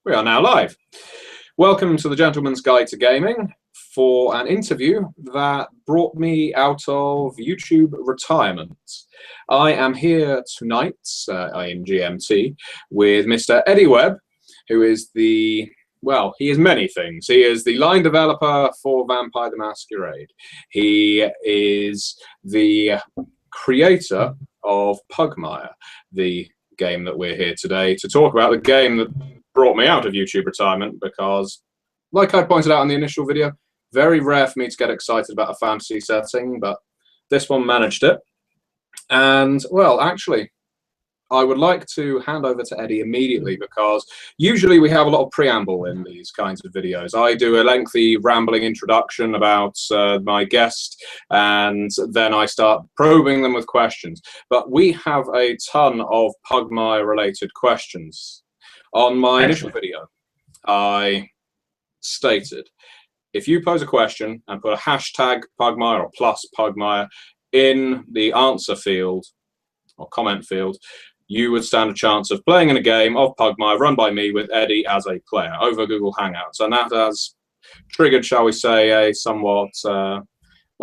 We are now live. Welcome to the Gentleman's Guide to Gaming for an interview that brought me out of YouTube retirement. I am here tonight in GMT with Mr. Eddy Webb, who is he is many things. He is the line developer for Vampire the Masquerade. He is the creator of Pugmire, the game that we're here today to talk about, the game that brought me out of YouTube retirement, because, like I pointed out in the initial video, very rare for me to get excited about a fantasy setting, but this one managed it. And, well, actually, I would like to hand over to Eddy immediately, because usually we have a lot of preamble in these kinds of videos. I do a lengthy, rambling introduction about my guest, and then I start probing them with questions. But we have a ton of Pugmire-related questions. On my initial video, I stated, if you pose a question and put a hashtag Pugmire or plus Pugmire in the answer field or comment field, you would stand a chance of playing in a game of Pugmire run by me with Eddy as a player over Google Hangouts. And that has triggered, shall we say, a somewhat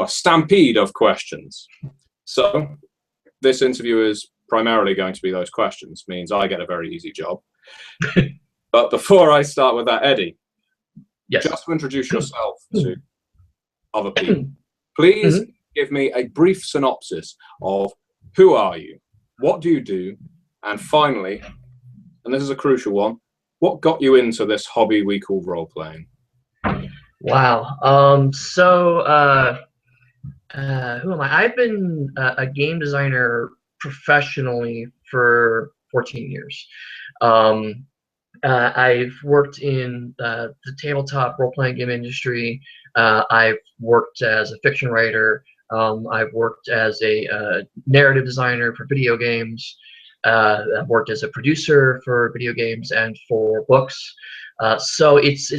stampede of questions. So this interview is primarily going to be those questions. Means I get a very easy job. But before I start with that, Eddy, yes, just to introduce yourself to other people, please give me a brief synopsis of who are you, what do you do, and finally, and this is a crucial one, what got you into this hobby we call role-playing? Wow. Who am I? I've been a game designer professionally for 14 years. I've worked in the tabletop role-playing game industry. I've worked as a fiction writer. I've worked as a narrative designer for video games. I've worked as a producer for video games and for books. So it's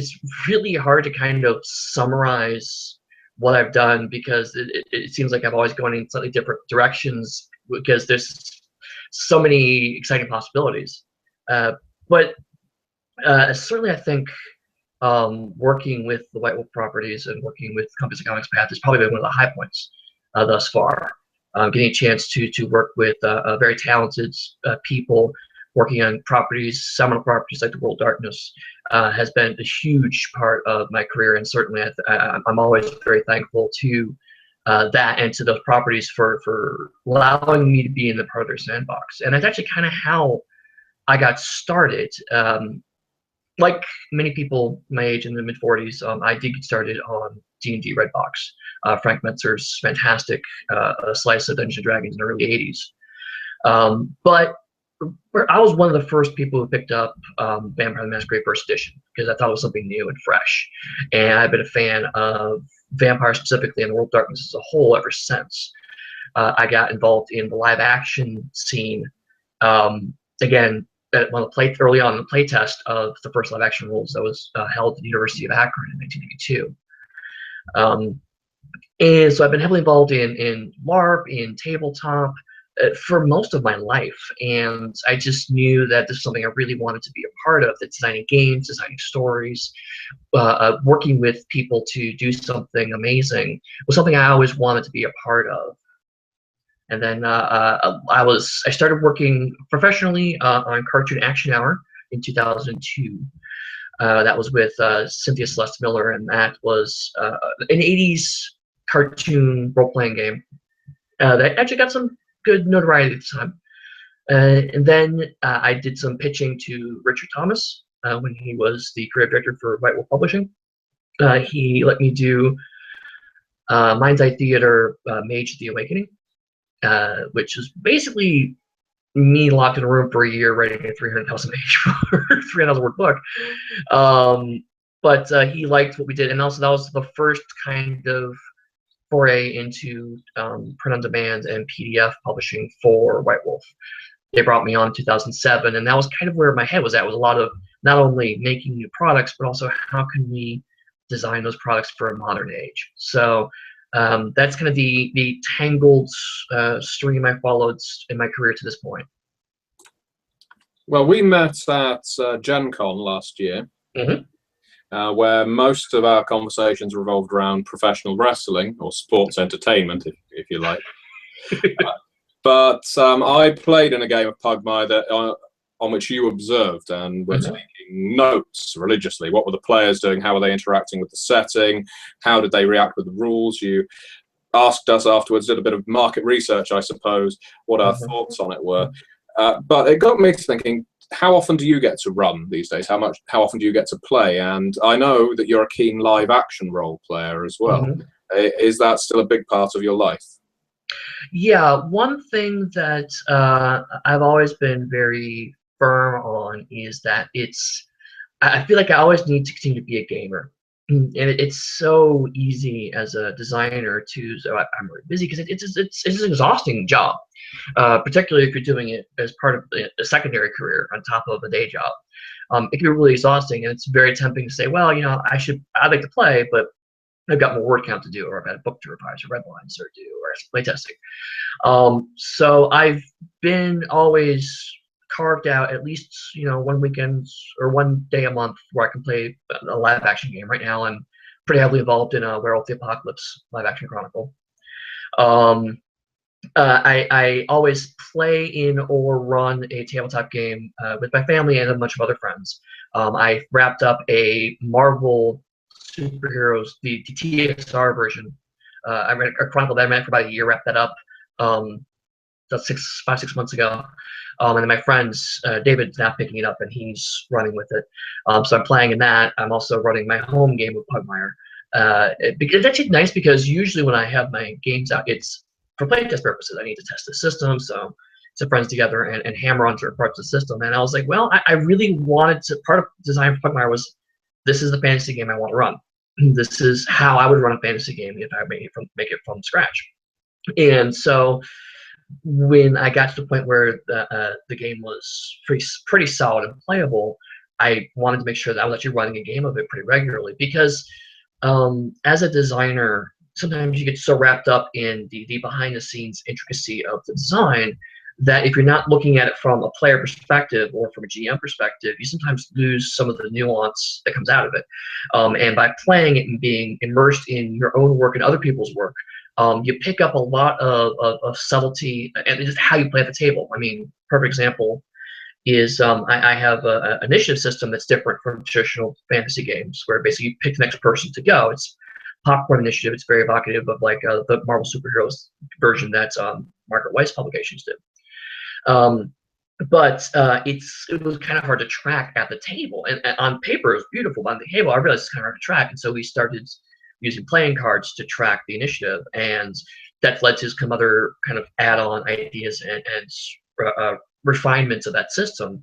really hard to kind of summarize what I've done, because it seems like I've always gone in slightly different directions because there's so many exciting possibilities. But certainly I think working with the White Wolf properties and working with companies like Comics Path has probably been one of the high points thus far. Getting a chance to work with very talented people working on properties, seminal properties like The World of Darkness, has been a huge part of my career, and certainly I'm always very thankful to that and to those properties for allowing me to be in the part of their sandbox. And that's actually kind of how I got started. Like many people my age in the mid-40s, I did get started on D&D Redbox, Frank Metzer's fantastic slice of Dungeons & Dragons in the early 80s. But I was one of the first people who picked up Vampire the Masquerade First Edition, because I thought it was something new and fresh. And I've been a fan of Vampire specifically and the World of Darkness as a whole ever since. I got involved in the live action scene. Again, early on in the playtest of the first live action rules that was held at the University of Akron in 1982. And so I've been heavily involved in LARP, in tabletop, for most of my life. And I just knew that this was something I really wanted to be a part of, that designing games, designing stories, working with people to do something amazing was something I always wanted to be a part of. And then I started working professionally on Cartoon Action Hour in 2002. That was with Cynthia Celeste Miller, and that was an 80s cartoon role-playing game that actually got some good notoriety at the time. And then I did some pitching to Richard Thomas when he was the creative director for White Wolf Publishing. He let me do Mind's Eye Theater Mage the Awakening, which is basically me locked in a room for a year writing a 300,000 page, 300,000 word book. But he liked what we did, and also that was the first kind of foray into print on demand and PDF publishing for White Wolf. They brought me on in 2007, and that was kind of where my head was at. Was a lot of not only making new products, but also how can we design those products for a modern age. So that's kind of the tangled stream I followed in my career to this point. Well, we met at Gen Con last year, where most of our conversations revolved around professional wrestling, or sports entertainment, if you like. But I played in a game of Pugmire that, on which you observed and were taking notes religiously. What were the players doing? How were they interacting with the setting? How did they react with the rules? You asked us afterwards, did a bit of market research, I suppose, what our thoughts on it were. But it got me thinking, how often do you get to run these days? How often do you get to play? And I know that you're a keen live action role player as well. Is that still a big part of your life? Yeah, one thing that I've always been very firm on is that I feel like I always need to continue to be a gamer. And it's so easy as a designer to, so I'm really busy because it's an exhausting job, particularly if you're doing it as part of a secondary career on top of a day job. It can be really exhausting, and it's very tempting to say, well, you know, I'd like to play, but I've got more word count to do, or I've got a book to revise, or red lines or do, or some playtesting. So I've been always carved out at least, you know, one weekend or one day a month where I can play a live action game. Right now, I'm pretty heavily involved in a Werewolf the Apocalypse live action chronicle. I always play in or run a tabletop game with my family and a bunch of other friends. I wrapped up a Marvel superheroes, the TXR version. I read a chronicle that I read for about a year, wrapped that up about 5-6 months ago. And then my friends, David's now picking it up and he's running with it. So I'm playing in that. I'm also running my home game with Pugmire. It's actually nice because usually when I have my games out, it's for playtest purposes. I need to test the system, so some friends together and hammer on certain parts of the system. And I was like, well, I really wanted to, part of design for Pugmire was, this is the fantasy game I want to run. This is how I would run a fantasy game if I make it from scratch. And so when I got to the point where the game was pretty solid and playable, I wanted to make sure that I was actually running a game of it pretty regularly, because as a designer, sometimes you get so wrapped up in the behind the scenes intricacy of the design that if you're not looking at it from a player perspective or from a GM perspective, you sometimes lose some of the nuance that comes out of it. And by playing it and being immersed in your own work and other people's work, you pick up a lot of subtlety and just how you play at the table. I mean, perfect example is I have an initiative system that's different from traditional fantasy games, where basically you pick the next person to go. It's popcorn initiative. It's very evocative of like the Marvel superheroes version that Margaret Weis publications did. But it was kind of hard to track at the table, and on paper it was beautiful, but on the table I realized it's kind of hard to track, and so we started using playing cards to track the initiative, and that led to some other kind of add-on ideas and refinements of that system.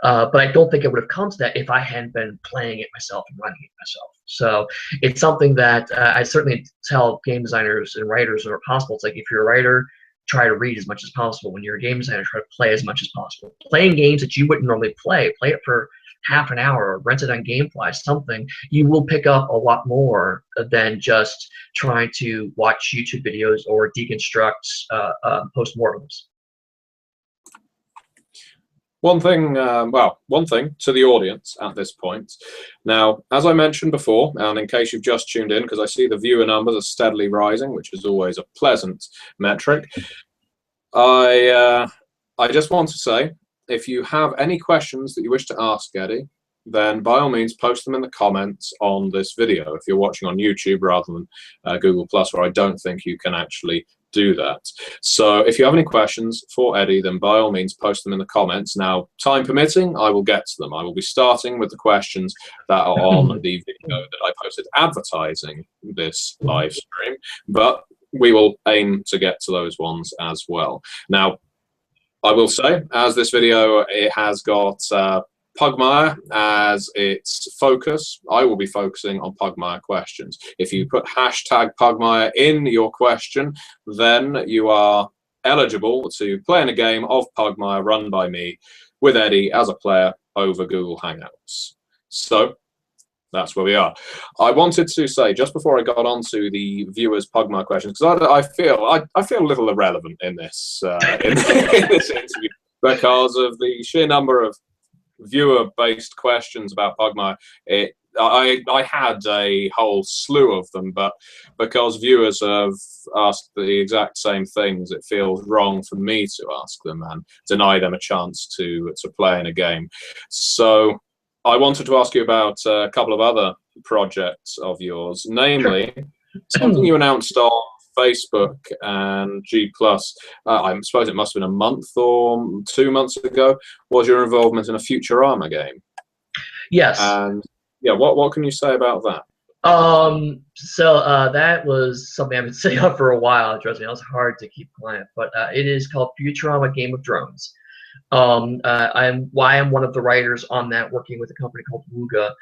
But I don't think it would have come to that if I hadn't been playing it myself and running it myself. So it's something that I certainly tell game designers and writers whenever possible. It's like, if you're a writer, try to read as much as possible. When you're a game designer, try to play as much as possible. Playing games that you wouldn't normally play it for half an hour or rent it on Gamefly, something, you will pick up a lot more than just trying to watch YouTube videos or deconstruct postmortems. One thing to the audience at this point. Now, as I mentioned before, and in case you've just tuned in, because I see the viewer numbers are steadily rising, which is always a pleasant metric, I just want to say, if you have any questions that you wish to ask Eddy, then by all means post them in the comments on this video. If you're watching on YouTube rather than Google+, where I don't think you can actually do that. So if you have any questions for Eddy, then by all means post them in the comments. Now, time permitting, I will get to them. I will be starting with the questions that are on the video that I posted advertising this live stream, but we will aim to get to those ones as well. Now, I will say, as this video, it has got Pugmire as its focus. I will be focusing on Pugmire questions. If you put hashtag Pugmire in your question, then you are eligible to play in a game of Pugmire run by me with Eddy as a player over Google Hangouts. So that's where we are. I wanted to say, just before I got on to the viewers' Pugmire questions, because I feel a little irrelevant in this in this interview. because of the sheer number of viewer-based questions about Pugmire. I had a whole slew of them, but because viewers have asked the exact same things, it feels wrong for me to ask them and deny them a chance to play in a game. So I wanted to ask you about a couple of other projects of yours, namely something you announced on Facebook and G+. I suppose it must have been a month or 2 months ago, was your involvement in a Futurama game. Yes. And yeah, what can you say about that? So that was something I've been sitting on for a while. Trust me, it was hard to keep quiet, but it is called Futurama Game of Drones. I'm one of the writers on that, working with a company called Wuga,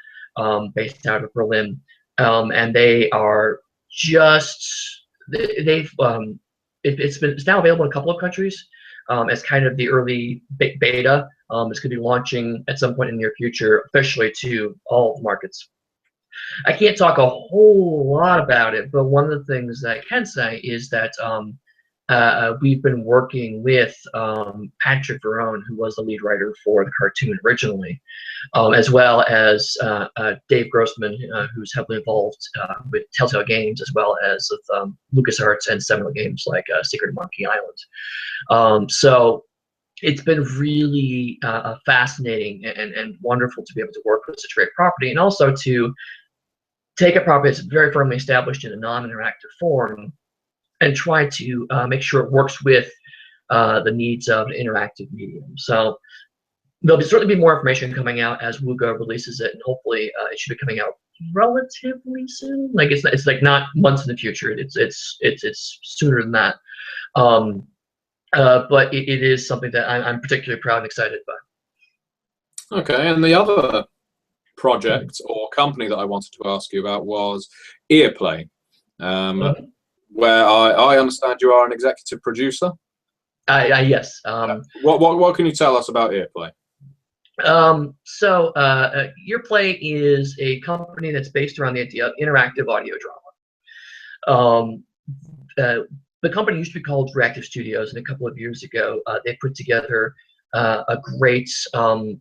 based out of Berlin, and they are just it's now available in a couple of countries as kind of the early beta. It's going to be launching at some point in the near future officially to all of the markets. I can't talk a whole lot about it, but one of the things that I can say is that we've been working with Patrick Verone, who was the lead writer for the cartoon originally, as well as Dave Grossman, who's heavily involved with Telltale Games, as well as with LucasArts and several games like Secret of Monkey Island. So it's been really fascinating and wonderful to be able to work with such a great property, and also to take a property that's very firmly established in a non-interactive form and try to make sure it works with the needs of an interactive medium. So there'll certainly be more information coming out as Wuga releases it, and hopefully it should be coming out relatively soon. Like it's like not months in the future. It's sooner than that. But it is something that I'm particularly proud and excited about. Okay, and the other project or company that I wanted to ask you about was Earplay, where I understand you are an executive producer. Yes. What can you tell us about Earplay? So Earplay is a company that's based around the idea of interactive audio drama. The company used to be called Reactive Studios, and a couple of years ago, they put together a great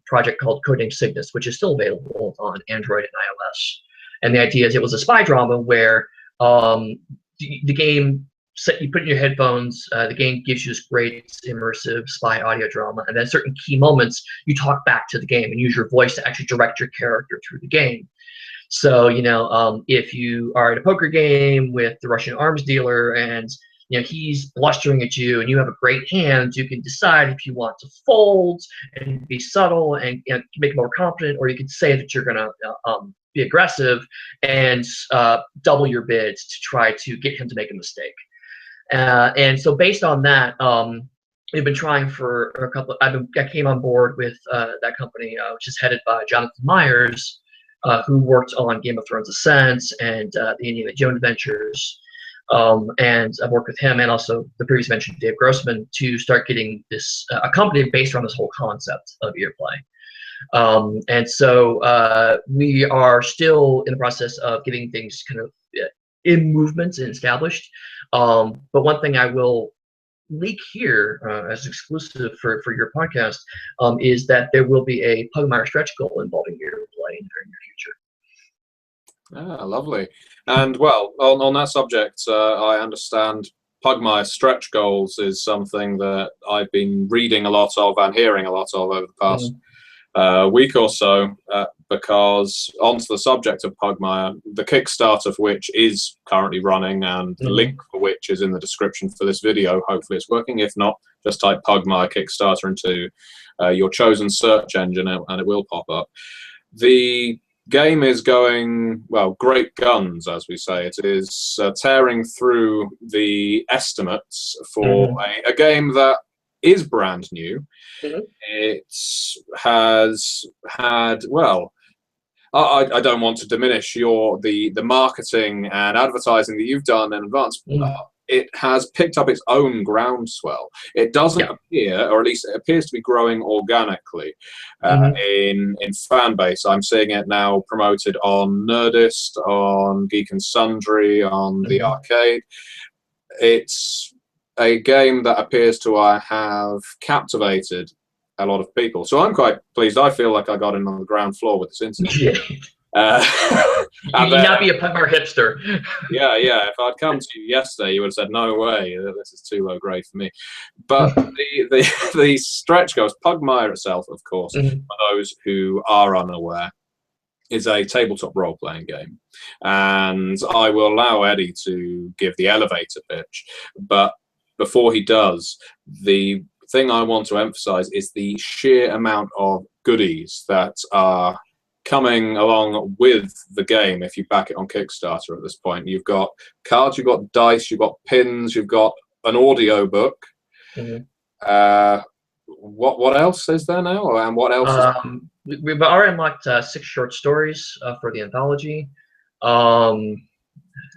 project called Codename Cygnus, which is still available on Android and iOS. And the idea is it was a spy drama where the game, you put in your headphones, the game gives you this great immersive spy audio drama, and then at certain key moments, you talk back to the game and use your voice to actually direct your character through the game. So, if you are at a poker game with the Russian arms dealer and he's blustering at you and you have a great hand, you can decide if you want to fold and be subtle and make it more confident, or you can say that you're going to be aggressive and double your bids to try to get him to make a mistake. And so based on that, we've been trying for a couple. I came on board with that company, which is headed by Jonathan Myers, who worked on Game of Thrones Ascent and the Indiana Jones Adventures. And I've worked with him and also the previously mentioned Dave Grossman to start getting this a company based around this whole concept of Earplay. And so we are still in the process of getting things kind of in movement and established. But one thing I will leak here as exclusive for your podcast is that there will be a Pugmire stretch goal involving Earplay in the near future. Ah, lovely. And well, on that subject, I understand Pugmire stretch goals is something that I've been reading a lot of and hearing a lot of over the past week or so, because onto the subject of Pugmire, the Kickstarter for which is currently running, and the link for which is in the description for this video. Hopefully it's working. If not, just type Pugmire Kickstarter into your chosen search engine and it will pop up. The game is going, well, great guns, as we say. It is tearing through the estimates for a game that is brand new. It has had, well, I don't want to diminish the marketing and advertising that you've done in advance. It has picked up its own groundswell. It doesn't appear, or at least it appears to be growing organically in fan base. I'm seeing it now promoted on Nerdist, on Geek and Sundry, on the arcade. It's a game that appears to have captivated a lot of people. So I'm quite pleased. I feel like I got in on the ground floor with this interview. Yeah. You not be a Pugmire hipster. Yeah. If I'd come to you yesterday, you would have said, "No way, this is too low grade for me." But the stretch goes. Pugmire itself, of course, Mm-hmm. for those who are unaware, is a tabletop role-playing game, and I will allow Eddie to give the elevator pitch. But before he does, the thing I want to emphasize is the sheer amount of goodies that are coming along with the game if you back it on Kickstarter at this point. You've got cards, you've got dice, you've got pins, you've got an audio book. Mm-hmm. What else is there now? And what else? We've already unlocked 6 short stories for the anthology. I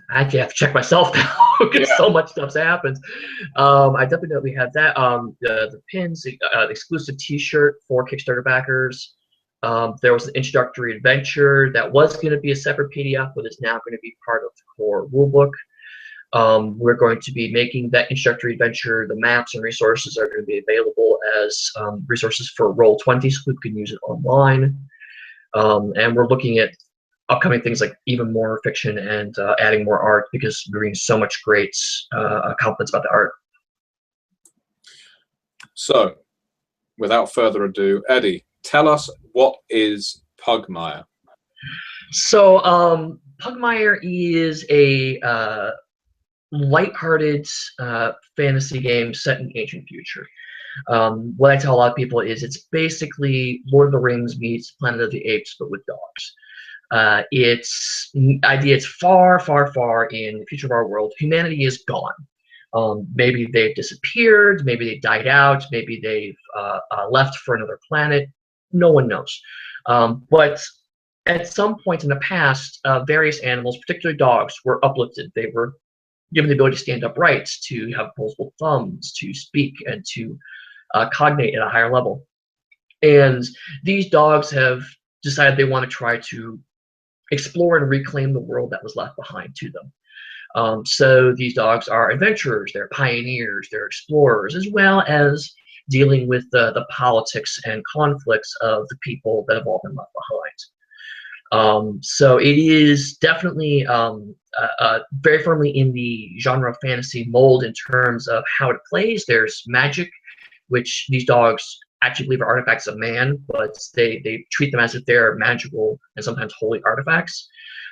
actually have to check myself now because so much stuff's happened. I definitely know we have that. The pins, the exclusive T-shirt for Kickstarter backers. There was an introductory adventure that was going to be a separate PDF, but is now going to be part of the core rulebook. We're going to be making that introductory adventure. The maps and resources are going to be available as resources for Roll20, so we can use it online. And we're looking at upcoming things like even more fiction and adding more art, because we're reading so much great compliments about the art. So, without further ado, Eddie, tell us, what is Pugmire? So, Pugmire is a lighthearted fantasy game set in the ancient future. What I tell a lot of people is it's basically Lord of the Rings meets Planet of the Apes, but with dogs. It's far, far, far in the future of our world. Humanity is gone. Maybe they've disappeared, maybe they died out, maybe they've left for another planet. No one knows. But at some point in the past, various animals, particularly dogs, were uplifted. They were given the ability to stand upright, to have opposable thumbs, to speak, and to cognate at a higher level. And these dogs have decided they want to try to explore and reclaim the world that was left behind to them. So these dogs are adventurers, they're pioneers, they're explorers, as well as dealing with the politics and conflicts of the people that have all been left behind. So it is definitely very firmly in the genre of fantasy mold in terms of how it plays. There's magic, which these dogs actually believe are artifacts of man, but they treat them as if they're magical and sometimes holy artifacts.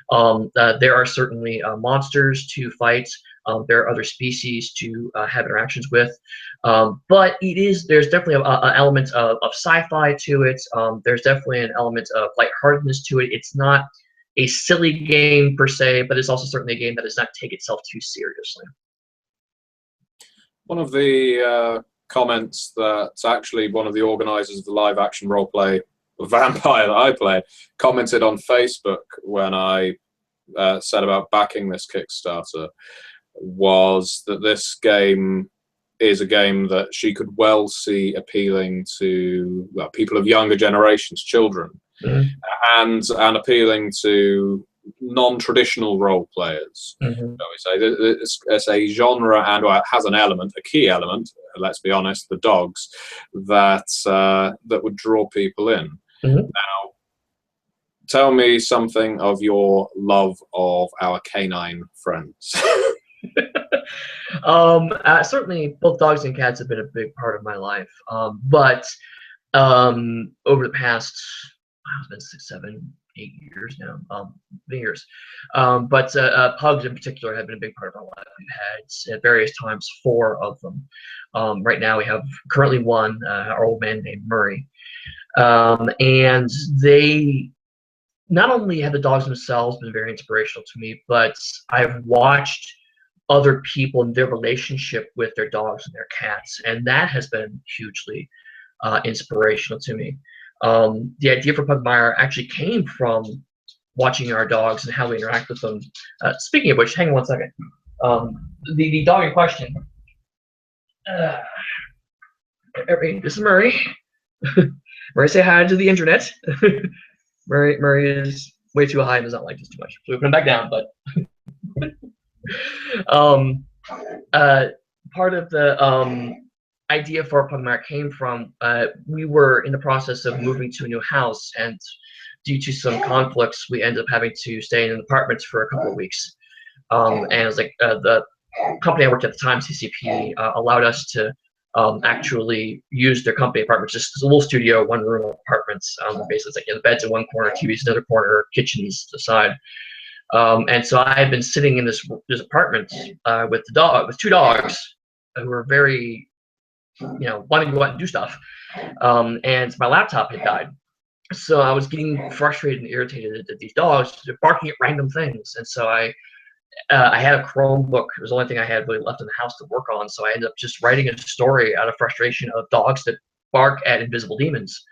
There are certainly monsters to fight. There are other species to have interactions with. But there's definitely an element of sci-fi to it. There's definitely an element of lightheartedness to it. It's not a silly game per se, but it's also certainly a game that does not take itself too seriously. One of the comments that actually one of the organizers of the live action roleplay Vampire that I played commented on Facebook when I said about backing this Kickstarter was that this game is a game that she could well see appealing to people of younger generations, children, and appealing to non-traditional role players. Shall we say? It's a genre, and it has an element, a key element. Let's be honest, the dogs that would draw people in. Now, tell me something of your love of our canine friends. Certainly, both dogs and cats have been a big part of my life. But over the past, it's been 6, 7, 8 years now, years. But pugs in particular have been a big part of our life. We've had at various times 4 of them. Right now we have currently 1, our old man named Murray. And they not only have the dogs themselves been very inspirational to me, but I've watched other people in their relationship with their dogs and their cats, and that has been hugely inspirational to me. The idea for Pugmire actually came from watching our dogs and how we interact with them. Speaking of which, hang on one second. The dog in question. This is Murray. Murray, say hi to the internet. Murray is way too high and does not like this too much. So we put him back down, but part of the idea for Pugmire came from, we were in the process of moving to a new house, and due to some conflicts, we ended up having to stay in apartments for a couple of weeks. And it was like the company I worked at the time, CCP, allowed us to actually use their company apartments, just a little studio, one room apartments. Basically, it's like, the bed's in one corner, TV's in another corner, kitchen's to the side. And so I had been sitting in this apartment with two dogs who were very, wanting to go out and do stuff. And my laptop had died. So I was getting frustrated and irritated at these dogs. They're barking at random things. And so I had a Chromebook. It was the only thing I had really left in the house to work on. So I ended up just writing a story out of frustration of dogs that bark at invisible demons,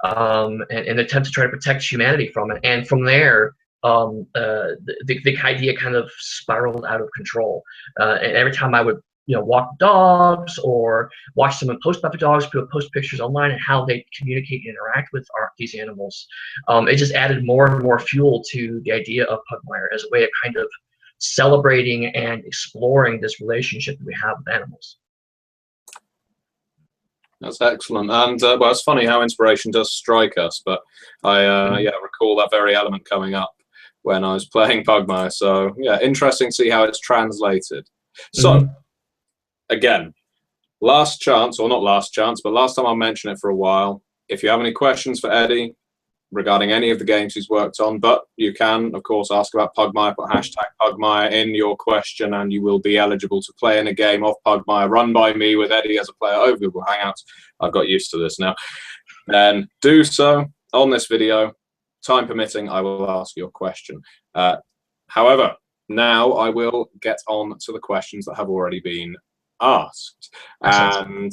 and an attempt to try to protect humanity from it. And from there, the idea kind of spiraled out of control. And every time I would walk dogs or watch someone post about the dogs, people post pictures online and how they communicate and interact with these animals, it just added more and more fuel to the idea of Pugmire as a way of kind of celebrating and exploring this relationship that we have with animals. That's excellent. And well, it's funny how inspiration does strike us, but I yeah, recall that very element coming up when I was playing Pugmire. So yeah, interesting to see how it's translated. So again, last chance, or not last chance, but last time I'll mention it for a while. If you have any questions for Eddy regarding any of the games he's worked on, but you can, of course, ask about Pugmire, put #Pugmire in your question, and you will be eligible to play in a game of Pugmire run by me with Eddy as a player over Google Hangouts. I've got used to this now. Then do so on this video. Time permitting, I will ask your question. However, now I will get on to the questions that have already been asked. And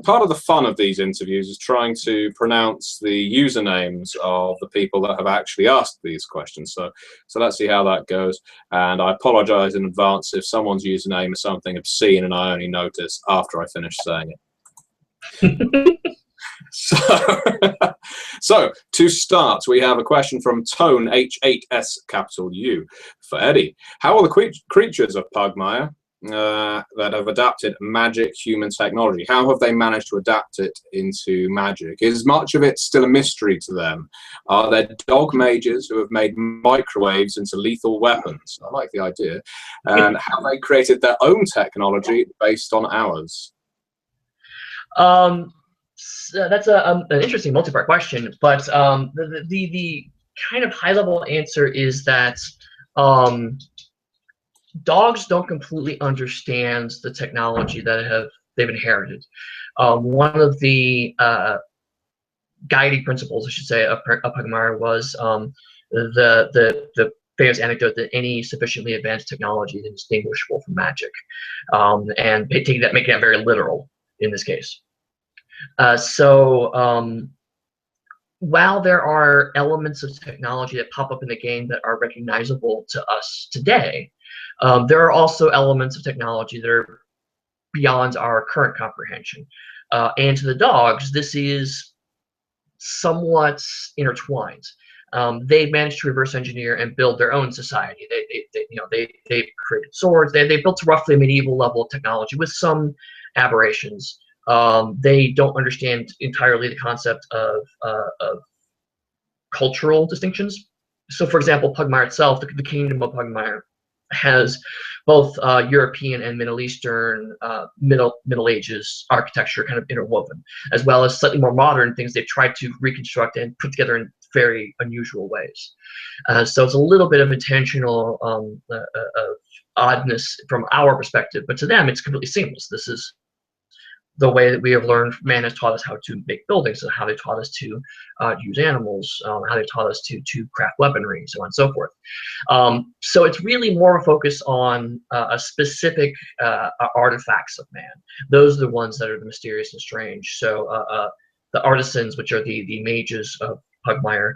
part of the fun of these interviews is trying to pronounce the usernames of the people that have actually asked these questions. So let's see how that goes. And I apologize in advance if someone's username is something obscene and I only notice after I finish saying it. So to start, we have a question from Tone H8S U for Eddy. How are the creatures of Pugmire that have adapted magic human technology? How have they managed to adapt it into magic? Is much of it still a mystery to them? Are there dog mages who have made microwaves into lethal weapons? I like the idea. And have they created their own technology based on ours? So that's an interesting multi-part question, but the kind of high-level answer is that dogs don't completely understand the technology that they've inherited. One of the guiding principles, I should say, of Pugmire was the famous anecdote that any sufficiently advanced technology is indistinguishable from magic, and making that very literal in this case. While there are elements of technology that pop up in the game that are recognizable to us today, there are also elements of technology that are beyond our current comprehension. And to the dogs, this is somewhat intertwined. They managed to reverse engineer and build their own society. They created swords. They built roughly a medieval level of technology with some aberrations. They don't understand entirely the concept of cultural distinctions. So, for example, Pugmire itself, the kingdom of Pugmire, has both European and Middle Eastern, Middle Ages architecture kind of interwoven, as well as slightly more modern things they've tried to reconstruct and put together in very unusual ways. So it's a little bit of intentional oddness from our perspective, but to them it's completely seamless. This is the way that we have learned. Man has taught us how to make buildings, and how they taught us to use animals, how they taught us to craft weaponry, so on and so forth. So it's really more of a focus on a specific artifacts of man. Those are the ones that are the mysterious and strange. So the artisans, which are the mages of Pugmire,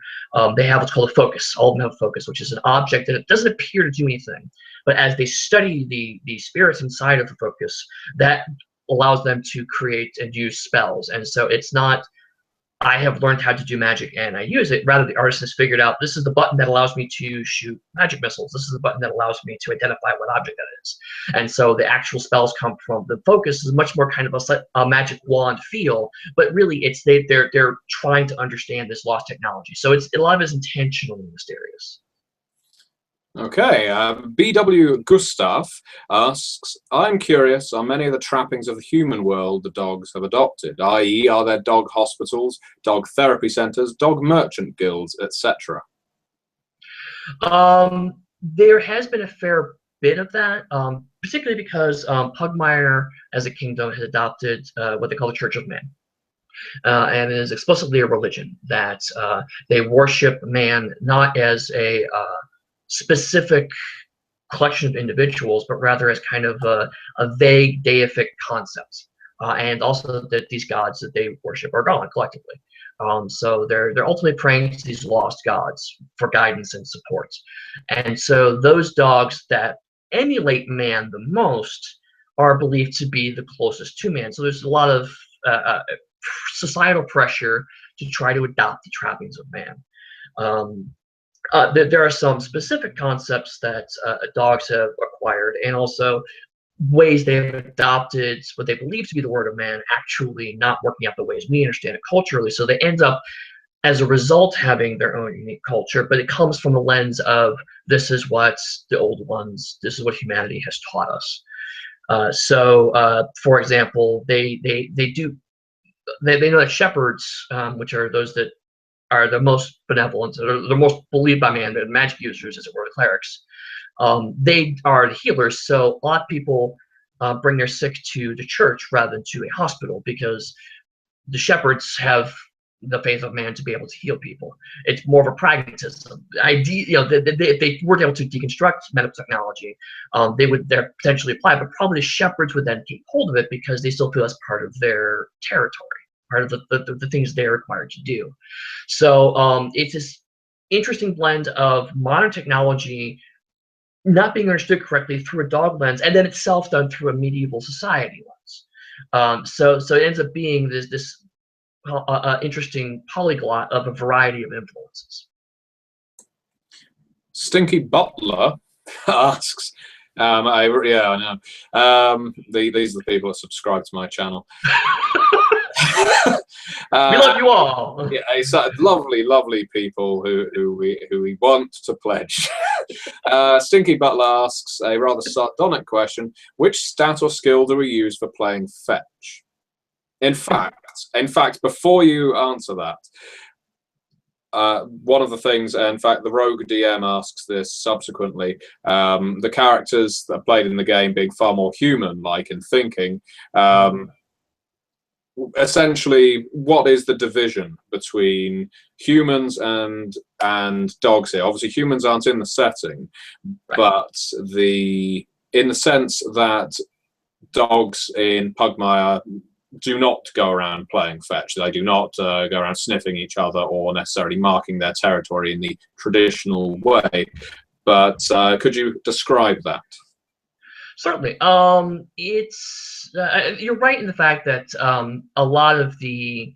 they have what's called a focus. All of them have a focus, which is an object that it doesn't appear to do anything, but as they study the spirits inside of the focus, that allows them to create and use spells. And so it's not I have learned how to do magic and I use it. Rather, the artist has figured out this is the button that allows me to shoot magic missiles. This is the button that allows me to identify what object that is. And so the actual spells come from the focus is much more kind of a magic wand feel, but really it's they're trying to understand this lost technology. So it's a lot of it is intentionally mysterious. Okay, BW Gustav asks, I'm curious on many of the trappings of the human world the dogs have adopted, i.e. are there dog hospitals, dog therapy centres, dog merchant guilds, etc.? There has been a fair bit of that, particularly because Pugmire as a kingdom has adopted what they call the Church of Man. And it is explicitly a religion that they worship man not as a specific collection of individuals, but rather as kind of a vague deific concept, and also that these gods that they worship are gone collectively. So they're ultimately praying to these lost gods for guidance and support. And so those dogs that emulate man the most are believed to be the closest to man. So there's a lot of societal pressure to try to adopt the trappings of man. There are some specific concepts that dogs have acquired, and also ways they have adopted what they believe to be the word of man actually not working out the ways we understand it culturally. So they end up, as a result, having their own unique culture, but it comes from the lens of this is what the old ones, this is what humanity has taught us. For example, they know that shepherds, which are those that are the most benevolent, or the most believed by man, the magic users, as it were, the clerics. They are the healers, so a lot of people bring their sick to the church rather than to a hospital because the shepherds have the faith of man to be able to heal people. It's more of a pragmatism. If they weren't able to deconstruct medical technology, they would potentially apply, but probably the shepherds would then take hold of it because they still feel as part of their territory, part of the things they're required to do. So it's this interesting blend of modern technology not being understood correctly through a dog lens, and then itself done through a medieval society lens. So it ends up being this interesting polyglot of a variety of influences. Stinky Butler asks, I know. These are the people that subscribe to my channel. We love you all. Yeah, it's lovely people who we want to pledge. Stinky Butler asks a rather sardonic question: which stat or skill do we use for playing fetch? In fact, before you answer that, one of the things, in fact, the rogue DM asks this subsequently, the characters that are played in the game being far more human-like in thinking, essentially, what is the division between humans and dogs here? Obviously, humans aren't in the setting, right. But in the sense that dogs in Pugmire do not go around playing fetch. They do not go around sniffing each other or necessarily marking their territory in the traditional way. But could you describe that? Certainly. It's you're right in the fact that a lot of the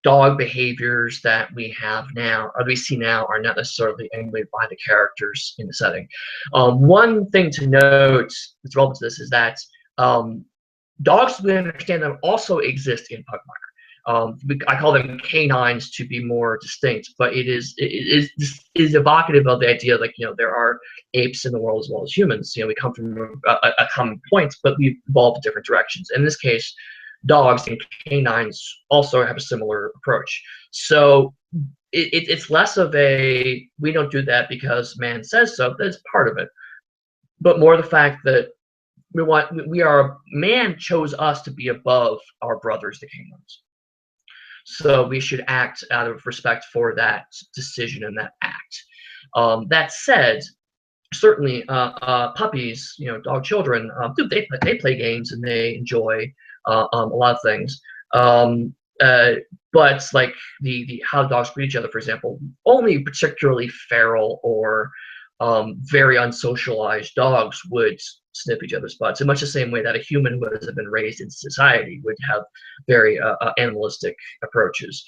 dog behaviors that we have now, or we see now, are not necessarily emulated by the characters in the setting. One thing to note that's relevant to this is that dogs, we understand them, also exist in Pugmire. I call them canines to be more distinct, but it is evocative of the idea, like, there are apes in the world as well as humans. We come from a common point, but we've evolved in different directions. In this case, dogs and canines also have a similar approach. So it's less of a, we don't do that because man says so. That's part of it, but more the fact that man chose us to be above our brothers, the canines. So we should act out of respect for that decision and that act. That said, certainly puppies, dog children, they play games and they enjoy a lot of things. But like the how dogs greet each other, for example, only particularly feral or very unsocialized dogs would sniff each other's butts in much the same way that a human who has been raised in society would have very animalistic approaches.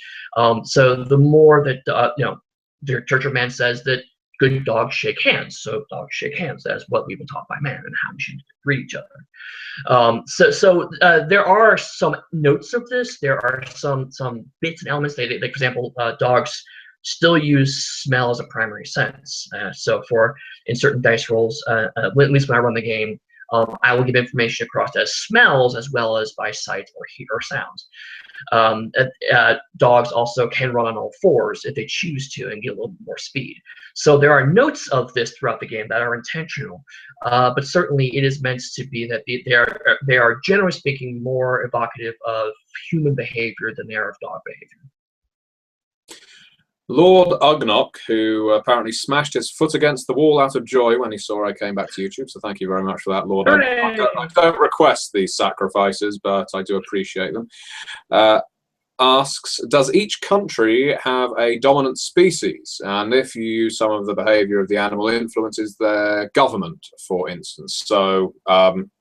So the more that the Church of Man says that good dogs shake hands, so dogs shake hands. That's what we've been taught by man and how we should greet each other. So there are some notes of this. There are some bits and elements. Like for example, dogs still use smell as a primary sense. So in certain dice rolls, at least when I run the game, I will give information across as smells as well as by sight or heat or sounds. Dogs also can run on all fours if they choose to and get a little bit more speed. So there are notes of this throughout the game that are intentional, but certainly it is meant to be that they are generally speaking more evocative of human behavior than they are of dog behavior. Lord Ugnok, who apparently smashed his foot against the wall out of joy when he saw I came back to YouTube, so thank you very much for that, Lord Ugnok. I don't request these sacrifices, but I do appreciate them. Asks, does each country have a dominant species? And if you use some of the behavior of the animal influences their government, for instance. So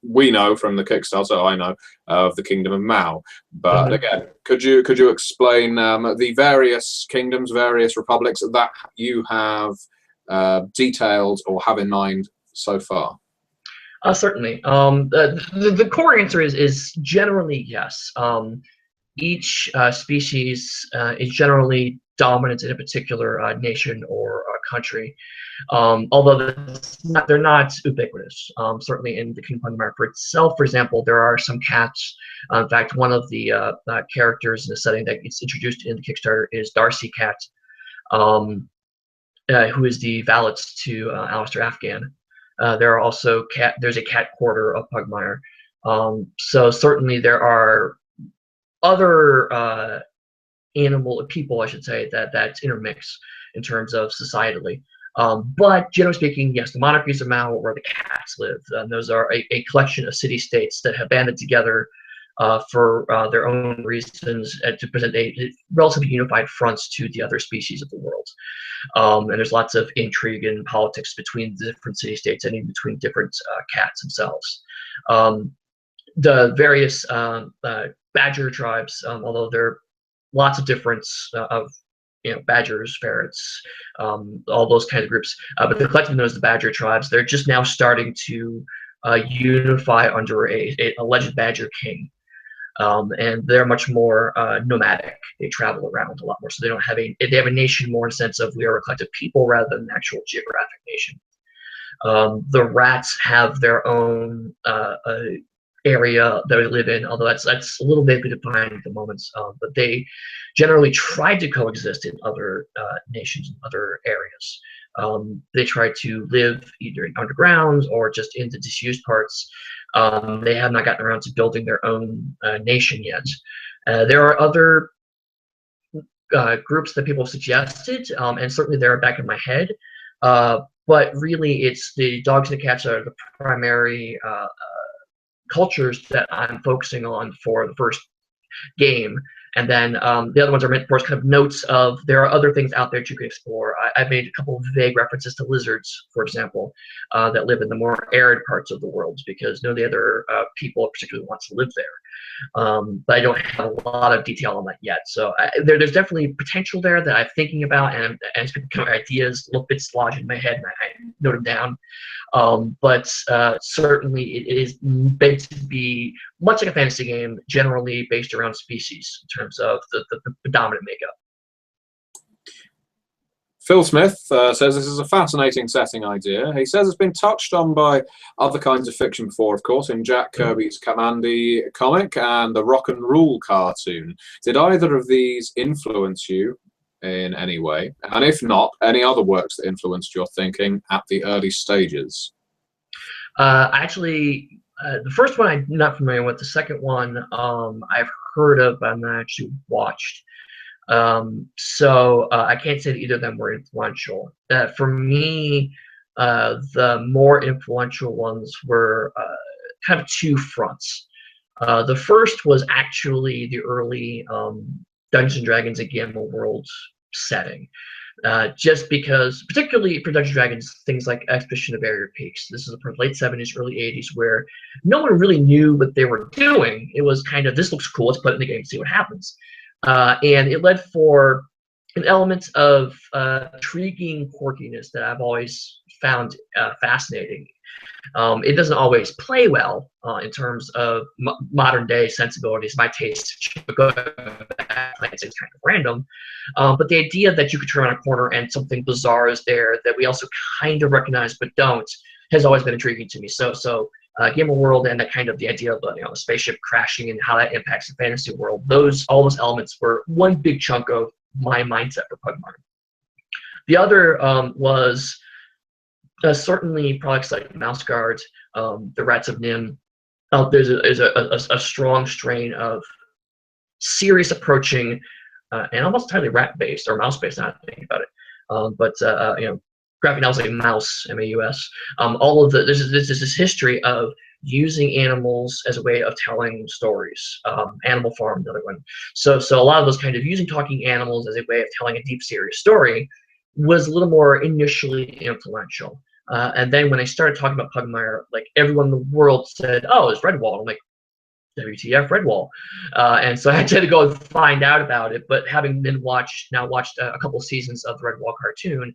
we know from the Kickstarter, I know, of the Kingdom of Mao. But again, could you explain the various kingdoms, various republics that you have detailed or have in mind so far? Certainly. The core answer is generally yes. Each species is generally dominant in a particular nation or country, although they're not ubiquitous. Certainly in the Kingdom of Pugmire for itself, for example, there are some cats. In fact, one of the characters in the setting that gets introduced in the Kickstarter is Darcy Cat, who is the valet to Alistair Afghan. There are also there's a cat quarter of Pugmire. So certainly there are other people, I should say, that intermix in terms of societally. But generally speaking, yes, the monarchies of Mao are where the cats live. Those are a collection of city-states that have banded together for their own reasons to present a relatively unified fronts to the other species of the world. And there's lots of intrigue and politics between the different city-states and even between different cats themselves. The various badger tribes, although there are lots of difference of badgers, ferrets, all those kinds of groups, but the collective known as the badger tribes, they're just now starting to unify under a alleged badger king, and they're much more nomadic. They travel around a lot more, so they have a nation more in the sense of we are a collective people rather than an actual geographic nation. The rats have their own area that we live in, although that's a little vaguely defined at the moment, but they generally try to coexist in other nations and other areas. They try to live either underground or just in the disused parts. They have not gotten around to building their own nation yet. There are other groups that people have suggested, and certainly they're back in my head, but really it's the dogs and the cats are the primary cultures that I'm focusing on for the first game. And then the other ones are meant for kind of notes of there are other things out there that you can explore. I've made a couple of vague references to lizards, for example, that live in the more arid parts of the world because none of the other people particularly want to live there. But I don't have a lot of detail on that yet. So there's definitely potential there that I'm thinking about, and it's become ideas, little bits lodged in my head, and I note them down. But certainly it is meant to be much like a fantasy game, generally based around species in terms of the dominant makeup. Phil Smith says this is a fascinating setting idea. He says it's been touched on by other kinds of fiction before, of course, in Jack Kirby's Kamandi comic and the Rock and Rule cartoon. Did either of these influence you in any way? And if not, any other works that influenced your thinking at the early stages? Actually, the first one I'm not familiar with. The second one I've heard of, but I'm not actually watched. So I can't say that either of them were influential. For me, the more influential ones were kind of two fronts. The first was actually the early Dungeons and Dragons and Gamma World setting. just because, particularly for Dungeons & Dragons, things like Expedition of Barrier Peaks. This is the late 70s, early 80s, where no one really knew what they were doing. It was kind of, this looks cool, let's put it in the game and see what happens. And it led for an element of intriguing quirkiness that I've always found fascinating. It doesn't always play well in terms of modern day sensibilities. My taste it's kind of random, but the idea that you could turn around a corner and something bizarre is there that we also kind of recognize but don't has always been intriguing to me. So Gamer World and that kind of the idea of a spaceship crashing and how that impacts the fantasy world. All those elements were one big chunk of my mindset for Pugmire. The other was certainly products like Mouse Guard, the Rats of Nim. There's a strong strain of serious approaching and almost entirely rat-based or mouse-based. Now I think about it, but graphic novels like Mouse, M-A-U-S. All of there's this history of using animals as a way of telling stories. Animal Farm, another one. So a lot of those kind of using talking animals as a way of telling a deep, serious story was a little more initially influential. And then when I started talking about Pugmire, like everyone in the world said, "Oh, it's Redwall." I'm like, WTF, Redwall? And so I had to go and find out about it. But having been watched a couple of seasons of the Redwall cartoon,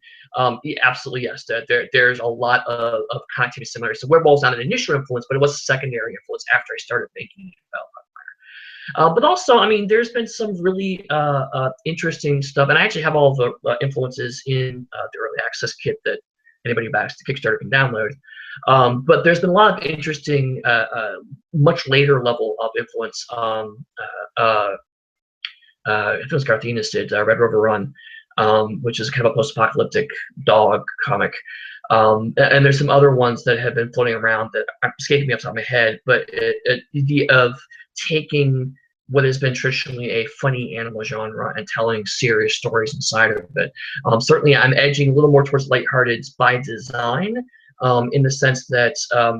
absolutely yes, there's a lot of connectivity similar. So Redwall was not an initial influence, but it was a secondary influence after I started thinking about Pugmire. But also, I mean, there's been some really interesting stuff, and I actually have all the influences in the early access kit that anybody who backs the Kickstarter can download. But there's been a lot of interesting, much later level of influence. I think it was Garthinas did Red Rover Run, which is kind of a post-apocalyptic dog comic. And there's some other ones that have been floating around that are escaping me off the top of my head. But the idea of taking what has been traditionally a funny animal genre and telling serious stories inside of it. Certainly, I'm edging a little more towards lighthearted by design, in the sense that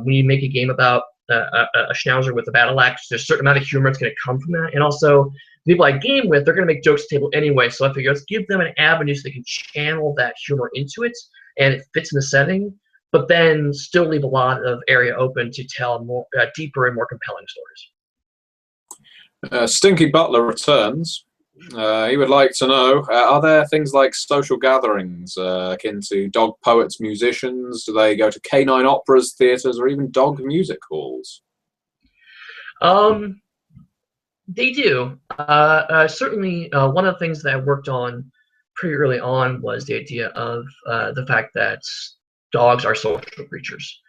when you make a game about a schnauzer with a battle axe, there's a certain amount of humor that's going to come from that. And also, the people I game with, they're going to make jokes at the table anyway, so I figure let's give them an avenue so they can channel that humor into it, and it fits in the setting, but then still leave a lot of area open to tell more deeper and more compelling stories. Stinky Butler returns. He would like to know, are there things like social gatherings akin to dog poets, musicians? Do they go to canine operas, theatres, or even dog music halls? They do. Certainly, one of the things that I worked on pretty early on was the idea of the fact that dogs are social creatures.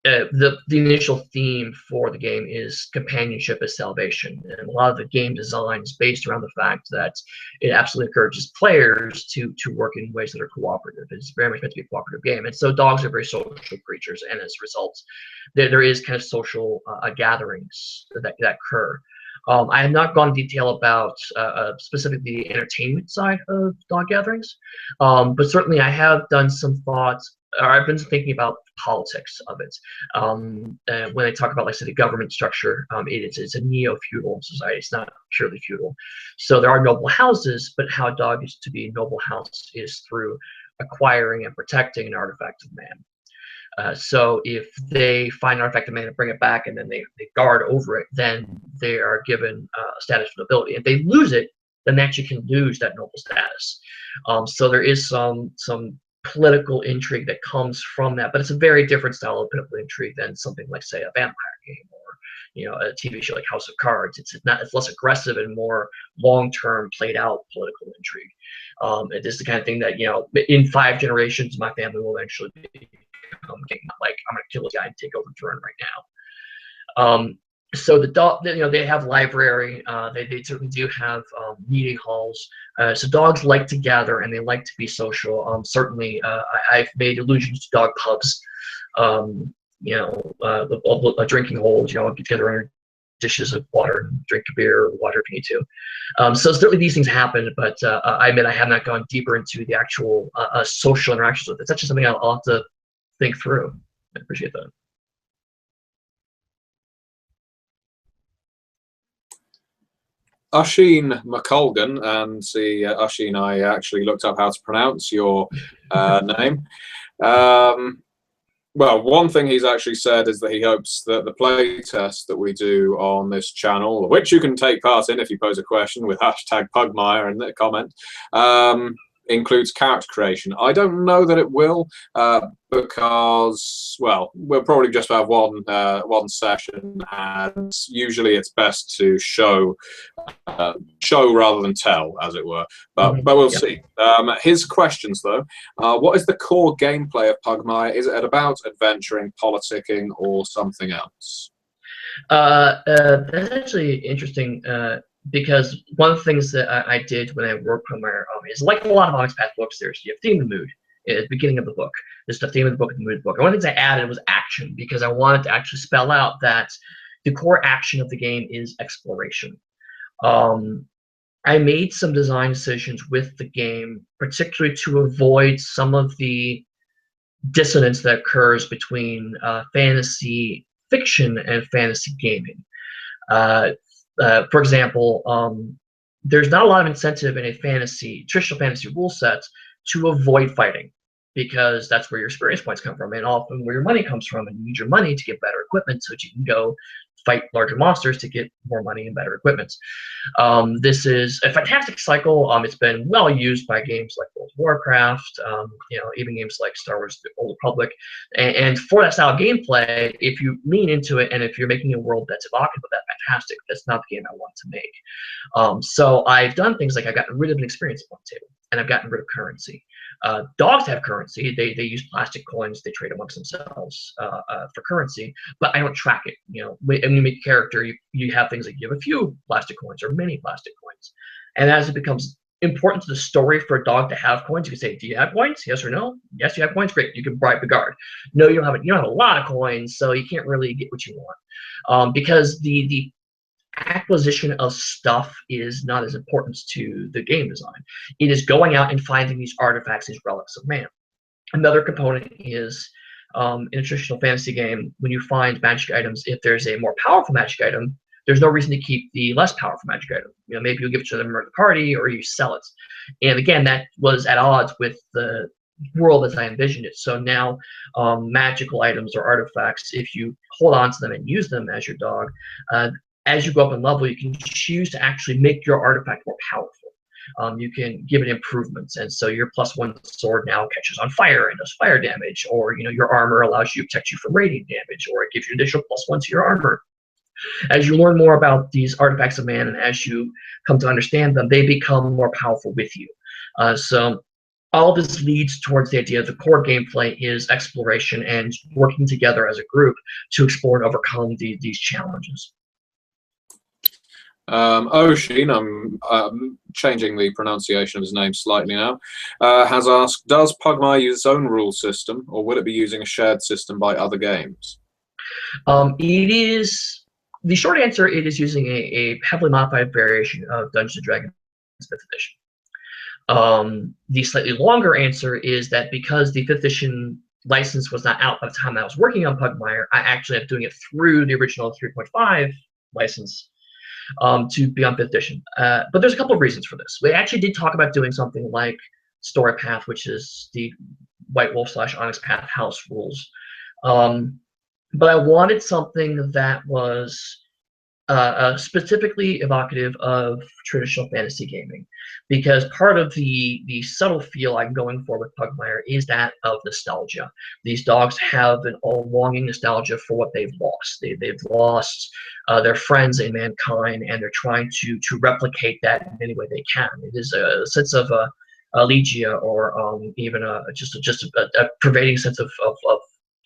The initial theme for the game is companionship is salvation, and a lot of the game design is based around the fact that it absolutely encourages players to work in ways that are cooperative. It's very much meant to be a cooperative game, and so dogs are very social creatures, and as a result, there is kind of social gatherings that occur. I have not gone in detail about specifically the entertainment side of dog gatherings, but certainly I have done some thoughts, or I've been thinking about politics of it. When I talk about, like, say, the government structure, it's a neo-feudal society. It's not purely feudal. So there are noble houses, but how a dog is to be a noble house is through acquiring and protecting an artifact of man. So if they find an artifact of man and bring it back, and then they guard over it, then they are given status of nobility. If they lose it, then they actually can lose that noble status. So there is some political intrigue that comes from that, but it's a very different style of political intrigue than something like, say, a vampire game or a TV show like House of Cards. It's less aggressive and more long-term, played-out political intrigue. It is the kind of thing that in 5 generations, my family will eventually become king. Not like I'm going to kill a guy and take over the throne right now. So the dog, they have library. They certainly do have meeting halls. So dogs like to gather and they like to be social. Certainly, I've made allusions to dog pubs. Drinking holes. Get together under dishes of water and drink a beer or water if you need to. So certainly these things happen, but I admit I have not gone deeper into the actual social interactions with it. It's actually something I'll have to think through. I appreciate that. Usheen McColgan, and see, Usheen, I actually looked up how to pronounce your name. Well, one thing he's actually said is that he hopes that the play test that we do on this channel, which you can take part in if you pose a question with hashtag Pugmire in the comment, includes character creation. I don't know that it will, because, well, we'll probably just have one session, and usually it's best to show rather than tell, as it were. But we'll see. His questions, though: what is the core gameplay of Pugmire? Is it about adventuring, politicking, or something else? That's actually interesting. Because one of the things that I did when I worked on my is, like a lot of Onyx Path books, you have theme and mood at the beginning of the book. There's the theme of the book and the mood of the book. And one of the things I added was action, because I wanted to actually spell out that the core action of the game is exploration. I made some design decisions with the game, particularly to avoid some of the dissonance that occurs between fantasy fiction and fantasy gaming. For example, there's not a lot of incentive in a traditional fantasy rule set to avoid fighting, because that's where your experience points come from, and often where your money comes from, and you need your money to get better equipment so that you can go fight larger monsters to get more money and better equipment. This is a fantastic cycle. It's been well used by games like World of Warcraft, even games like Star Wars: The Old Republic. And for that style of gameplay, if you lean into it, and if you're making a world that's evocative of that, fantastic. That's not the game I want to make. So I've done things like I've gotten rid of an experience point table, and I've gotten rid of currency. Dogs have currency. They use plastic coins. They trade amongst themselves for currency, but I don't track it. When you make a character, you have things like you have a few plastic coins or many plastic coins, and as it becomes important to the story for a dog to have coins, you can say, "Do you have coins? Yes or no? Yes, you have coins. Great. You can bribe the guard. No, you don't have it. You don't have a lot of coins, so you can't really get what you want, because the acquisition of stuff is not as important to the game design. It is going out and finding these artifacts, these relics of man. Another component is, in a traditional fantasy game, when you find magic items, if there's a more powerful magic item, there's no reason to keep the less powerful magic item. Maybe you'll give it to them or the party, or you sell it. And again, that was at odds with the world as I envisioned it. So now magical items or artifacts, if you hold on to them and use them as your dog, as you go up in level, you can choose to actually make your artifact more powerful. You can give it improvements, and so your +1 sword now catches on fire and does fire damage, or your armor allows you to protect you from radiant damage, or it gives you additional +1 to your armor. As you learn more about these artifacts of man, and as you come to understand them, they become more powerful with you. So all this leads towards the idea of the core gameplay is exploration and working together as a group to explore and overcome these challenges. Oshin, I'm changing the pronunciation of his name slightly now, has asked, does Pugmire use its own rule system, or will it be using a shared system by other games? It is, the short answer, it is using a heavily modified variation of Dungeons & Dragons 5th edition. The slightly longer answer is that because the 5th edition license was not out by the time I was working on Pugmire, I actually am doing it through the original 3.5 license, to be on 5th edition. But there's a couple of reasons for this. We actually did talk about doing something like Story Path, which is the White Wolf / Onyx Path house rules. But I wanted something that was specifically evocative of traditional fantasy gaming, because part of the subtle feel I'm going for with Pugmire is that of nostalgia. These dogs have a longing nostalgia for what they've lost. They've lost their friends in mankind, and they're trying to replicate that in any way they can. It is a sense of elegia, or even just a pervading sense of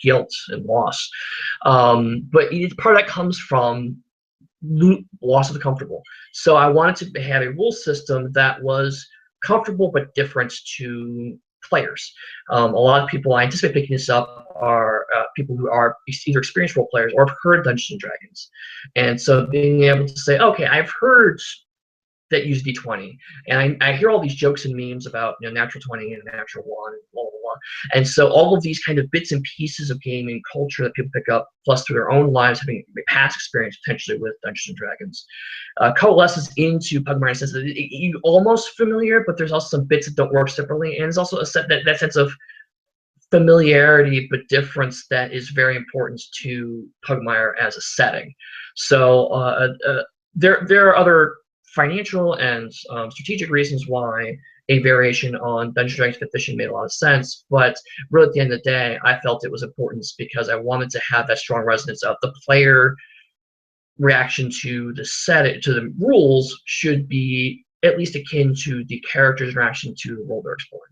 guilt and loss. But part of that comes from loss of the comfortable. So I wanted to have a rule system that was comfortable but different to players. A lot of people, I anticipate picking this up, are people who are either experienced role players or have heard Dungeons & Dragons. And so being able to say, okay, I've heard that use D20. And I hear all these jokes and memes about, you know, natural 20 and natural 1 and blah, blah, blah. And so all of these kind of bits and pieces of gaming culture that people pick up, plus through their own lives, having past experience potentially with Dungeons and Dragons, coalesces into Pugmire in a sense that you almost familiar, but there's also some bits that don't work separately. And there's also that sense of familiarity but difference that is very important to Pugmire as a setting. So there are other financial and strategic reasons why a variation on Dungeons & Dragons 5th edition made a lot of sense, but really at the end of the day, I felt it was important because I wanted to have that strong resonance of the player reaction to the to the rules should be at least akin to the character's reaction to the role they're exploring.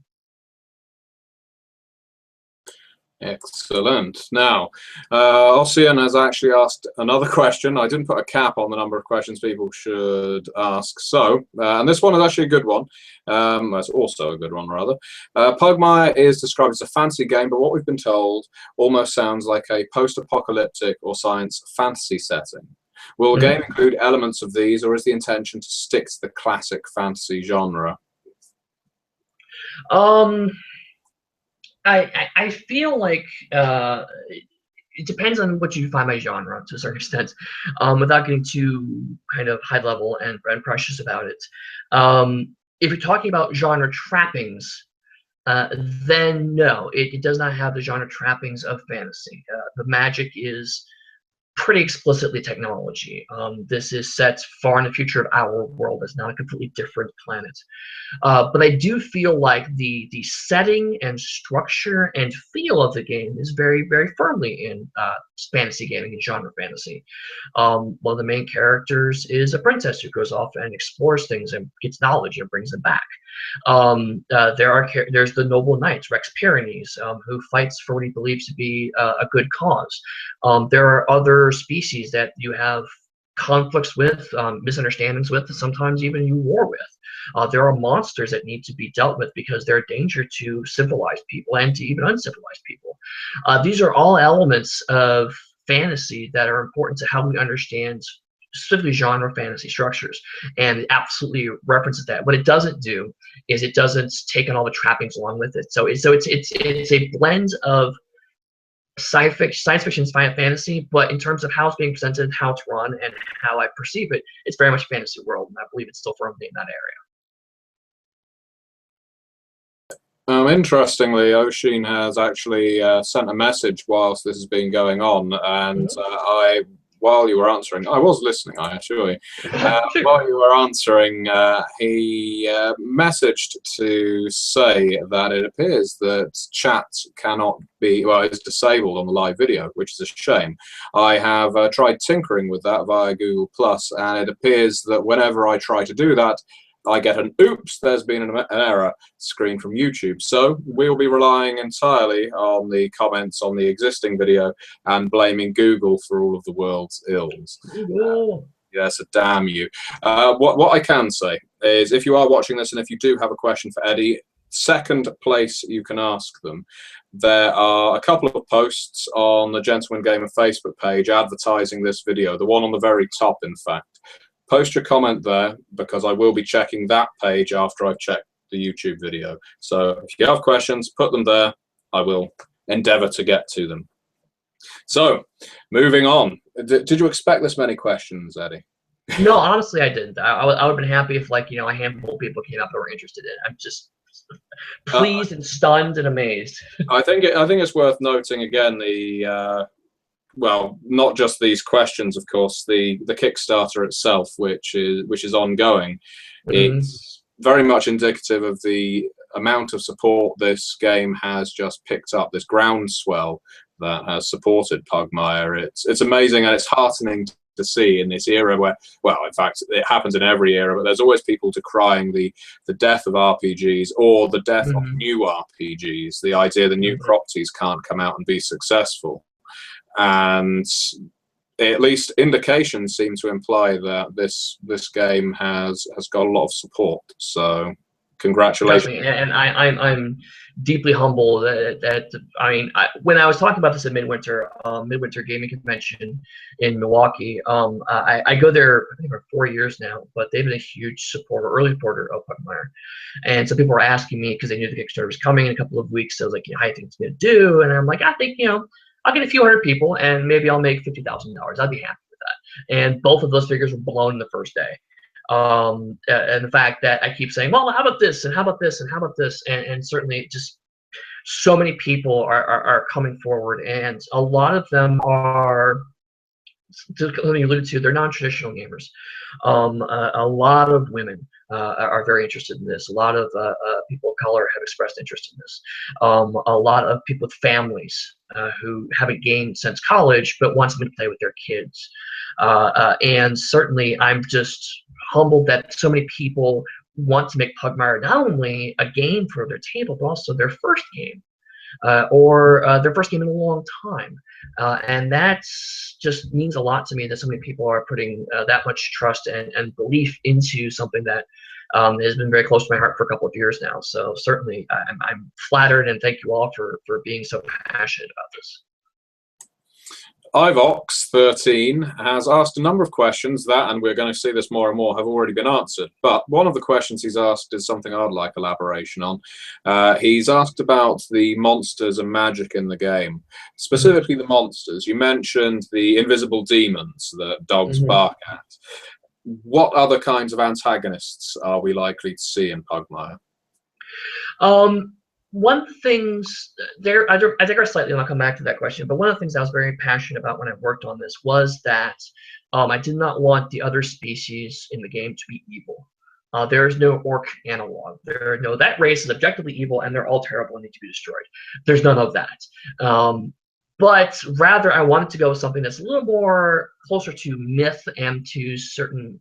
Excellent. Now, Ossian has actually asked another question. I didn't put a cap on the number of questions people should ask. So, and this one is actually a good one. It's also a good one, rather. Pugmire is described as a fantasy game, but what we've been told almost sounds like a post-apocalyptic or science fantasy setting. Will the game include elements of these, or is the intention to stick to the classic fantasy genre? I feel like it depends on what you define by genre to a certain extent, without getting too kind of high level and precious about it. If you're talking about genre trappings, then no, it does not have the genre trappings of fantasy. The magic is pretty explicitly technology. This is set far in the future of our world. It's not a completely different planet. But I do feel like the setting and structure and feel of the game is very, very firmly in fantasy gaming and genre fantasy. One of the main characters is a princess who goes off and explores things and gets knowledge and brings it back. There's the noble knight, Rex Pyrenees, who fights for what he believes to be a good cause. There are other species that you have conflicts with, misunderstandings with, sometimes even you war with. There are monsters that need to be dealt with because they're a danger to civilized people and to even uncivilized people. These are all elements of fantasy that are important to how we understand specifically genre fantasy structures, and it absolutely references that. What it doesn't do is it doesn't take on all the trappings along with it. So it's a blend of science fiction, fantasy, but in terms of how it's being presented, how it's run, and how I perceive it, it's very much a fantasy world, and I believe it's still firmly in that area. Interestingly, Oshin has actually sent a message whilst this has been going on, and while you were answering, I was listening, I assure you. While you were answering, he messaged to say that it appears that chat cannot be, well, it's disabled on the live video, which is a shame. I have tried tinkering with that via Google+, and it appears that whenever I try to do that, I get an oops, there's been an error screen from YouTube. So we'll be relying entirely on the comments on the existing video and blaming Google for all of the world's ills. Yes, damn you. What I can say is, if you are watching this and if you do have a question for Eddy, second place you can ask them. There are a couple of posts on the Gentleman Gamer Facebook page advertising this video, the one on the very top, in fact. Post your comment there, because I will be checking that page after I've checked the YouTube video. So if you have questions, put them there. I will endeavor to get to them. So, moving on. Did you expect this many questions, Eddy? No, honestly, I didn't. I would have been happy if, like, you know, a handful of people came up that were interested in it. I'm just pleased and stunned and amazed. I think it's worth noting again the well, not just these questions, of course, the Kickstarter itself, which is ongoing. It's very much indicative of the amount of support this game has just picked up, this groundswell that has supported Pugmire. It's amazing, and it's heartening to see in this era where, well, in fact, it happens in every era, but there's always people decrying the death of RPGs or the death of new RPGs, the idea that new properties can't come out and be successful. And at least indications seem to imply that this game has got a lot of support. So Congratulations. Trust me, and I'm deeply humbled when I was talking about this at Midwinter Gaming Convention in Milwaukee, I go there I think for 4 years now, but they've been a huge early supporter of Pugmire, and so people were asking me because they knew the Kickstarter was coming in a couple of weeks. So I was like, how do you think it's gonna do? And I'm like, I think I'll get a few hundred people, and maybe I'll make $50,000. I'd be happy with that. And both of those figures were blown the first day. And the fact that I keep saying, well, how about this, and how about this, and how about this, and certainly just so many people are coming forward, and a lot of them are, let me allude to, they're non-traditional gamers. A lot of women are very interested in this. A lot of people of color have expressed interest in this. A lot of people with families who haven't gamed since college but want something to play with their kids. And certainly I'm just humbled that so many people want to make Pugmire not only a game for their table, but also their first game. Or their first game in a long time. And that just means a lot to me that so many people are putting that much trust and belief into something that has been very close to my heart for a couple of years now. So certainly I'm flattered, and thank you all for being so passionate about this. Ivox13 has asked a number of questions that, and we're going to see this more and more, have already been answered. But one of the questions he's asked is something I'd like elaboration on. He's asked about the monsters and magic in the game, specifically the monsters. You mentioned the invisible demons that dogs bark at. What other kinds of antagonists are we likely to see in Pugmire? One of the things I digress slightly, and I'll come back to that question, but one of the things I was very passionate about when I worked on this was that I did not want the other species in the game to be evil. There is no orc analog. That race is objectively evil, and they're all terrible and need to be destroyed. There's none of that. But rather, I wanted to go with something that's a little more closer to myth and to certain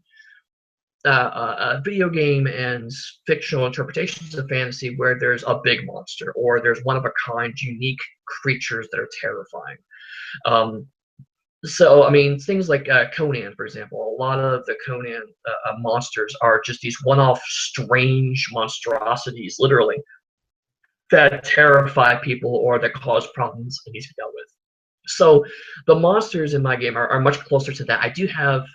video game and fictional interpretations of fantasy, where there's a big monster or there's one of a kind, unique creatures that are terrifying. So, I mean, things like Conan, for example. A lot of the Conan monsters are just these one-off strange monstrosities, literally, that terrify people or that cause problems and need to be dealt with. So the monsters in my game are much closer to that. I do have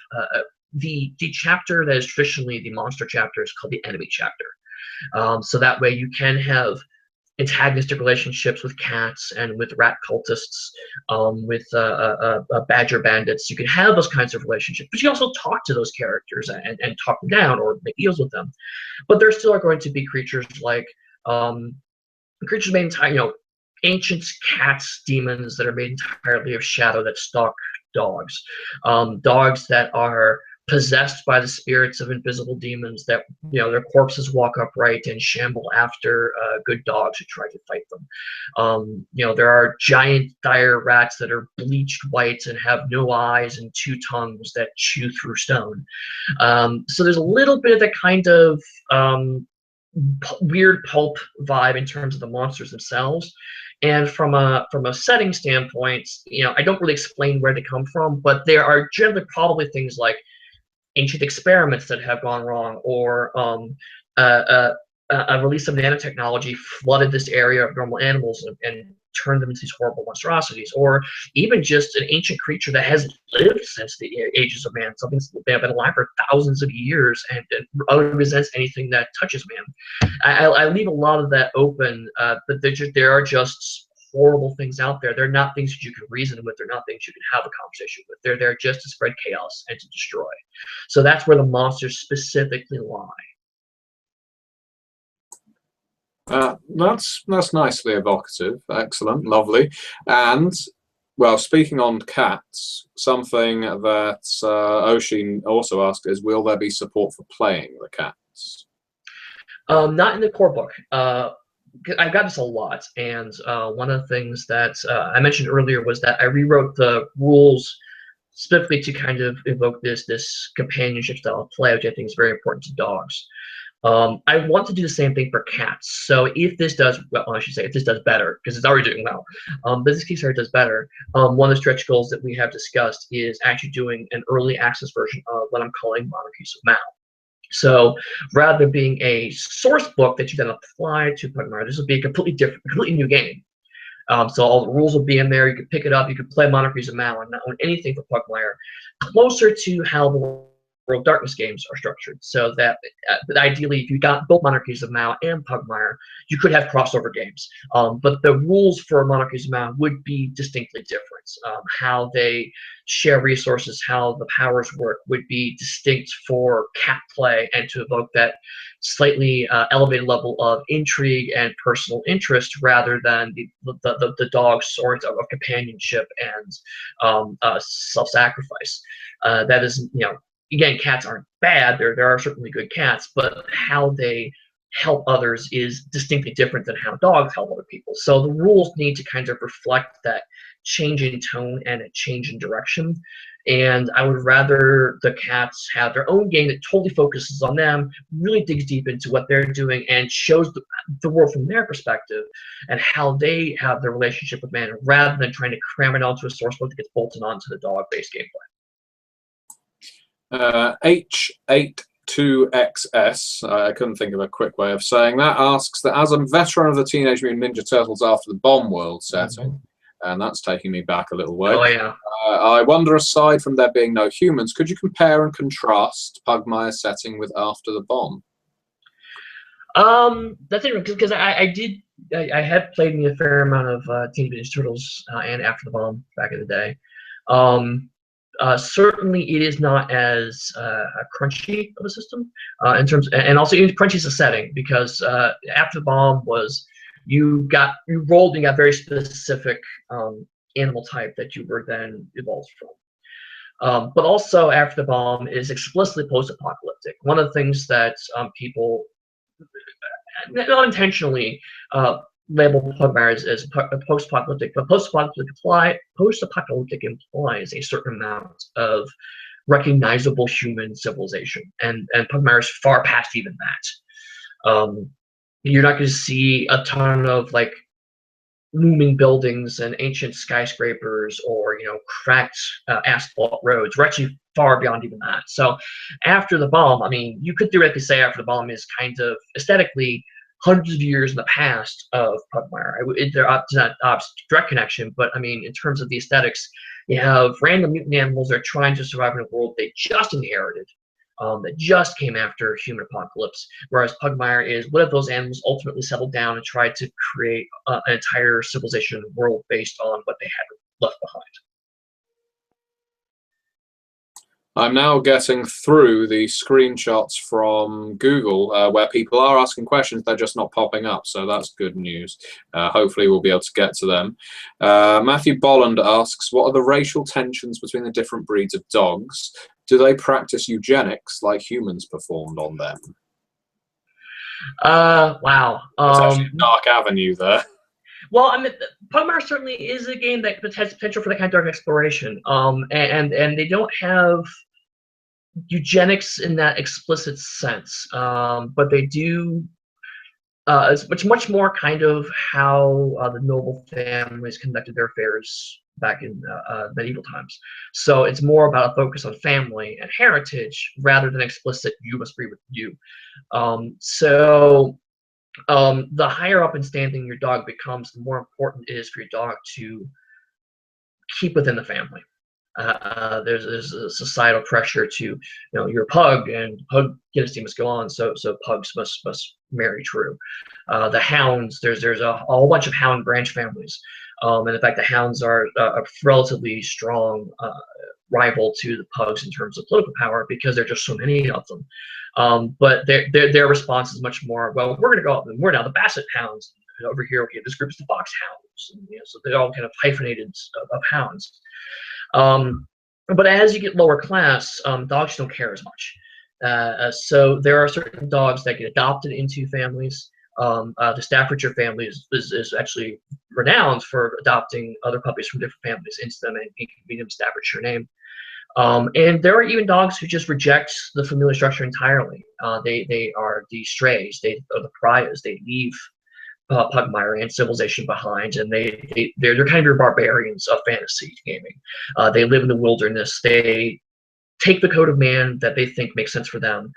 the chapter that is traditionally the monster chapter is called the enemy chapter. So that way you can have antagonistic relationships with cats and with rat cultists, with badger bandits. You can have those kinds of relationships, but you also talk to those characters and talk them down or make deals with them. But there still are going to be creatures like creatures made entirely, ancient cats, demons that are made entirely of shadow that stalk dogs, dogs that are possessed by the spirits of invisible demons that, their corpses walk upright and shamble after good dogs who try to fight them. There are giant dire rats that are bleached white and have no eyes and 2 tongues that chew through stone. So there's a little bit of that kind of weird pulp vibe in terms of the monsters themselves. And from a setting standpoint, I don't really explain where they come from, but there are generally probably things like ancient experiments that have gone wrong, or a release of nanotechnology flooded this area of normal animals and turned them into these horrible monstrosities, or even just an ancient creature that has lived since the ages of man, something that's been alive for thousands of years and resents anything that touches man. I leave a lot of that open, but there are just horrible things out there. They're not things that you can reason with. They're not things you can have a conversation with. They're there just to spread chaos and to destroy. So that's where the monsters specifically lie. That's nicely evocative. Excellent, lovely. And well, speaking on cats, something that Oshin also asked is, will there be support for playing the cats? Not in the core book. I've got this a lot, and one of the things that I mentioned earlier was that I rewrote the rules specifically to kind of evoke this companionship style of play, which I think is very important to dogs. I want to do the same thing for cats. So if this does, well, I should say, if this does better, because it's already doing well, but this Kickstarter does better, one of the stretch goals that we have discussed is actually doing an early access version of what I'm calling Monarchies of Mao. So rather than being a source book that you then apply to Pugmire, this will be a completely different, completely new game. So all the rules will be in there. You can pick it up. You can play Monarchies of Mal and not own anything for Pugmire, closer to how the World of Darkness games are structured. So that ideally, if you got both Monarchies of Mal and Pugmire, you could have crossover games. But the rules for Monarchies of Mal would be distinctly different. How they share resources, how the powers work would be distinct for cat play, and to evoke that slightly elevated level of intrigue and personal interest rather than the dog sort of companionship and self-sacrifice. That is, again, cats aren't bad. There are certainly good cats, but how they help others is distinctly different than how dogs help other people. So the rules need to kind of reflect that change in tone and a change in direction. And I would rather the cats have their own game that totally focuses on them, really digs deep into what they're doing, and shows the world from their perspective and how they have their relationship with man, rather than trying to cram it onto a source book that gets bolted onto the dog-based gameplay. H82XS, I couldn't think of a quick way of saying that, asks that as a veteran of the Teenage Mutant Ninja Turtles After the Bomb world setting, and that's taking me back a little way. Oh, yeah. I wonder, aside from there being no humans, could you compare and contrast Pugmire's setting with After the Bomb? That's interesting, because I had played a fair amount of Teenage Mutant Ninja Turtles and After the Bomb back in the day. Certainly, it is not as crunchy of a system in terms, and also crunchy is a setting, because After the Bomb was you rolled and got very specific animal type that you were then evolved from. But also, After the Bomb is explicitly post-apocalyptic. One of the things that people not intentionally label Pugmire as post-apocalyptic, but post-apocalyptic implies a certain amount of recognizable human civilization, and Pugmire is far past even that. You're not going to see a ton of like looming buildings and ancient skyscrapers, or cracked asphalt roads. We're actually far beyond even that. So After the Bomb, I mean, you could theoretically say After the Bomb is kind of aesthetically hundreds of years in the past of Pugmire. They're not direct connection, but I mean, in terms of the aesthetics, you have random mutant animals that are trying to survive in a world they just inherited, that just came after human apocalypse, whereas Pugmire is, what if those animals ultimately settled down and tried to create an entire civilization world based on what they had left behind. I'm now getting through the screenshots from Google where people are asking questions, they're just not popping up, so that's good news. Hopefully we'll be able to get to them. Matthew Bolland asks, what are the racial tensions between the different breeds of dogs? Do they practice eugenics like humans performed on them? Wow. It's actually a dark avenue there. Well, I mean, Pugmire certainly is a game that has potential for that kind of dark exploration. And they don't have eugenics in that explicit sense, but they do. It's much more kind of how the noble families conducted their affairs back in medieval times. So it's more about a focus on family and heritage rather than explicit "you must breed with you." The higher up in standing your dog becomes, the more important it is for your dog to keep within the family. There's a societal pressure to, you're a pug, and pug dynasty must go on, so pugs must marry true. The hounds, there's a whole bunch of hound branch families, and in fact the hounds are a relatively strong rival to the pugs in terms of political power, because there are just so many of them. But their response is much more, well, we're going to go up, and we're now the Basset hounds. And over here, okay, this group is the fox hounds. And, so they're all kind of hyphenated of hounds. But as you get lower class, dogs don't care as much. So there are certain dogs that get adopted into families. The Staffordshire family is actually renowned for adopting other puppies from different families into them and giving them Staffordshire name. And there are even dogs who just reject the familiar structure entirely. They are the strays, they are the pariahs. They leave Pugmire and civilization behind, and they're kind of your barbarians of fantasy gaming. They live in the wilderness. They take the code of man that they think makes sense for them.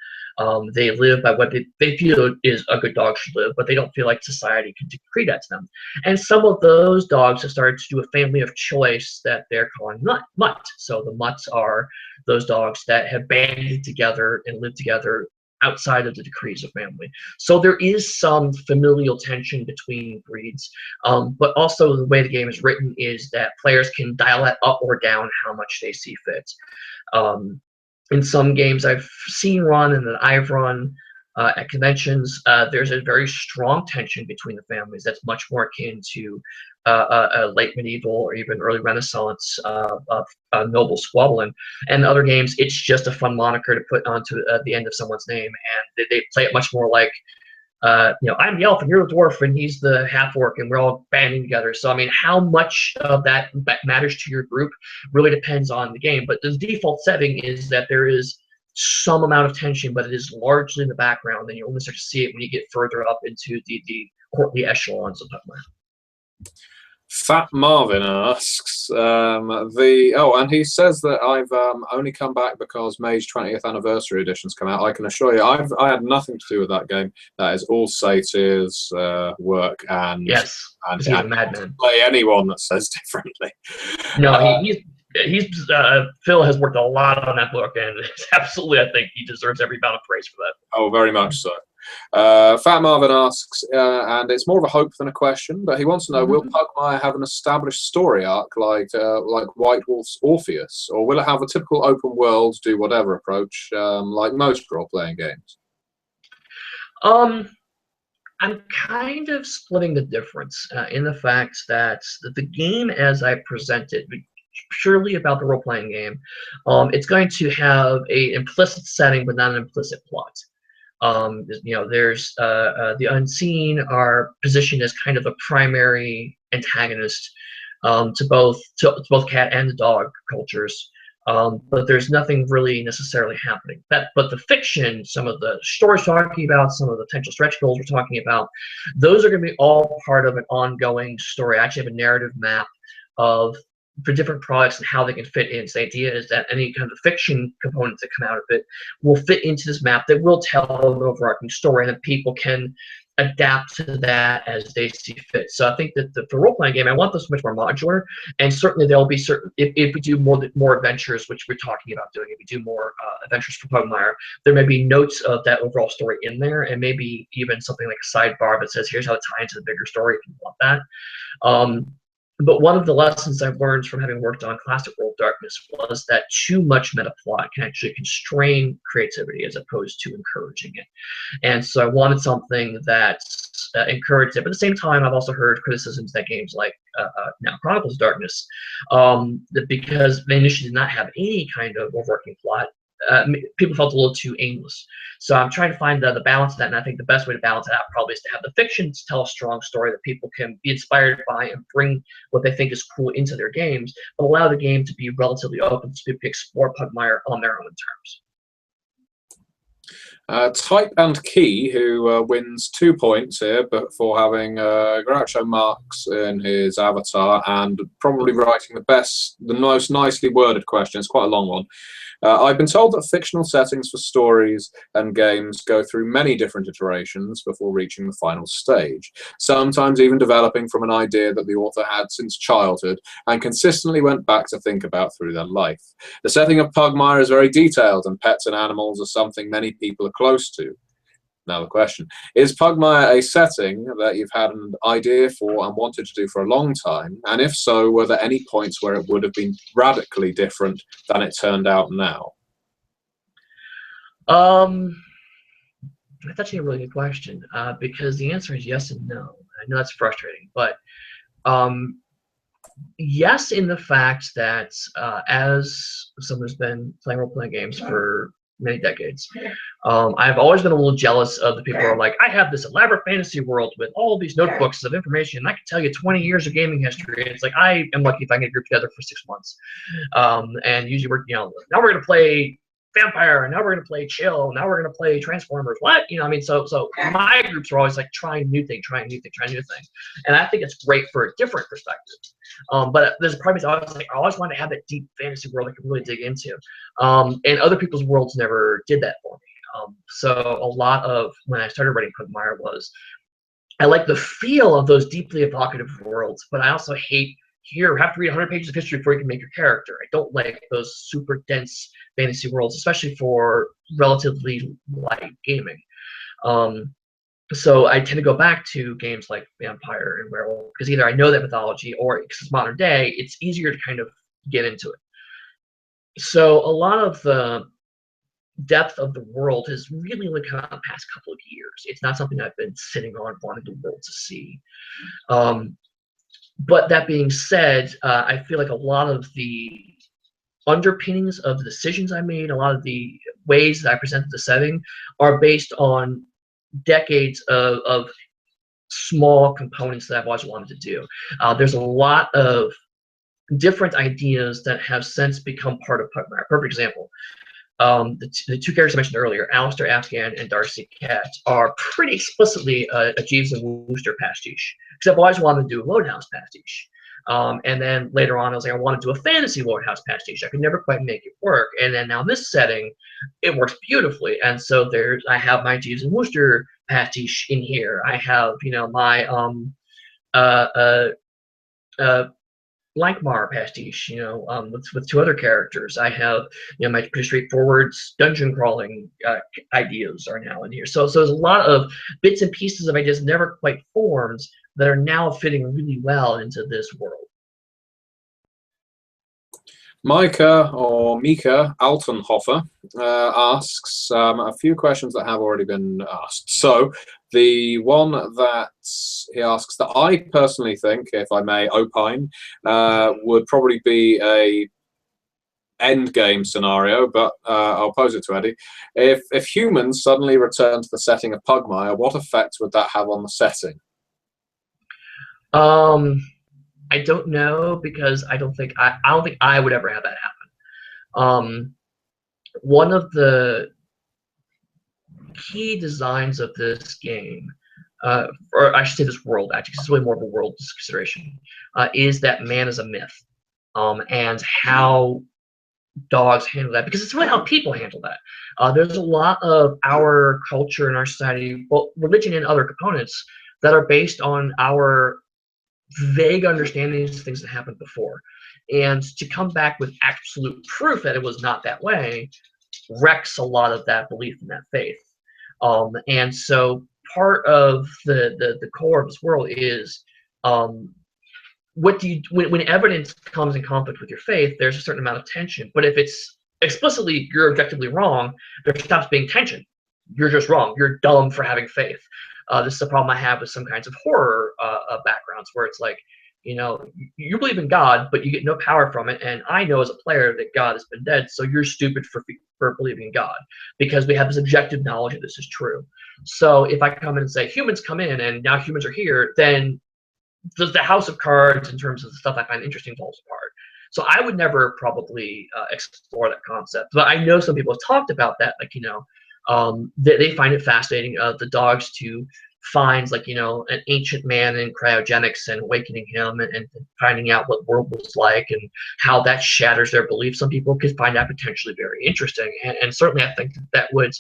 They live by what they feel is a good dog should live, but they don't feel like society can decree that to them. And some of those dogs have started to do a family of choice that they're calling mutt. So the mutts are those dogs that have banded together and live together outside of the decrees of family. So there is some familial tension between breeds, but also the way the game is written is that players can dial that up or down how much they see fit. In some games I've seen run and that I've run at conventions, there's a very strong tension between the families that's much more akin to a late medieval or even early Renaissance noble squabbling. And other games, it's just a fun moniker to put onto the end of someone's name, and they play it much more like, I'm the elf and you're the dwarf and he's the half orc and we're all banding together. So I mean, how much of that matters to your group really depends on the game. But the default setting is that there is some amount of tension, but it is largely in the background, and you only start to see it when you get further up into the courtly echelons of Pugmire. Fat Marvin asks, and he says that I've only come back because May's 20th anniversary edition's come out. I can assure you, I had nothing to do with that game. That is all Satyr's work, and yes, and he's a madman. Play anyone that says differently. No, he's Phil has worked a lot on that book, and absolutely, I think he deserves every amount of praise for that. Oh, very much so. Fat Marvin asks, and it's more of a hope than a question, but he wants to know: will Pugmire have an established story arc like White Wolf's Orpheus, or will it have a typical open world, do whatever approach like most role-playing games? I'm kind of splitting the difference in the fact that the game, as I present it, purely about the role-playing game, it's going to have an implicit setting, but not an implicit plot. There's the unseen are positioned as kind of a primary antagonist to both cat and the dog cultures, but there's nothing really necessarily happening. But the fiction, some of the stories we're talking about, some of the potential stretch goals we're talking about, those are going to be all part of an ongoing story. I actually have a narrative map for different products and how they can fit in. So the idea is that any kind of fiction components that come out of it will fit into this map that will tell an overarching story, and that people can adapt to that as they see fit. So I think that the role-playing game, I want this much more modular, and certainly there'll be certain, if we do more adventures, which we're talking about doing, if we do more adventures for Pugmire, there may be notes of that overall story in there, and maybe even something like a sidebar that says, here's how to tie into the bigger story if you want that. But one of the lessons I've learned from having worked on Classic World Darkness was that too much meta plot can actually constrain creativity as opposed to encouraging it. And so I wanted something that encouraged it. But at the same time, I've also heard criticisms that games like now Chronicles of Darkness, that because they initially did not have any kind of overarching plot, people felt a little too aimless. So I'm trying to find the balance of that, and I think the best way to balance it out probably is to have the fiction to tell a strong story that people can be inspired by and bring what they think is cool into their games, but allow the game to be relatively open so people can explore Pugmire on their own terms. Type and Key, who wins 2 points here, but for having Groucho Marx in his avatar and probably writing the most nicely worded question. It's quite a long one. I've been told that fictional settings for stories and games go through many different iterations before reaching the final stage, sometimes even developing from an idea that the author had since childhood and consistently went back to think about through their life. The setting of Pugmire is very detailed, and pets and animals are something many people are close to. Now the question, is Pugmire a setting that you've had an idea for and wanted to do for a long time? And if so, were there any points where it would have been radically different than it turned out now? That's actually a really good question, because the answer is yes and no. I know that's frustrating, but yes, in the fact that as someone who's been playing role-playing games for many decades, I've always been a little jealous of the people who are like, I have this elaborate fantasy world with all these notebooks of information, and I can tell you 20 years of gaming history. And it's like, I am lucky if I can get a group together for 6 months. And usually we're, now we're going to play Vampire, and now we're going to play Chill, now we're going to play Transformers. What? I mean, so my groups are always like trying new thing. And I think it's great for a different perspective. But there's a part of me that's always like, I always wanted to have that deep fantasy world I could really dig into. And other people's worlds never did that for me. So a lot of when I started writing Pugmire was, I like the feel of those deeply evocative worlds, but I also hate, here, have to read 100 pages of history before you can make your character. I don't like those super dense fantasy worlds, especially for relatively light gaming. So I tend to go back to games like Vampire and Werewolf, because either I know that mythology, or because it's modern day, it's easier to kind of get into it. So a lot of the depth of the world has really only come out in the past couple of years. It's not something I've been sitting on wanting the world to see. But that being said, I feel like a lot of the underpinnings of the decisions I made, a lot of the ways that I presented the setting, are based on decades of small components that I've always wanted to do. There's a lot of different ideas that have since become part of Pugmire. Perfect example. The two characters I mentioned earlier, Alistair Afghan and Darcy Cat, are pretty explicitly a Jeeves and Wooster pastiche, except I always wanted to do a Roadhouse pastiche. And then later on, I was like, I want to do a fantasy Roadhouse pastiche. I could never quite make it work. And then now in this setting, it works beautifully. And so I have my Jeeves and Wooster pastiche in here. I have, my Blankmar pastiche, with two other characters. I have, my pretty straightforward dungeon crawling ideas are now in here. So there's a lot of bits and pieces of ideas never quite formed that are now fitting really well into this world. Micah or Mika Altenhofer asks a few questions that have already been asked. So the one that he asks that I personally think, if I may opine, would probably be a end game scenario, but I'll pose it to Eddie. If humans suddenly return to the setting of Pugmire, what effect would that have on the setting? I don't know, because I don't think I would ever have that happen. One of the key designs of this game, or I should say this world, actually, because it's really more of a world consideration, is that man is a myth, and how dogs handle that, because it's really how people handle that. There's a lot of our culture and our society, both religion and other components, that are based on our vague understandings of things that happened before. And to come back with absolute proof that it was not that way wrecks a lot of that belief in that faith. And so part of the core of this world is, what do you, when evidence comes in conflict with your faith, there's a certain amount of tension. But if it's explicitly you're objectively wrong, there stops being tension. You're just wrong. You're dumb for having faith. This is a problem I have with some kinds of horror backgrounds, where it's like, you believe in God, but you get no power from it, and I know as a player that God has been dead, so you're stupid for believing in God, because we have this objective knowledge that this is true. So if I come in and say humans come in and now humans are here, then the house of cards, in terms of the stuff I find interesting, falls apart. So I would never probably explore that concept, but I know some people have talked about that, like, they find it fascinating, the dogs to find, like, an ancient man in cryogenics and awakening him, and finding out what world was like and how that shatters their beliefs. Some people could find that potentially very interesting, and certainly I think that would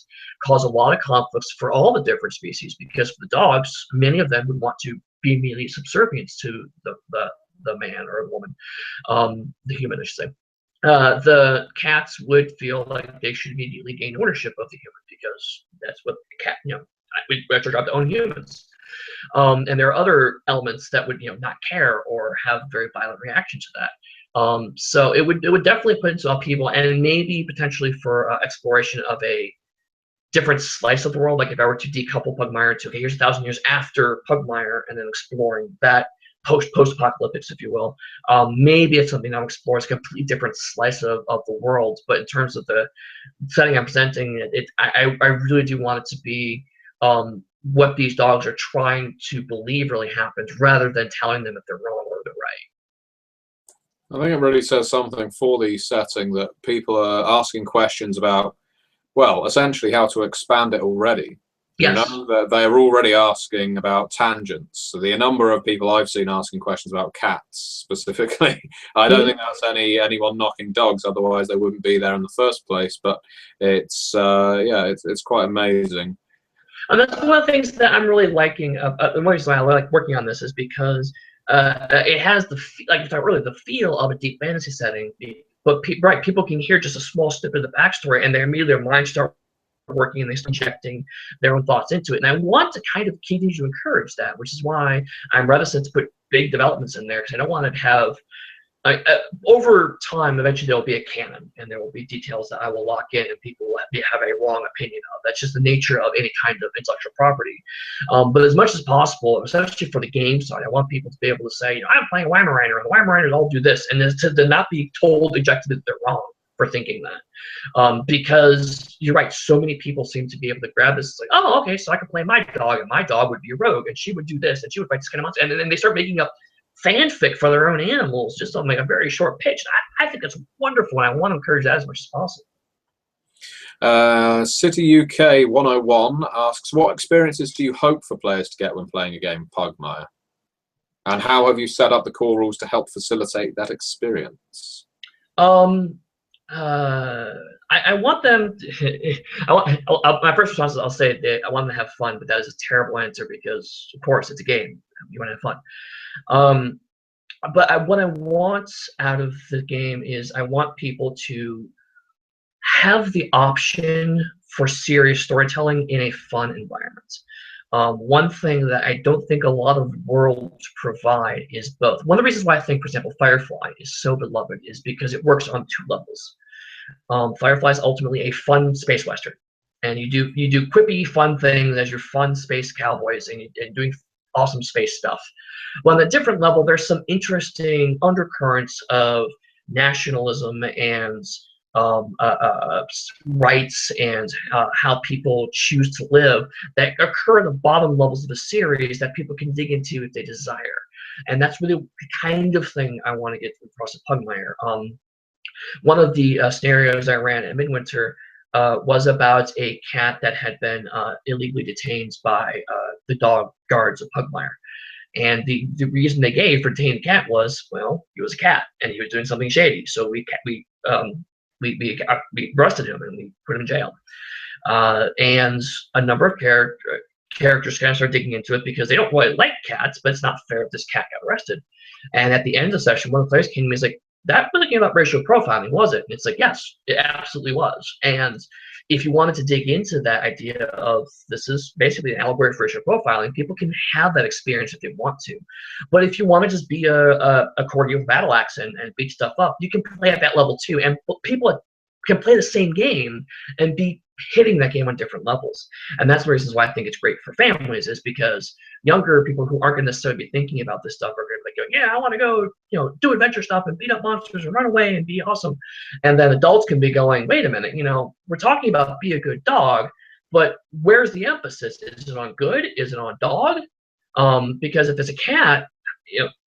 cause a lot of conflicts for all the different species, because for the dogs, many of them would want to be immediately subservient to the man or the woman, the human, I should say. The cats would feel like they should immediately gain ownership of the human, because that's what the cat, it's our job to own humans. And there are other elements that would, not care or have very violent reaction to that. So it would definitely put into upheaval, and maybe potentially for exploration of a different slice of the world. Like if I were to decouple Pugmire to, okay, here's 1,000 years after Pugmire, and then exploring that post-apocalyptics, if you will. Maybe it's something I'll explore. It's a completely different slice of the world. But in terms of the setting I'm presenting, I really do want it to be what these dogs are trying to believe really happened, rather than telling them if they're wrong or they're right. I think it really says something for the setting that people are asking questions about, well, essentially how to expand it already. You Yes. know, that they're already asking about tangents. So the number of people I've seen asking questions about cats specifically, I don't think that's anyone knocking dogs. Otherwise, they wouldn't be there in the first place. But it's yeah, it's quite amazing. And that's one of the things that I'm really liking. The reason why I like working on this is because it has like you thought really the feel of a deep fantasy setting. But right, people can hear just a small snippet of the backstory, and they immediately their minds start working and they start injecting their own thoughts into it. And I want to kind of continue to encourage that, which is why I'm reticent to put big developments in there because I don't want to have. Over time, eventually there will be a canon, and there will be details that I will lock in, and people will have a wrong opinion of. That's just the nature of any kind of intellectual property. But as much as possible, especially for the game side, I want people to be able to say, you know, I'm playing Weimaraner, and the Weimaraners all do this, and to not be told, ejected that they're wrong for thinking that. Because you're right, so many people seem to be able to grab this. It's like, oh, okay, so I can play my dog, and my dog would be a rogue, and she would do this, and she would fight this kind of monster, and then they start making up fanfic for their own animals, just on like a very short pitch. I think that's wonderful, and I want to encourage that as much as possible. City UK 101 asks, what experiences do you hope for players to get when playing a game of Pugmire? And how have you set up the core rules to help facilitate that experience? I want them to, my first response is I'll say that I want them to have fun, but that is a terrible answer because, of course, it's a game. You want to have fun. But what I want out of the game is I want people to have the option for serious storytelling in a fun environment. One thing that I don't think a lot of worlds provide is both. One of the reasons why I think, for example, Firefly is so beloved is because it works on two levels. Firefly is ultimately a fun space western, and you do quippy, fun things as your fun space cowboys and doing awesome space stuff. Well, on a different level, there's some interesting undercurrents of nationalism and rights and how people choose to live that occur at the bottom levels of the series that people can dig into if they desire. And that's really the kind of thing I want to get across at Pugmire. One of the scenarios I ran at Midwinter was about a cat that had been illegally detained by the dog guards of Pugmire. And the reason they gave for detaining the cat was, well, he was a cat and he was doing something shady. So we arrested him and we put him in jail. And a number of characters kind of start digging into it because they don't really like cats, but it's not fair if this cat got arrested. And at the end of the session, one of the players came to me and was like, that really came about racial profiling, was it? And it's like, yes, it absolutely was. And if you wanted to dig into that idea of this is basically an allegory for racial profiling, people can have that experience if they want to. But if you want to just be a corgi with battle axe and beat stuff up, you can play at that level too. And people can play the same game and be hitting that game on different levels. And that's the reasons why I think it's great for families, is because younger people who aren't going to necessarily be thinking about this stuff are going to be like, yeah, I want to go, do adventure stuff and beat up monsters and run away and be awesome. And then adults can be going, wait a minute, we're talking about be a good dog, but where's the emphasis? Is it on good? Is it on dog? Because if it's a cat,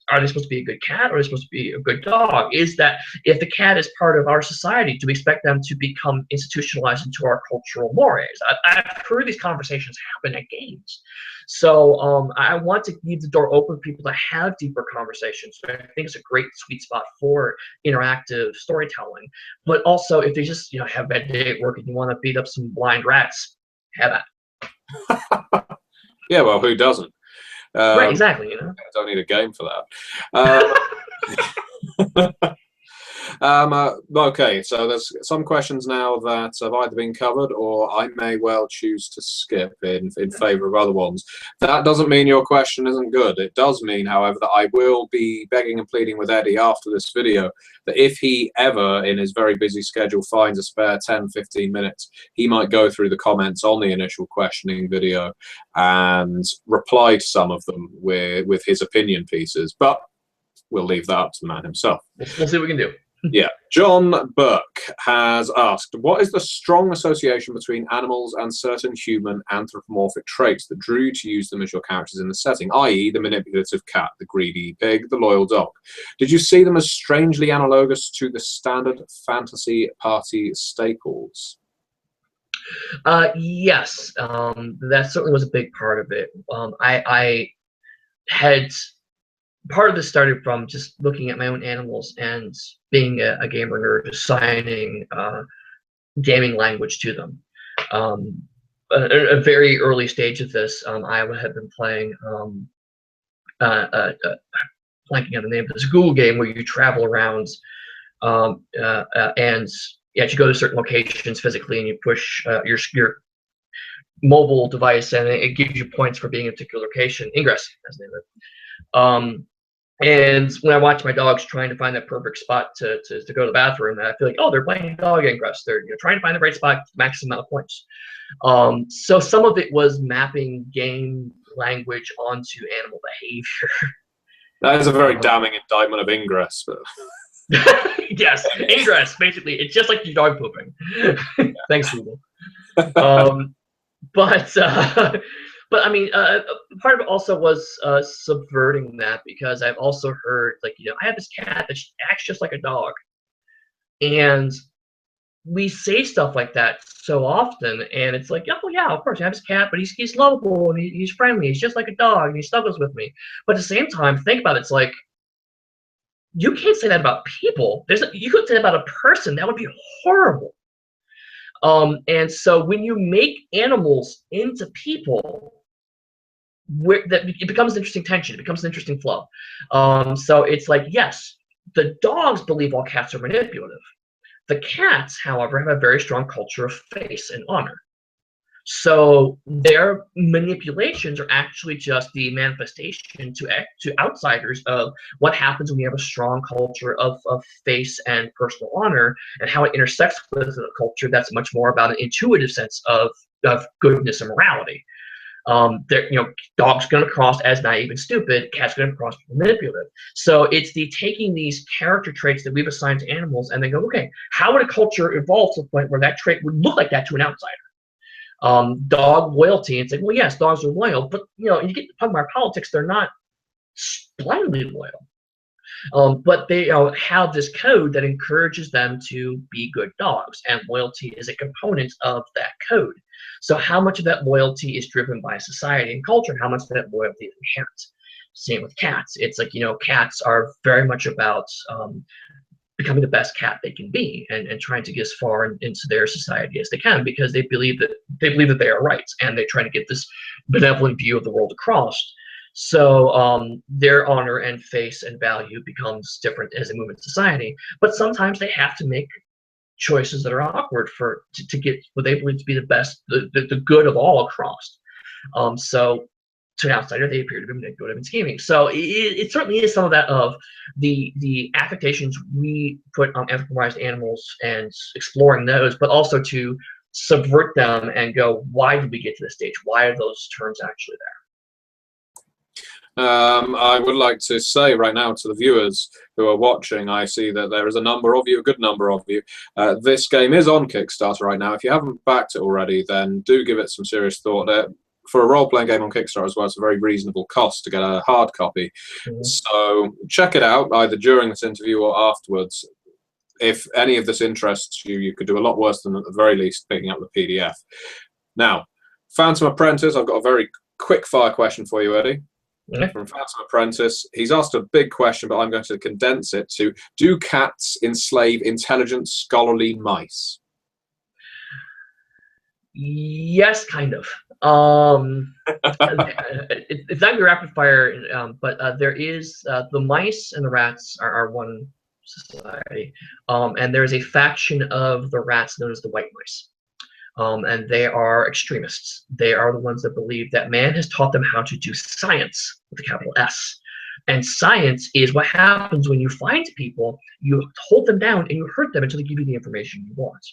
are they supposed to be a good cat or are they supposed to be a good dog? Is that if the cat is part of our society, do we expect them to become institutionalized into our cultural mores? I've heard these conversations happen at games. So I want to leave the door open for people to have deeper conversations. So I think it's a great sweet spot for interactive storytelling. But also, if they just have a bad day at work and you want to beat up some blind rats, have at. Yeah, well, who doesn't? Right, exactly. I don't need a game for that. Okay, so there's some questions now that have either been covered or I may well choose to skip in favor of other ones. That doesn't mean your question isn't good. It does mean, however, that I will be begging and pleading with Eddy after this video that if he ever, in his very busy schedule, finds a spare 10-15 minutes, he might go through the comments on the initial questioning video and reply to some of them with his opinion pieces. But we'll leave that up to the man himself. We'll see what we can do. Yeah. John Burke has asked, what is the strong association between animals and certain human anthropomorphic traits that drew you to use them as your characters in the setting, i.e. the manipulative cat, the greedy pig, the loyal dog? Did you see them as strangely analogous to the standard fantasy party staples? Yes, that certainly was a big part of it. I had part of this started from just looking at my own animals and being a gamer nerd, assigning gaming language to them. Um, a very early stage of this, I had been playing blanking on the name of this Google game where you travel around and you go to certain locations physically and you push your mobile device and it gives you points for being in a particular location. Ingress, as the name of it. And when I watch my dogs trying to find that perfect spot to go to the bathroom, I feel like, oh, they're playing dog ingress. They're trying to find the right spot, maximum amount of points. So some of it was mapping game language onto animal behavior. That is a very damning indictment of Ingress. But... yes, Ingress, basically. It's just like your dog pooping. Thanks, Google. But I mean, part of it also was subverting that, because I've also heard, like, I have this cat that acts just like a dog. And we say stuff like that so often, and it's like, oh yeah, of course, I have this cat, but he's lovable and he's friendly. He's just like a dog, and he snuggles with me. But at the same time, think about it. It's like, you can't say that about people. You couldn't say that about a person. That would be horrible. And so when you make animals into people, it becomes an interesting tension. It becomes an interesting flow. So it's like, yes, the dogs believe all cats are manipulative. The cats, however, have a very strong culture of face and honor. So their manipulations are actually just the manifestation to outsiders of what happens when you have a strong culture of face and personal honor, and how it intersects with a culture that's much more about an intuitive sense of goodness and morality. Dogs going to cross as naive and stupid, cats going to cross manipulative. So it's taking these character traits that we've assigned to animals and then go, okay, how would a culture evolve to the point where that trait would look like that to an outsider? Dog loyalty. It's like, well, yes, dogs are loyal, but you get to Pugmire politics, they're not blindly loyal. But they have this code that encourages them to be good dogs, and loyalty is a component of that code. So how much of that loyalty is driven by society and culture, and how much of that loyalty is inherent? Same with cats. It's like, cats are very much about becoming the best cat they can be, and trying to get as far into their society as they can, because they believe that they are right, and they try to get this benevolent view of the world across. So their honor and face and value becomes different as they move into society. But sometimes they have to make choices that are awkward to get what they believe to be the best, the good of all across. So to an outsider, they appear to be manipulative and scheming. So it certainly is some of that of the affectations we put on anthropomorphized animals and exploring those, but also to subvert them and go, why did we get to this stage? Why are those terms actually there? I would like to say right now to the viewers who are watching, I see that there is a number of you, a good number of you. This game is on Kickstarter right now. If you haven't backed it already, then do give it some serious thought. For a role-playing game on Kickstarter as well, it's a very reasonable cost to get a hard copy. Mm-hmm. So check it out either during this interview or afterwards. If any of this interests you, you could do a lot worse than at the very least picking up the PDF. Now, Phantom Apprentice, I've got a very quick-fire question for you, Eddie. Mm-hmm. From Phantom Apprentice, he's asked a big question, but I'm going to condense it to: do cats enslave intelligent, scholarly mice? Yes, kind of. It's not your rapid fire, but there is the mice and the rats are one society, and there's a faction of the rats known as the white mice. And they are extremists. They are the ones that believe that man has taught them how to do science with a capital S. And science is what happens when you find people, you hold them down, and you hurt them until they give you the information you want.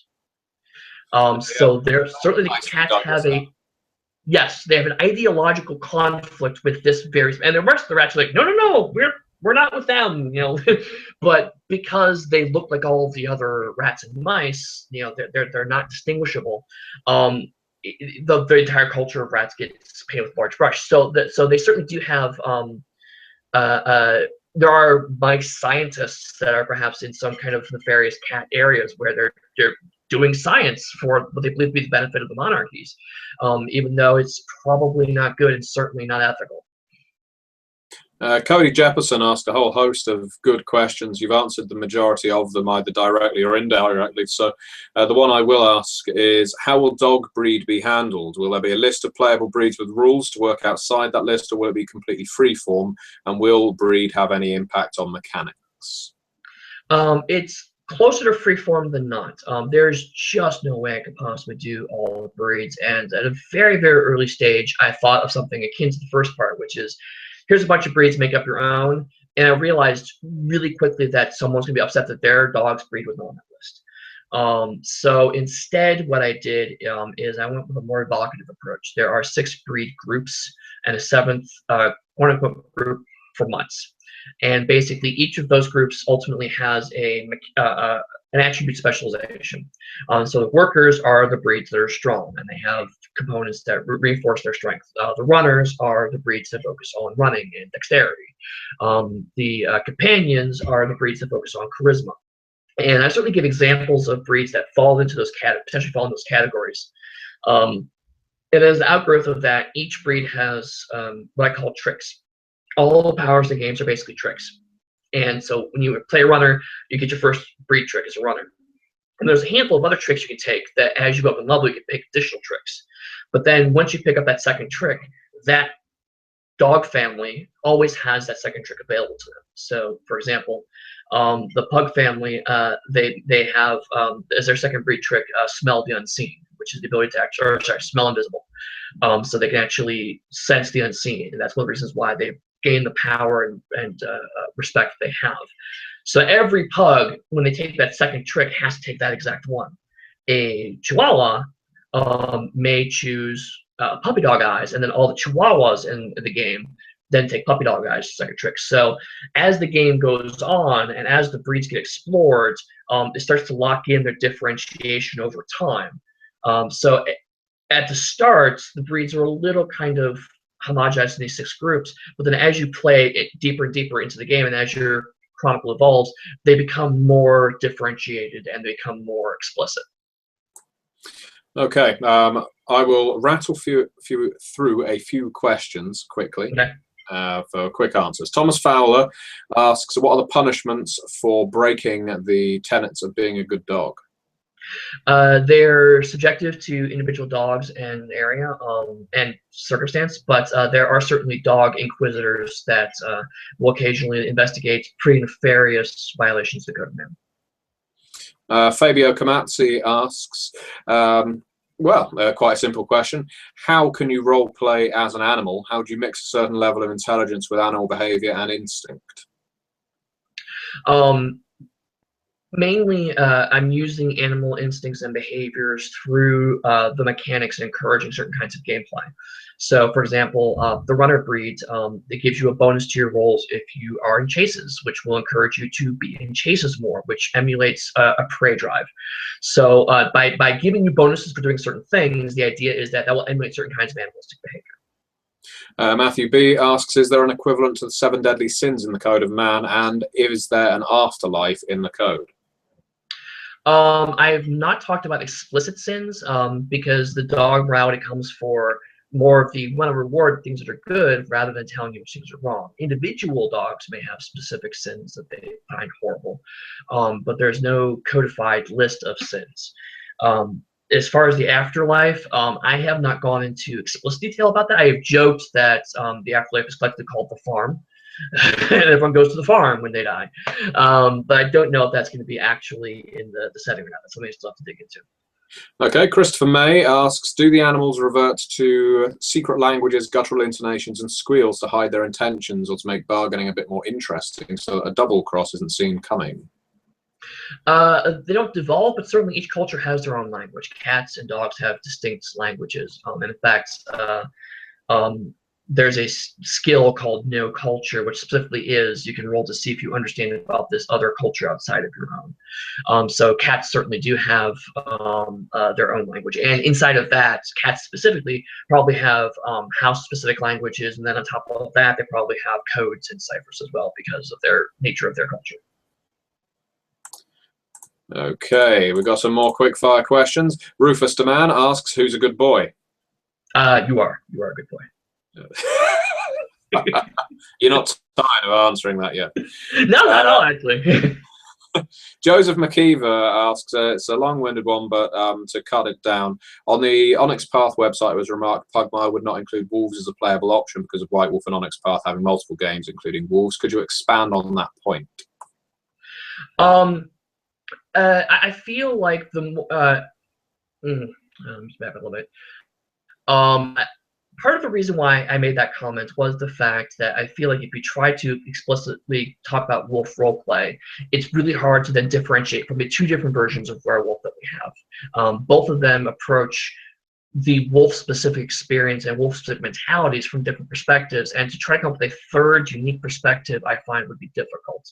So there's certainly the cats have they have an ideological conflict with this and the rest of the rats are like, no, we're not with them, but because they look like all the other rats and mice, they're not distinguishable. The entire culture of rats gets painted with a large brush. So they certainly do have. There are mice scientists that are perhaps in some kind of nefarious cat areas where they're doing science for what they believe to be the benefit of the monarchies, even though it's probably not good and certainly not ethical. Cody Jefferson asked a whole host of good questions. You've answered the majority of them either directly or indirectly. So the one I will ask is, how will dog breed be handled? Will there be a list of playable breeds with rules to work outside that list, or will it be completely freeform? And will breed have any impact on mechanics? It's closer to freeform than not. There's just no way I could possibly do all the breeds. And at a very, very early stage, I thought of something akin to the first part, which is, here's a bunch of breeds, make up your own. And I realized really quickly that someone's going to be upset that their dog's breed was not on that list. So instead, what I did is I went with a more evocative approach. There are 6 breed groups and a 7th quote-unquote group for mutts. And basically, each of those groups ultimately has an attribute specialization. So the workers are the breeds that are strong, and they have components that reinforce their strength. The runners are the breeds that focus on running and dexterity. The companions are the breeds that focus on charisma. And I certainly give examples of breeds that fall into those potentially fall in those categories. And as the outgrowth of that, each breed has what I call tricks. All the powers of the games are basically tricks. And so when you play a runner, you get your first breed trick as a runner. And there's a handful of other tricks you can take that as you go up in level, you can pick additional tricks. But then once you pick up that second trick, that dog family always has that second trick available to them. So, for example, the pug family, they have as their second breed trick, smell the unseen, which is the ability to actually, or sorry, smell invisible. So they can actually sense the unseen, and that's one of the reasons why they gain the power and respect they have. So every pug, when they take that second trick, has to take that exact one. A Chihuahua may choose puppy dog eyes, and then all the Chihuahuas in the game then take puppy dog eyes second trick. So as the game goes on and as the breeds get explored, it starts to lock in their differentiation over time. So at the start, the breeds are a little kind of homogenized in these 6 groups, but then as you play it deeper and deeper into the game, and as your chronicle evolves, they become more differentiated and they become more explicit. Okay, I will rattle through a few questions quickly. Okay. For quick answers. Thomas Fowler asks, what are the punishments for breaking the tenets of being a good dog? They're subjective to individual dogs and area and circumstance, but there are certainly dog inquisitors that will occasionally investigate pretty nefarious violations of the code of man. Fabio Kamazzi asks, quite a simple question. How can you role play as an animal? How do you mix a certain level of intelligence with animal behavior and instinct? Mainly, I'm using animal instincts and behaviors through the mechanics and encouraging certain kinds of gameplay. So, for example, the runner breed, it gives you a bonus to your rolls if you are in chases, which will encourage you to be in chases more, which emulates a prey drive. So, by giving you bonuses for doing certain things, the idea is that will emulate certain kinds of animalistic behavior. Matthew B asks, is there an equivalent to the 7 deadly sins in the Code of Man, and is there an afterlife in the code? I have not talked about explicit sins because the dog route, it comes for more of the want to reward things that are good rather than telling you which things are wrong. Individual dogs may have specific sins that they find horrible, but there's no codified list of sins. As far as the afterlife, I have not gone into explicit detail about that. I have joked that the afterlife is collectively called the farm. And everyone goes to the farm when they die. But I don't know if that's going to be actually in the setting or not. That's something I still have to dig into. Okay, Christopher May asks, do the animals revert to secret languages, guttural intonations, and squeals to hide their intentions or to make bargaining a bit more interesting so that a double cross isn't seen coming? They don't devolve, but certainly each culture has their own language. Cats and dogs have distinct languages. And in fact, there's a skill called No Culture, which specifically is you can roll to see if you understand about this other culture outside of your own. So cats certainly do have their own language. And inside of that, cats specifically probably have house-specific languages. And then on top of that, they probably have codes and ciphers as well because of their nature of their culture. Okay, we've got some more quick-fire questions. Rufus DeMann asks, who's a good boy? You are a good boy. You're not tired of answering that yet? No, not at all, actually. Joseph McKeever asks, it's a long-winded one, but to cut it down, on the Onyx Path website it was remarked Pugmire would not include Wolves as a playable option because of White Wolf and Onyx Path having multiple games, including Wolves. Could you expand on that point? I feel like just back a little bit. Part of the reason why I made that comment was the fact that I feel like if you try to explicitly talk about wolf roleplay, it's really hard to then differentiate from the two different versions of werewolf that we have. Both of them approach the wolf-specific experience and wolf-specific mentalities from different perspectives, and to try to come up with a third unique perspective I find would be difficult.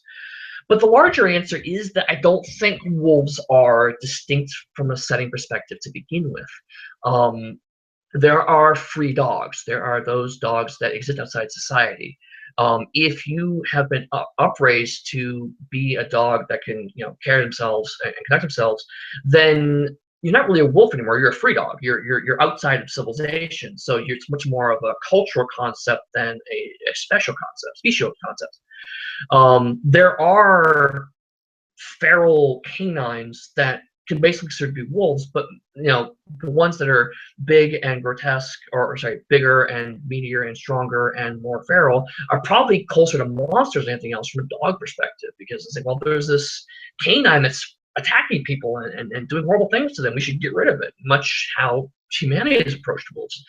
But the larger answer is that I don't think wolves are distinct from a setting perspective to begin with. There are free dogs. There are those dogs that exist outside society. If you have been upraised to be a dog that can, carry themselves and conduct themselves, then you're not really a wolf anymore. You're a free dog. You're outside of civilization. So it's much more of a cultural concept than a special concept, special concept. There are feral canines that can basically sort of be wolves, but the ones that are big and grotesque, or sorry, bigger and meatier and stronger and more feral, are probably closer to monsters than anything else from a dog perspective, because it's like, well, there's this canine that's attacking people and doing horrible things to them. We should get rid of it. Much how humanity is approached wolves.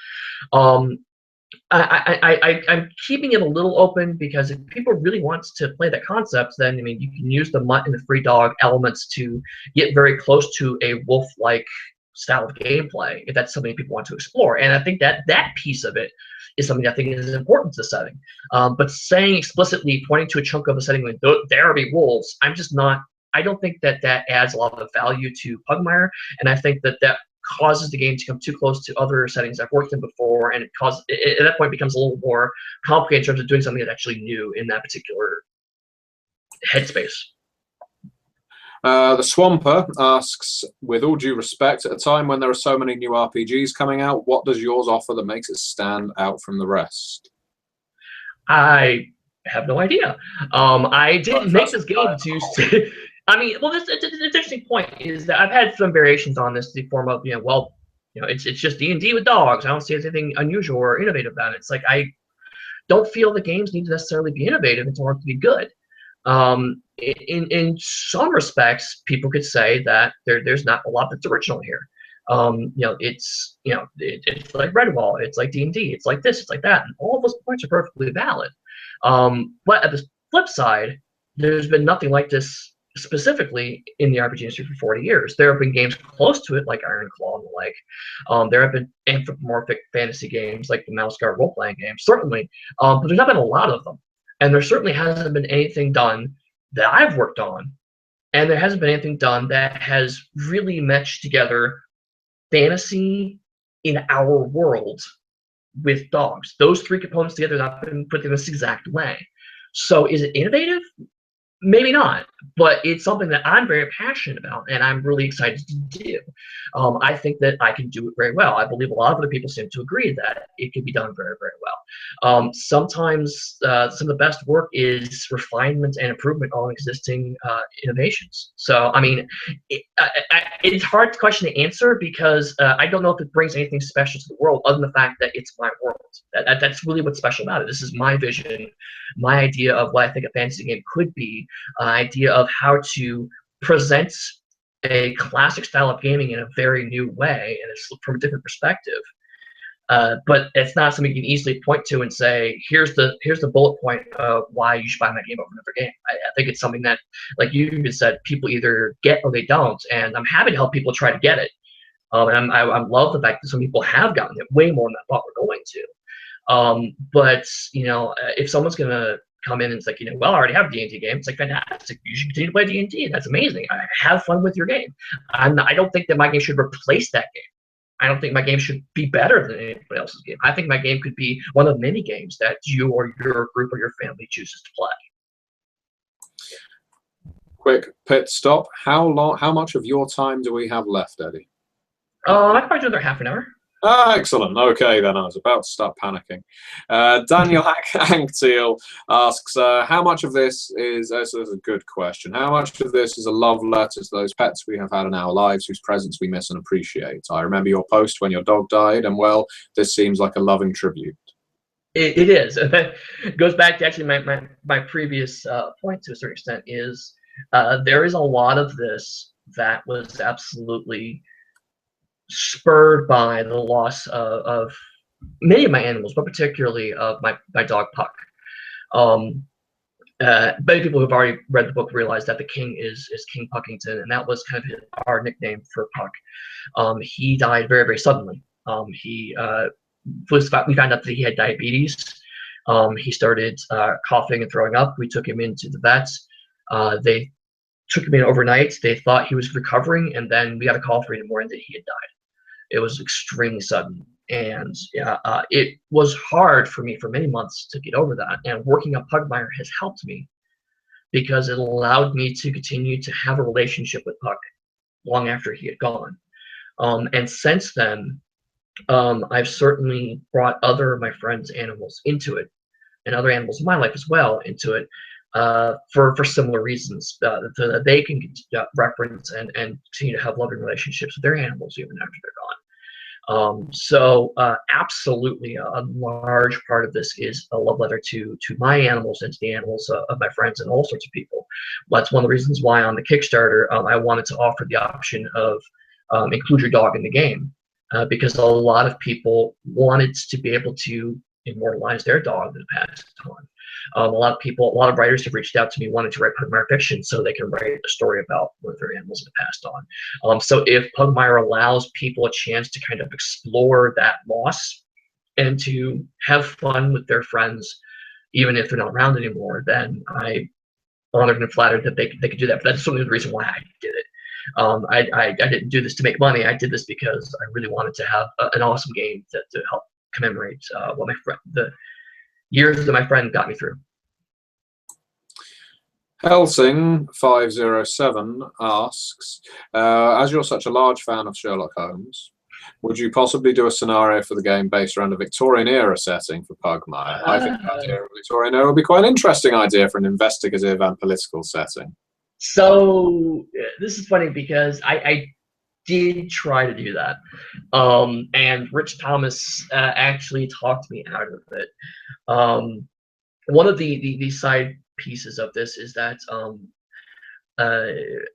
I'm keeping it a little open, because if people really want to play that concept, then you can use the mutt and the free dog elements to get very close to a wolf-like style of gameplay, if that's something people want to explore. And I think that piece of it is something I think is important to the setting. But saying explicitly, pointing to a chunk of a setting like there be wolves, I'm just not. I don't think that adds a lot of value to Pugmire, and I think that causes the game to come too close to other settings I've worked in before, and at that point becomes a little more complicated in terms of doing something that's actually new in that particular headspace. The Swamper asks, with all due respect, at a time when there are so many new RPGs coming out, what does yours offer that makes it stand out from the rest? I have no idea. I didn't make this game to well, it's an interesting point is that I've had some variations on this in the form of, it's just D&D with dogs. I don't see anything unusual or innovative about it. It's like, I don't feel the games need to necessarily be innovative in order to be good. In some respects, people could say that there's not a lot that's original here. It's like Redwall, it's like D&D, it's like this, it's like that, and all of those points are perfectly valid. But at the flip side, there's been nothing like this specifically in the RPG industry for 40 years. There have been games close to it, like Iron Claw and the like. There have been anthropomorphic fantasy games, like the Mouse Guard role-playing games, certainly. But there's not been a lot of them. And there certainly hasn't been anything done that I've worked on. And there hasn't been anything done that has really meshed together fantasy in our world with dogs. Those three components together have not been put in this exact way. So is it innovative? Maybe not, but it's something that I'm very passionate about and I'm really excited to do. I think that I can do it very well. I believe a lot of other people seem to agree that it can be done very, very well. Sometimes some of the best work is refinement and improvement on existing innovations. So, it's a hard question to answer, because I don't know if it brings anything special to the world other than the fact that it's my world. That's really what's special about it. This is my vision, my idea of what I think a fantasy game could be, idea of how to present a classic style of gaming in a very new way, and it's from a different perspective. But it's not something you can easily point to and say, here's the bullet point of why you should buy my game over another game. I think it's something that, like you even said, people either get or they don't, and I'm happy to help people try to get it. And I love the fact that some people have gotten it way more than I thought we're going to. But if someone's gonna come in and it's like, well, I already have a D&D game, it's like, fantastic, you should continue to play D&D. That's amazing. Have fun with your game. I don't think that my game should replace that game. I don't think my game should be better than anybody else's game. I think my game could be one of many games that you or your group or your family chooses to play. quick pit stop. How much of your time do we have left, Eddie? I can probably do another half an hour. Excellent. Okay, then I was about to start panicking. Daniel Ankteal asks, how much of this is, this is a good question, how much of this is a love letter to those pets we have had in our lives whose presence we miss and appreciate? I remember your post when your dog died, and well, this seems like a loving tribute. It is. It goes back to actually my previous point to a certain extent is there is a lot of this that was absolutely spurred by the loss of many of my animals, but particularly of my dog Puck. Many people who've already read the book realize that the king is King Puckington, and that was kind of our nickname for Puck. He died very, very suddenly. We found out that he had diabetes. He started coughing and throwing up. We took him into the vet. They took him in overnight. They thought he was recovering, and then we got a call 3 in the morning that he had died. It was extremely sudden, and it was hard for me for many months to get over that. And working on Pugmire has helped me because it allowed me to continue to have a relationship with Puck long after he had gone. And since then, I've certainly brought other of my friends' animals into it, and other animals in my life as well into it, for similar reasons, that they can reference and continue to have loving relationships with their animals even after they're gone. So absolutely a large part of this is a love letter to my animals and to the animals of my friends and all sorts of people. That's one of the reasons why on the Kickstarter I wanted to offer the option of include your dog in the game, because a lot of people wanted to be able to immortalize their dog that passed on. A lot of writers have reached out to me wanting to write Pugmire fiction so they can write a story about one of their animals that passed on. So if Pugmire allows people a chance to kind of explore that loss and to have fun with their friends, even if they're not around anymore, then I'm honored and flattered that they could do that. But that's certainly the reason why I did it. I didn't do this to make money. I did this because I really wanted to have an awesome game to help commemorate what the years that my friend got me through. Helsing507 asks, as you're such a large fan of Sherlock Holmes, would you possibly do a scenario for the game based around a Victorian era setting for Pugmire? I think the idea of Victorian era would be quite an interesting idea for an investigative and political setting. So this is funny because I did try to do that, and Rich Thomas actually talked me out of it. One of the side pieces of this is that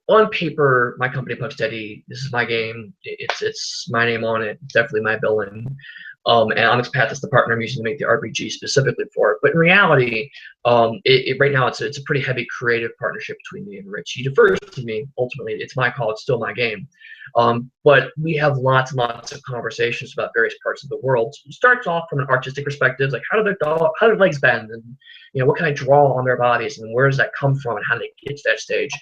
on paper, my company Pucksteady, this is my game. It's my name on it. It's definitely my billing. And Onyx Path is the partner I'm using to make the RPG specifically for it. But in reality, right now it's a pretty heavy creative partnership between me and Rich. He defers to me. Ultimately, it's my call. It's still my game. But we have lots and lots of conversations about various parts of the world. It starts off from an artistic perspective, like how do their legs bend, and what can I draw on their bodies, and where does that come from, and how do they get to that stage?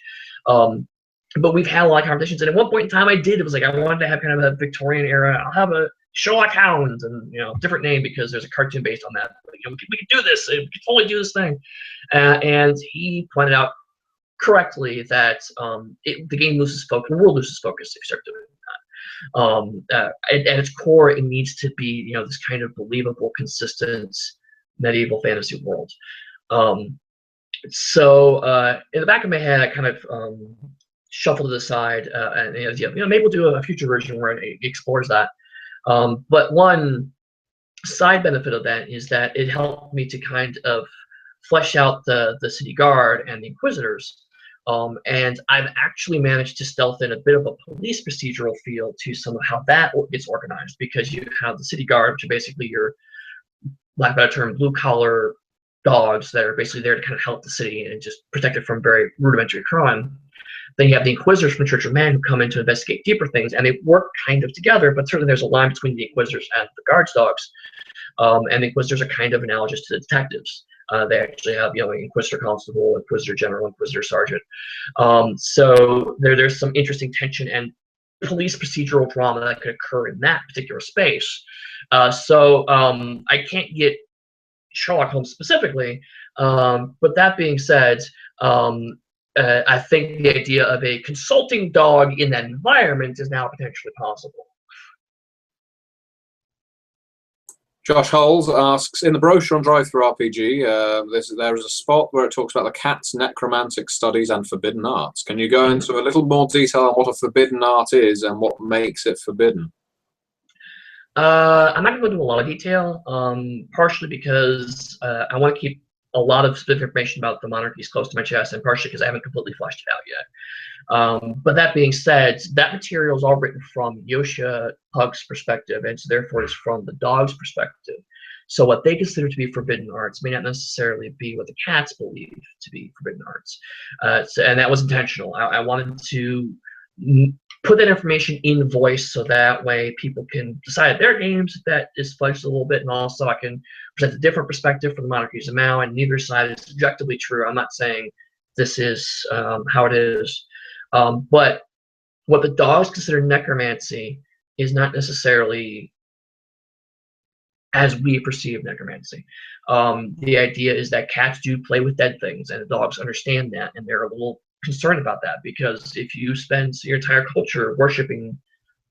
But we've had a lot of conversations, and at one point in time, it was like I wanted to have kind of a Victorian era. I'll have a Sherlock Hound, and different name because there's a cartoon based on that. But, we can do this. We can totally do this thing. And he pointed out correctly that the game loses focus, the world loses focus if you start doing that. At its core, it needs to be this kind of believable, consistent medieval fantasy world. So in the back of my head, I kind of shuffled to the side, and maybe we'll do a future version where it explores that. But one side benefit of that is that it helped me to kind of flesh out the city guard and the inquisitors. And I've actually managed to stealth in a bit of a police procedural feel to some of how that gets organized, because you have the city guard, which are basically your, lack of a better term, blue collar dogs that are basically there to kind of help the city and just protect it from very rudimentary crime. Then you have the Inquisitors from the Church of Man who come in to investigate deeper things, and they work kind of together, but certainly there's a line between the Inquisitors and the Guards dogs. And the Inquisitors are kind of analogous to the detectives. They actually have, Inquisitor Constable, Inquisitor General, Inquisitor Sergeant. So there's some interesting tension and police procedural drama that could occur in that particular space. So I can't get Sherlock Holmes specifically, but that being said, I think the idea of a consulting dog in that environment is now potentially possible. Josh Holes asks, in the brochure on Drive-Thru RPG, there is a spot where it talks about the cat's necromantic studies and forbidden arts. Can you go into a little more detail on what a forbidden art is and what makes it forbidden? I'm not going to go into a lot of detail, partially because I want to keep a lot of specific information about the monarchies close to my chest, and partially because I haven't completely fleshed it out yet. But that being said, that material is all written from Yosha Pug's perspective, and so therefore it's from the dog's perspective. So what they consider to be forbidden arts may not necessarily be what the cats believe to be forbidden arts. And that was intentional. I wanted to put that information in voice so that way people can decide their games if that is fudged a little bit, and also I can present a different perspective for the monarchies of Mao, and neither side is objectively true. I'm not saying this is how it is. But what the dogs consider necromancy is not necessarily as we perceive necromancy. The idea is that cats do play with dead things, and the dogs understand that, and they're a little concerned about that, because if you spend your entire culture worshiping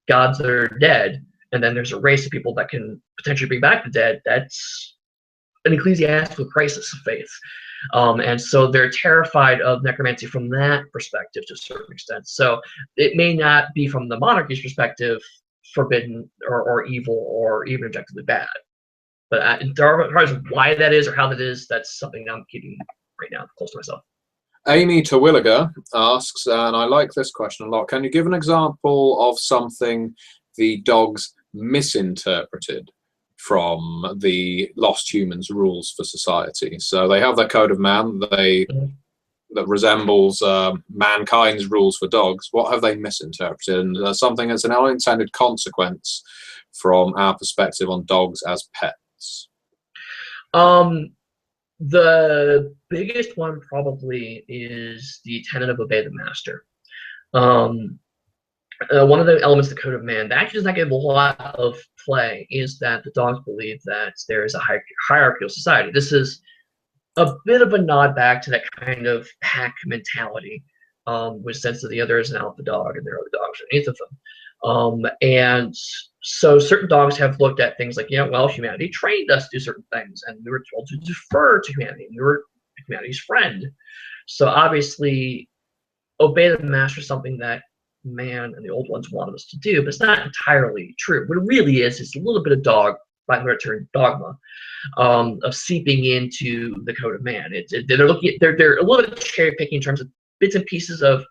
gods that are dead, and then there's a race of people that can potentially bring back the dead, that's an ecclesiastical crisis of faith. And so they're terrified of necromancy from that perspective to a certain extent. So it may not be from the monarchy's perspective forbidden or evil or even objectively bad. But as far as why that is or how that is, that's something I'm keeping right now close to myself. Amy Terwilliger asks, and I like this question a lot, can you give an example of something the dogs misinterpreted from the Lost Humans rules for society? So they have their code of man that resembles mankind's rules for dogs. What have they misinterpreted? And something that's an unintended consequence from our perspective on dogs as pets. The biggest one probably is the tenet of obey the master. One of the elements of the Code of Man that actually does not give a lot of play is that the dogs believe that there is a hierarchical society. This is a bit of a nod back to that kind of pack mentality, which sense that the other is an alpha dog and there are other dogs underneath of them. And so certain dogs have looked at things like, well, humanity trained us to do certain things, and we were told to defer to humanity, and we were humanity's friend. So obviously, obey the master is something that man and the old ones wanted us to do, but it's not entirely true. What it really is a little bit of dog, by the term dogma, of seeping into the Code of Man. They're looking at, they're a little bit cherry picking in terms of bits and pieces of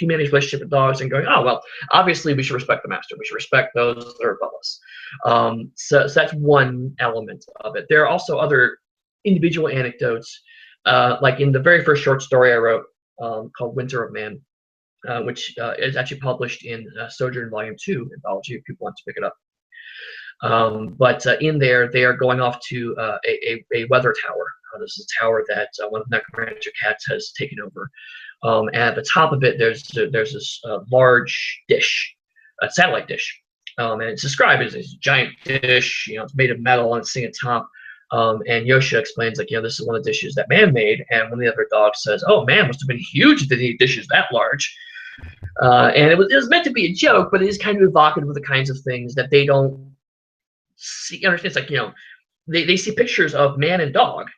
humanity's relationship with dogs and going, oh, well, obviously we should respect the master. We should respect those that are above us. So that's one element of it. There are also other individual anecdotes, like in the very first short story I wrote called Winter of Man, which is actually published in Sojourn Volume 2 anthology if people want to pick it up. But in there, they are going off to a weather tower. This is a tower that one of the necromancer cats has taken over. And at the top of it, there's this large dish, a satellite dish, and it's described as this giant dish. It's made of metal and it's sitting at top. And Yosha explains, like, this is one of the dishes that man made, and one of the other dogs says, "Oh, man must have been huge to eat dishes that large." And it was meant to be a joke, but it is kind of evocative of the kinds of things that they don't see. It's like, they see pictures of man and dog.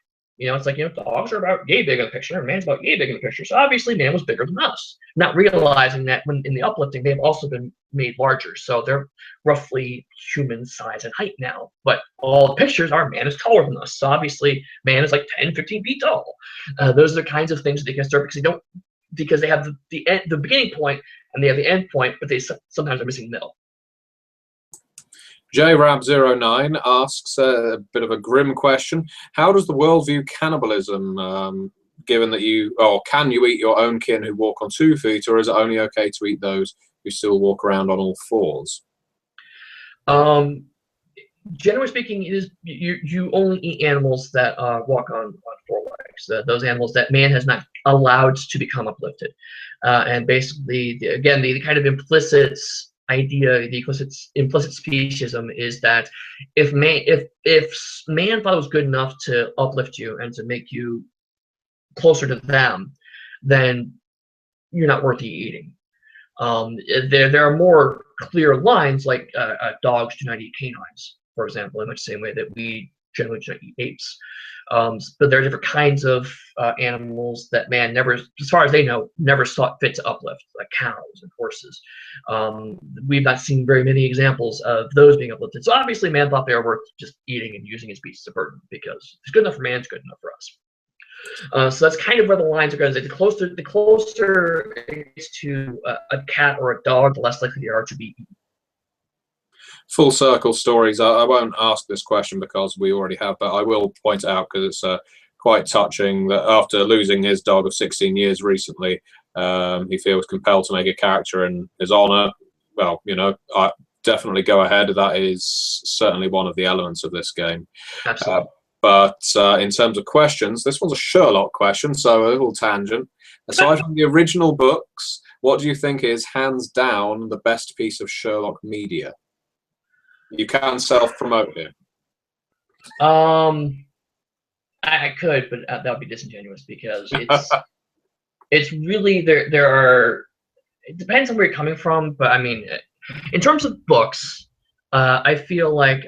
It's like, dogs are about yay big in the picture, and man's about yay big in the picture. So obviously man was bigger than us, not realizing that when in the uplifting, they've also been made larger. So they're roughly human size and height now, but all the pictures are man is taller than us. So obviously man is like 10, 15 feet tall. Those are the kinds of things that they can start because they have the beginning point and they have the end point, but they sometimes are missing the middle. JRab09 asks a bit of a grim question. How does the world view cannibalism, given that can you eat your own kin who walk on 2 feet, or is it only okay to eat those who still walk around on all fours? Generally speaking, it is you only eat animals that walk on 4 legs. Those animals that man has not allowed to become uplifted. And basically, again, the kind of implicit idea, the implicit speciesism is that if man thought it was good enough to uplift you and to make you closer to them, then you're not worth eating. There are more clear lines, like dogs do not eat canines, for example, in much the same way that we generally do not eat apes. But there are different kinds of animals that man never, as far as they know, never saw fit to uplift, like cows and horses. We've not seen very many examples of those being uplifted. So obviously man thought they were worth just eating and using as beasts of burden, because if it's good enough for man, it's good enough for us. So that's kind of where the lines are going. The closer it's to a cat or a dog, the less likely they are to be eaten. Full circle stories. I won't ask this question because we already have, but I will point it out because it's quite touching that after losing his dog of 16 years recently, he feels compelled to make a character in his honor. Well, you know, I definitely go ahead. That is certainly one of the elements of this game. Absolutely. But in terms of questions, this one's a Sherlock question, so a little tangent. Aside from the original books, what do you think is hands down the best piece of Sherlock media? You can self-promote here. I could, but that would be disingenuous, because it's really there are. It depends on where you're coming from, but I mean, in terms of books, I feel like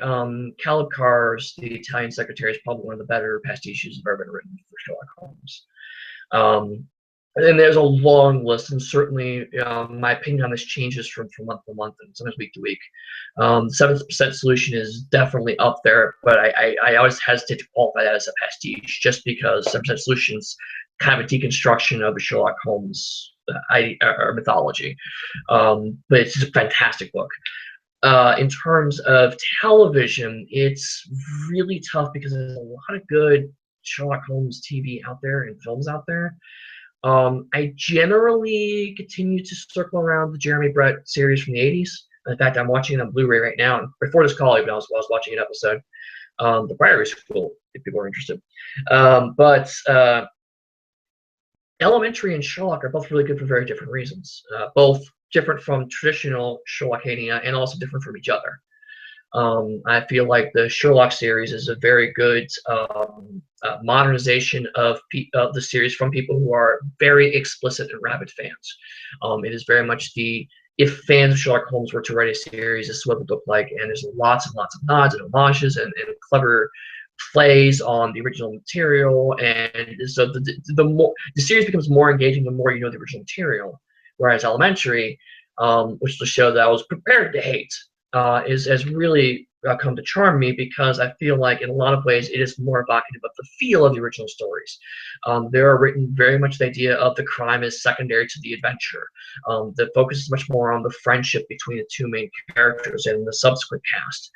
Caleb Carr's The Italian Secretary is probably one of the better pastiches that have ever been written for Sherlock Holmes. And there's a long list, and certainly my opinion on this changes from month to month and sometimes week to week. 7% Solution is definitely up there, but I always hesitate to qualify that as a pastiche, just because 7% Solution's kind of a deconstruction of the Sherlock Holmes mythology. But it's just a fantastic book. In terms of television, it's really tough because there's a lot of good Sherlock Holmes TV out there and films out there. I generally continue to circle around the Jeremy Brett series from the 80s. In fact, I'm watching it on Blu-ray right now. And before this call, even I was watching an episode. The Priory School, if people are interested. But Elementary and Sherlock are both really good for very different reasons. Both different from traditional Sherlockania and also different from each other. I feel like the Sherlock series is a very good modernization of the series from people who are very explicit and rabid fans. It is very much if fans of Sherlock Holmes were to write a series, this is what it would look like, and there's lots and lots of nods and homages and clever plays on the original material, and so the series becomes more engaging the more you know the original material. Whereas Elementary, which is the show that I was prepared to hate, has really come to charm me, because I feel like in a lot of ways it is more evocative of the feel of the original stories. They are written very much the idea of the crime is secondary to the adventure. The focus is much more on the friendship between the two main characters, and the subsequent cast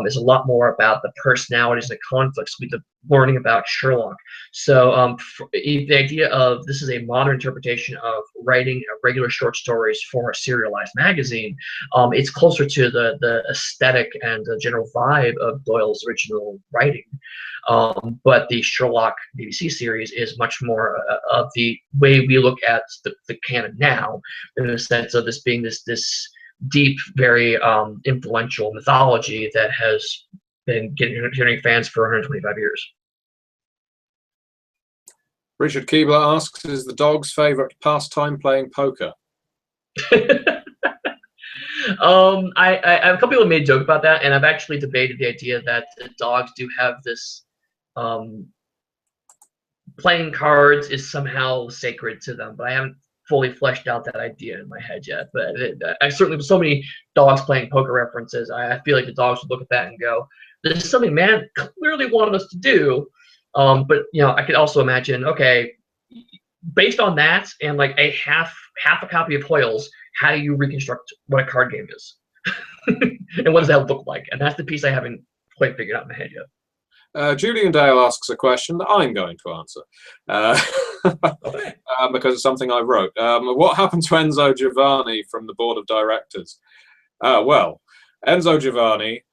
is a lot more about the personalities and the conflicts with the learning about Sherlock. So the idea of this is a modern interpretation of writing regular short stories for a serialized magazine, it's closer to the aesthetic and the general vibe of Doyle's original writing. But the Sherlock BBC series is much more of the way we look at the canon now, in the sense of this being this deep, very influential mythology that has been generating fans for 125 years. Richard Keebler asks, is the dog's favorite pastime playing poker? I a couple people made a joke about that, and I've actually debated the idea that the dogs do have this playing cards is somehow sacred to them, but I haven't fully fleshed out that idea in my head yet. But I certainly, with so many dogs playing poker references, I feel like the dogs would look at that and go, this is something man clearly wanted us to do. But you know, I could also imagine, okay, based on that and like a half a copy of Hoyle's, how do you reconstruct what a card game is? And what does that look like? And that's the piece I haven't quite figured out in my head yet. Julian Dale asks a question that I'm going to answer Okay. because it's something I wrote. What happened to Enzo Giovanni from the board of directors? Well, Enzo Giovanni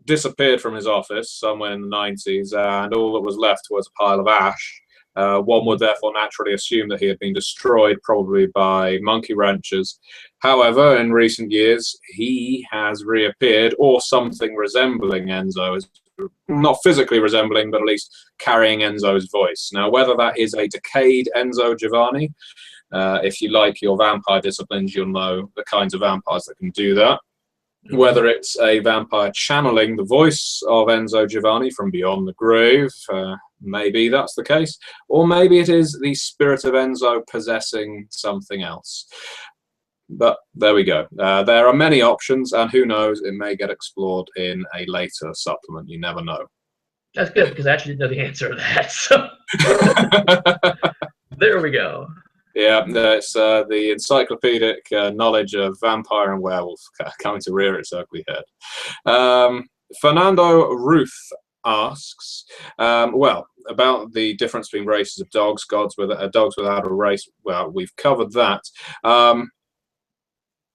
disappeared from his office somewhere in the 90s, and all that was left was a pile of ash. One would therefore naturally assume that he had been destroyed, probably by monkey wrenches. However, in recent years, he has reappeared, or something resembling Enzo, not physically resembling, but at least carrying Enzo's voice. Now, whether that is a decayed Enzo Giovanni, If you like your vampire disciplines, you'll know the kinds of vampires that can do that. Whether it's a vampire channeling the voice of Enzo Giovanni from beyond the grave, maybe that's the case, or maybe it is the spirit of Enzo possessing something else. But there we go. There are many options, and who knows, it may get explored in a later supplement. You never know. That's good, because I actually didn't know the answer to that. So there we go. Yeah, it's the encyclopedic knowledge of vampire and werewolf coming to rear its ugly head. Fernando Ruth asks, well, about the difference between races of dogs, dogs without a race. Well, we've covered that.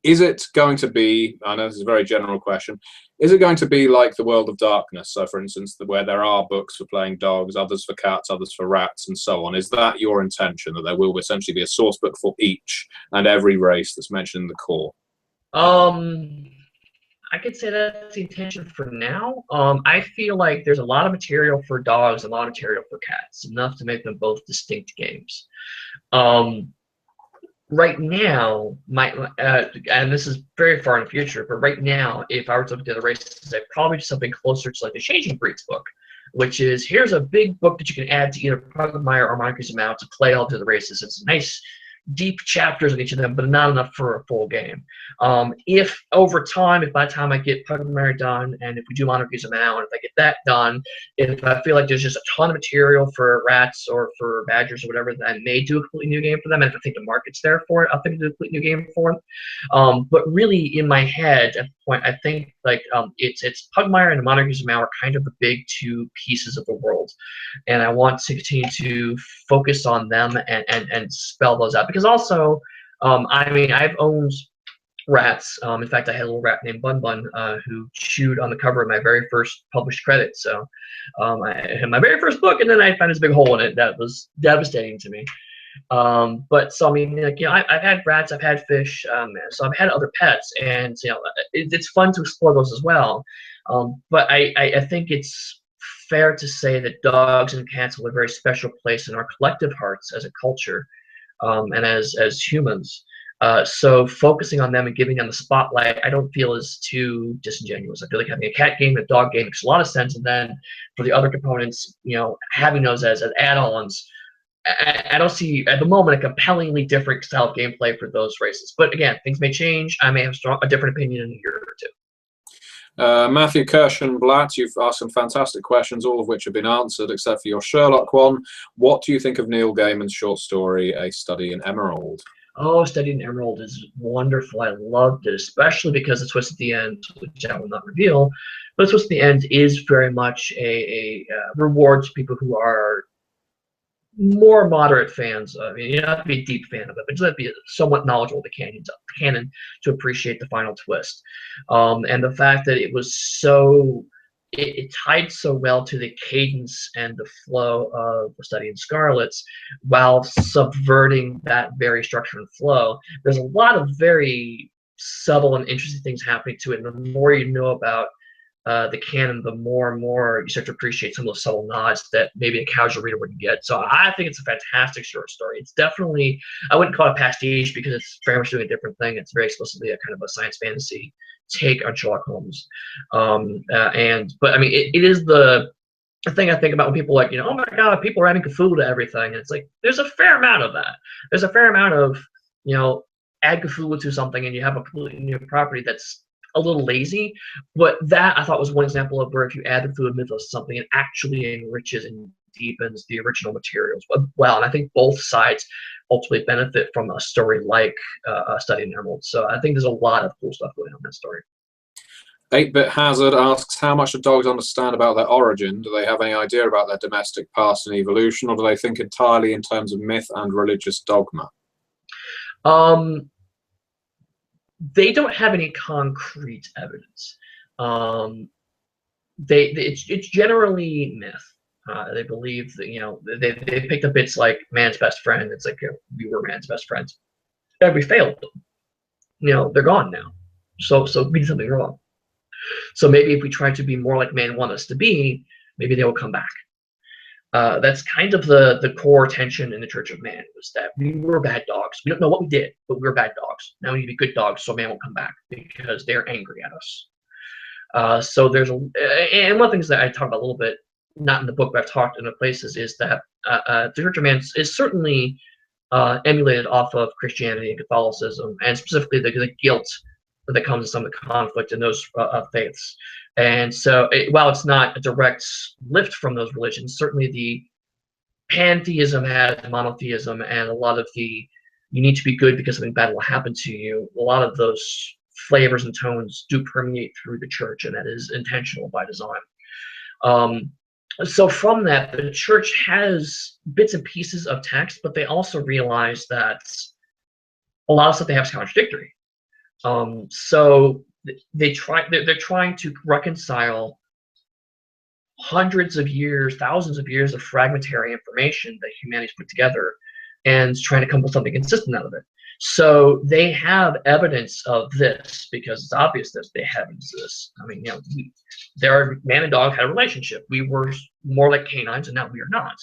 Is it going to be, I know this is a very general question, is it going to be like the World of Darkness? So, for instance, where there are books for playing dogs, others for cats, others for rats, and so on. Is that your intention, that there will essentially be a source book for each and every race that's mentioned in the core? I could say that's the intention for now. I feel like there's a lot of material for dogs, a lot of material for cats, enough to make them both distinct games. Right now, and this is very far in the future, but right now, if I were to look at the races, I'd probably do something closer to like the Changing Breeds book, which is, here's a big book that you can add to either Pugmire or Monarchy's Amount to play all to the races. It's nice, deep chapters in each of them, but not enough for a full game. If over time, if by the time I get Pugmire done, and if we do Monarchy's Amount, if I get that done, if I feel like there's just a ton of material for rats or for badgers or whatever, then I may do a completely new game for them. And if I think the market's there for it, I'll think do a completely new game for them. But really, in my head, at the point, I think like it's Pugmire and Monarchy's Amount are kind of the big two pieces of the world, and I want to continue to focus on them and spell those out. Because also, I mean, I've owned rats. In fact, I had a little rat named Bun Bun who chewed on the cover of my very first published credit. So I had my very first book, and then I found this big hole in it that was devastating to me. But so I mean, like, you know, I've had rats, I've had fish, so I've had other pets, and you know, it's fun to explore those as well. But I think it's fair to say that dogs and cats have a very special place in our collective hearts as a culture, and as humans. So focusing on them and giving them the spotlight, I don't feel is too disingenuous. I feel like having a cat game, a dog game makes a lot of sense, and then for the other components, you know, having those as add-ons. I don't see at the moment a compellingly different style of gameplay for those races. But again, things may change. I may have a different opinion in a year or two. Matthew Kirshenblatt, you've asked some fantastic questions, all of which have been answered except for your Sherlock one. What do you think of Neil Gaiman's short story, A Study in Emerald? Oh, Study in Emerald is wonderful. I loved it, especially because the twist at the end, which I will not reveal, but the twist at the end is very much a reward to people who are more moderate fans of. I mean, you don't have to be a deep fan of it, but just have to be somewhat knowledgeable of the canon to appreciate the final twist. And the fact that it was so, it tied so well to the cadence and the flow of The Study in Scarlet's, while subverting that very structure and flow. There's a lot of very subtle and interesting things happening to it, and the more you know about the canon, the more and more you start to appreciate some of those subtle nods that maybe a casual reader wouldn't get. So I think it's a fantastic short story. It's definitely, I wouldn't call it pastiche because it's very much doing a different thing. It's very explicitly a kind of a science fantasy take on Sherlock Holmes. But I mean, it is the thing I think about when people are like, you know, oh my God, people are adding Cthulhu to everything. And it's like, there's a fair amount of that. There's a fair amount of, you know, add Cthulhu to something and you have a completely new property that's a little lazy, but that I thought was one example of where if you add the fluid mythos to something, it actually enriches and deepens the original materials well. And I think both sides ultimately benefit from a story like A Study in Emerald. So I think there's a lot of cool stuff going on in that story. 8-Bit Hazard asks, how much do dogs understand about their origin? Do they have any idea about their domestic past and evolution, or do they think entirely in terms of myth and religious dogma? They don't have any concrete evidence. It's generally myth. They believe that, you know, they picked up bits like man's best friend. It's like, you know, we were man's best friends, and we failed them. You know, they're gone now. So we did something wrong. So maybe if we try to be more like man want us to be, maybe they will come back. That's kind of the core tension in the Church of Man, was that we were bad dogs. We don't know what we did, but we were bad dogs. Now we need to be good dogs so man won't come back because they're angry at us. So there's and one of the things that I talk about a little bit, not in the book, but I've talked in other places, is that the Church of Man is certainly emulated off of Christianity and Catholicism, and specifically the guilt that comes with some of the conflict in those faiths. And so, while it's not a direct lift from those religions, certainly the pantheism has monotheism, and a lot of the you need to be good because something bad will happen to you. A lot of those flavors and tones do permeate through the church, and that is intentional by design. So from that, the church has bits and pieces of text, but they also realize that a lot of stuff they have is contradictory. So they're trying to reconcile hundreds of years, thousands of years of fragmentary information that humanity's put together, and trying to come up with something consistent out of it. So they have evidence of this because it's obvious that they have evidence of this. I mean, man and dog had a relationship. We were more like canines, and now we are not.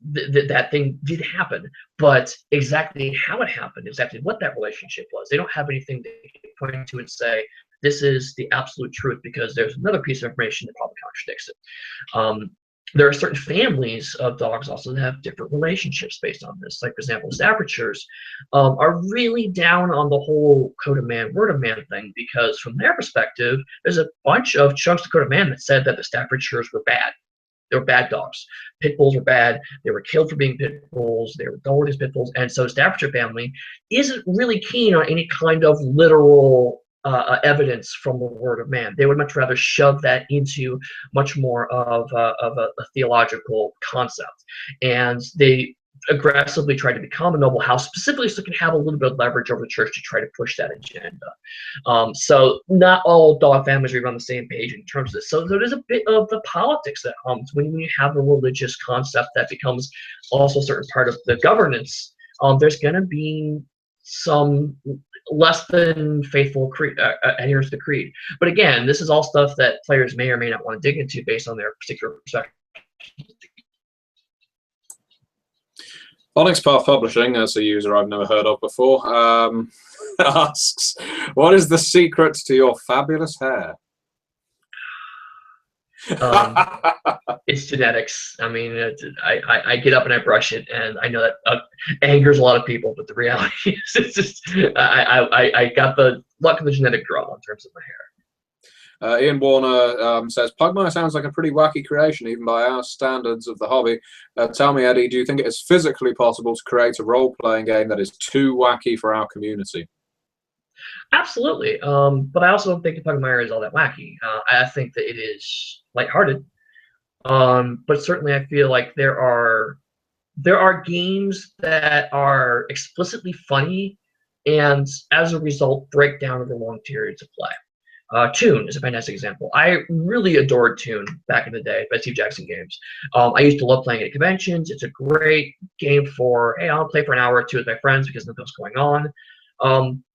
That thing did happen, but exactly how it happened, exactly what that relationship was, they don't have anything they can point to and say, this is the absolute truth, because there's another piece of information that probably contradicts it. There are certain families of dogs also that have different relationships based on this. Like, for example, Staffordshires are really down on the whole code of man, word of man thing, because from their perspective, there's a bunch of chunks of code of man that said that the Staffordshires were bad. They were bad dogs. Pit bulls were bad. They were killed for being pit bulls. They were dulled as pit bulls. And so the Staffordshire family isn't really keen on any kind of literal evidence from the word of man. They would much rather shove that into much more of a theological concept. And they aggressively try to become a noble house, specifically so it can have a little bit of leverage over the church to try to push that agenda. So not all dog families are on the same page in terms of this. So there's a bit of the politics that comes when you have a religious concept that becomes also a certain part of the governance. There's going to be some less than faithful adherence to the creed. But again, this is all stuff that players may or may not want to dig into based on their particular perspective. Onyx Path Publishing, as a user I've never heard of before, asks, what is the secret to your fabulous hair? It's genetics. I mean, I get up and I brush it, and I know that angers a lot of people, but the reality is it's just I got the luck of the genetic draw in terms of my hair. Ian Warner says, Pugmire sounds like a pretty wacky creation, even by our standards of the hobby. Tell me, Eddie, do you think it is physically possible to create a role-playing game that is too wacky for our community? Absolutely. But I also don't think Pugmire is all that wacky. I think that it is lighthearted. But certainly I feel like there are games that are explicitly funny and as a result break down over long periods of play. Toon is a fantastic example. I really adored Toon back in the day by Steve Jackson Games. I used to love playing it at conventions. It's a great game for, hey, I'll play for an hour or two with my friends because nothing else going on.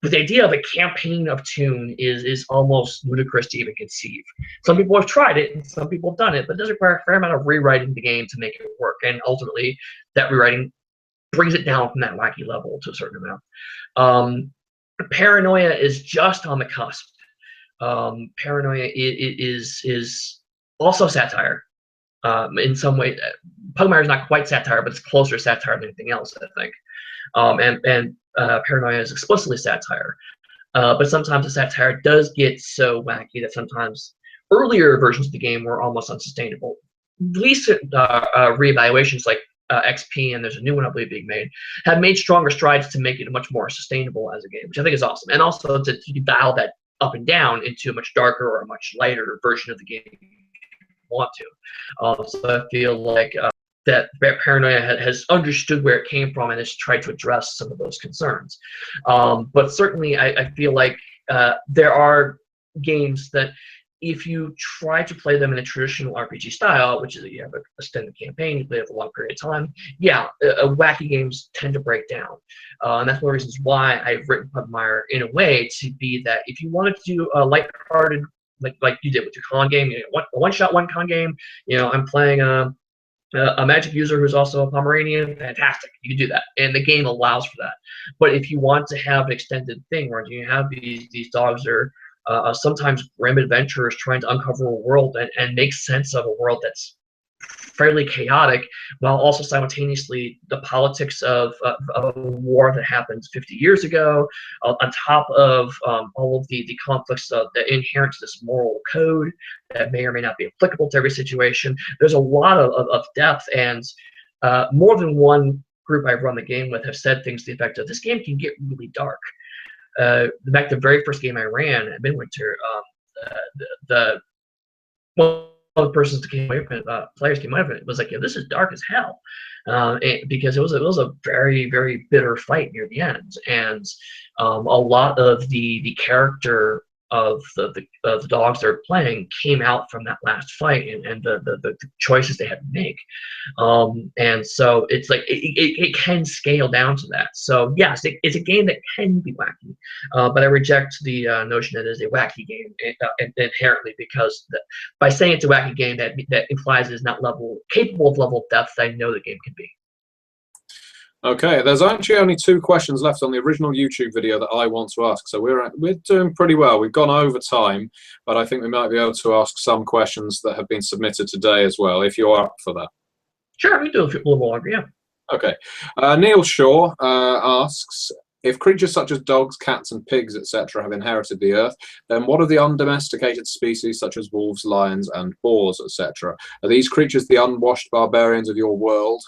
But the idea of a campaign of Toon is almost ludicrous to even conceive. Some people have tried it, and some people have done it, but it does require a fair amount of rewriting the game to make it work. And ultimately, that rewriting brings it down from that wacky level to a certain amount. Paranoia is just on the cusp. Paranoia is also satire. In some way, Pugmire is not quite satire, but it's closer to satire than anything else, I think. Paranoia is explicitly satire. But sometimes the satire does get so wacky that sometimes earlier versions of the game were almost unsustainable. Recent reevaluations like XP, and there's a new one I believe being made, have made stronger strides to make it much more sustainable as a game, which I think is awesome. And also to dial that up and down into a much darker or a much lighter version of the game if you want to. So I feel like that Paranoia has understood where it came from and has tried to address some of those concerns. But certainly I feel like there are games that if you try to play them in a traditional RPG style, which is you have a extended campaign, you play it for a long period of time, yeah, wacky games tend to break down. And that's one of the reasons why I've written Pugmire in a way to be that if you wanted to do a lighthearted like you did with your con game, you know, one shot one con game. You know, I'm playing a magic user who's also a Pomeranian. Fantastic, you can do that, and the game allows for that. But if you want to have an extended thing where you have these dogs that are sometimes grim adventurers trying to uncover a world and make sense of a world that's fairly chaotic, while also simultaneously the politics of a war that happened 50 years ago, on top of all of the conflicts that inherent to this moral code that may or may not be applicable to every situation. There's a lot of depth, and more than one group I've run the game with have said things to the effect of, this game can get really dark. Back the very first game I ran at Midwinter, one of the persons that came away from it, players came away from it, was like, yeah, this is dark as hell, because it was a very, very bitter fight near the end, and a lot of the character of the dogs they're playing came out from that last fight, and the choices they had to make, and so it's like it can scale down to that. So yes, it's a game that can be wacky, but I reject the notion that it is a wacky game inherently, because by saying it's a wacky game, that implies it is not capable of level of depth that I know the game can be. Okay, there's actually only 2 questions left on the original YouTube video that I want to ask, so we're doing pretty well. We've gone over time, but I think we might be able to ask some questions that have been submitted today as well, if you're up for that. Sure, we can do a little more, yeah. Okay. Neil Shaw asks, if creatures such as dogs, cats, and pigs, etc., have inherited the Earth, then what are the undomesticated species such as wolves, lions, and boars, etc.? Are these creatures the unwashed barbarians of your world,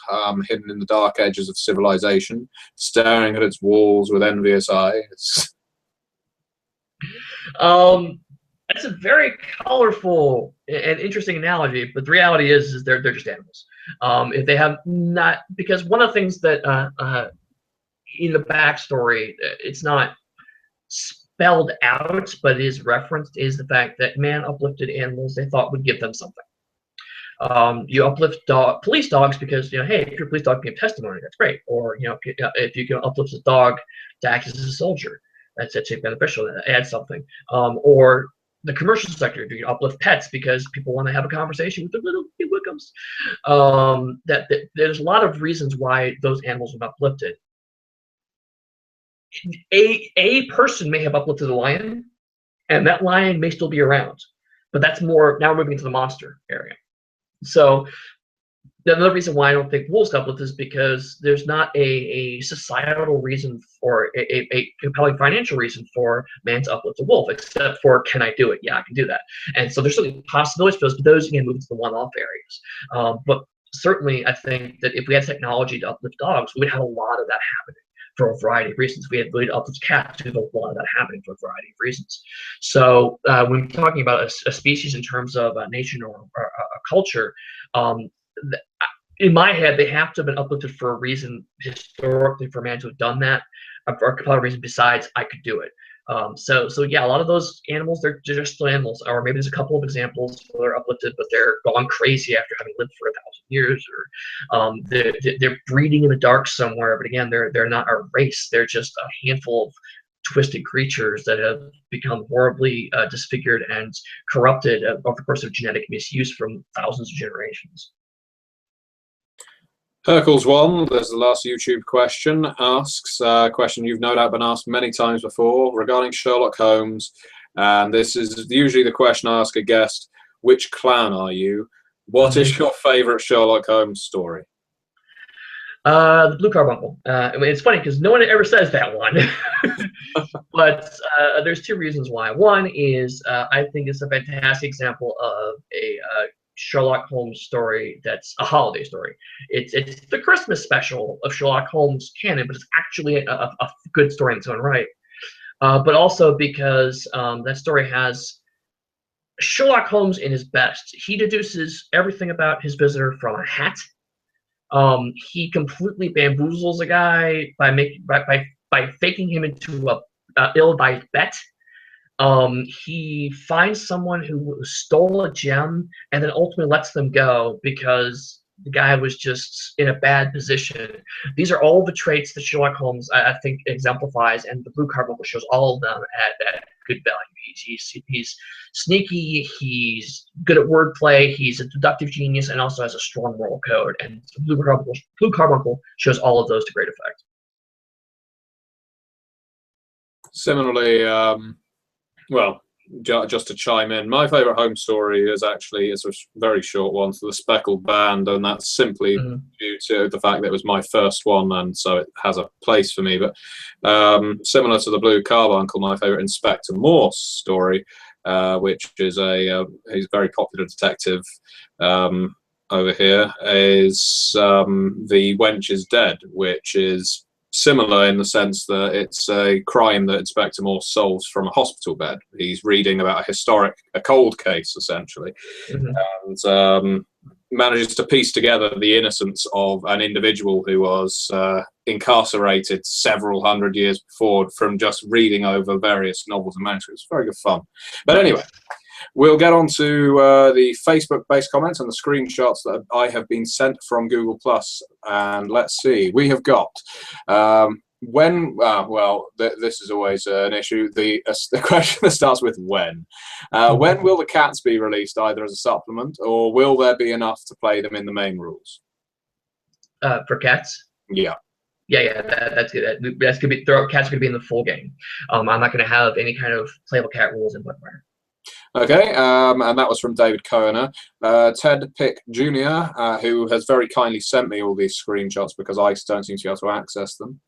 hidden in the dark edges of civilization, staring at its walls with envious eyes? That's a very colorful and interesting analogy, but the reality is they're just animals. If they have not, because one of the things that in the backstory, it's not spelled out, but is referenced, is the fact that man uplifted animals they thought would give them something. You uplift police dogs because, you know, hey, if your police dog can give testimony, that's great. Or, you know, if you can uplift a dog to act as a soldier, that's actually beneficial. That adds something. Or the commercial sector, do you uplift pets because people want to have a conversation with the little Wickums? There's a lot of reasons why those animals are uplifted. A person may have uplifted a lion, and that lion may still be around, but that's more, now we're moving into the monster area. So another reason why I don't think wolves uplift is because there's not a societal reason or a compelling financial reason for man to uplift a wolf, except for, can I do it? Yeah, I can do that. And so there's certainly possibilities for those, but those again move into the one-off areas. But certainly I think that if we had technology to uplift dogs, we would have a lot of that happening for a variety of reasons. We had ability to uplift cats, we have a lot of that happening for a variety of reasons. So when we're talking about a species in terms of a nation or a culture, in my head, they have to have been uplifted for a reason historically for man to have done that, for a couple of reasons besides I could do it. So yeah, a lot of those animals, they're just still animals, or maybe there's a couple of examples where they're uplifted, but they're gone crazy after having lived for 1,000 years, or they're breeding in the dark somewhere. But again, they're not a race; they're just a handful of twisted creatures that have become horribly disfigured and corrupted over the course of genetic misuse from thousands of generations. Hercules1, there's the last YouTube question, asks a question you've no doubt been asked many times before regarding Sherlock Holmes. And this is usually the question I ask a guest: which clan are you? What is your favorite Sherlock Holmes story? The Blue Carbuncle. I mean, it's funny because no one ever says that one. But there's 2 reasons why. One is I think it's a fantastic example of a Sherlock Holmes story that's a holiday story. It's the Christmas special of Sherlock Holmes canon, but it's actually a good story in its own right. But also because that story has Sherlock Holmes in his best. He deduces everything about his visitor from a hat. He completely bamboozles a guy by faking him into a ill-advised bet. He finds someone who stole a gem and then ultimately lets them go because the guy was just in a bad position. These are all the traits that Sherlock Holmes, I think, exemplifies, and the Blue Carbuncle shows all of them at good value. He's sneaky, he's good at wordplay, he's a deductive genius, and also has a strong moral code. And Blue Carbuncle shows all of those to great effect. Similarly, well, just to chime in, my favourite home story is actually a very short one, to The Speckled Band, and that's simply due to the fact that it was my first one, and so it has a place for me. But similar to the Blue Carbuncle, my favourite Inspector Morse story, which is he's a very popular detective over here, is The Wench is Dead, which is similar in the sense that it's a crime that Inspector Morse solves from a hospital bed. He's reading about a cold case, essentially, and manages to piece together the innocence of an individual who was incarcerated several hundred years before from just reading over various novels and manuscripts. Very good fun. But anyway, we'll get on to the Facebook-based comments and the screenshots that I have been sent from Google+. And let's see, we have got, this is always an issue, the question that starts with when. When will the cats be released, either as a supplement, or will there be enough to play them in the main rules? For cats? Yeah. Yeah, that's good. That's gonna be cats are gonna be in the full game. I'm not gonna have any kind of playable cat rules in Pugmire. Okay, and that was from David Cohener. Ted Pick Jr., who has very kindly sent me all these screenshots because I don't seem to be able to access them.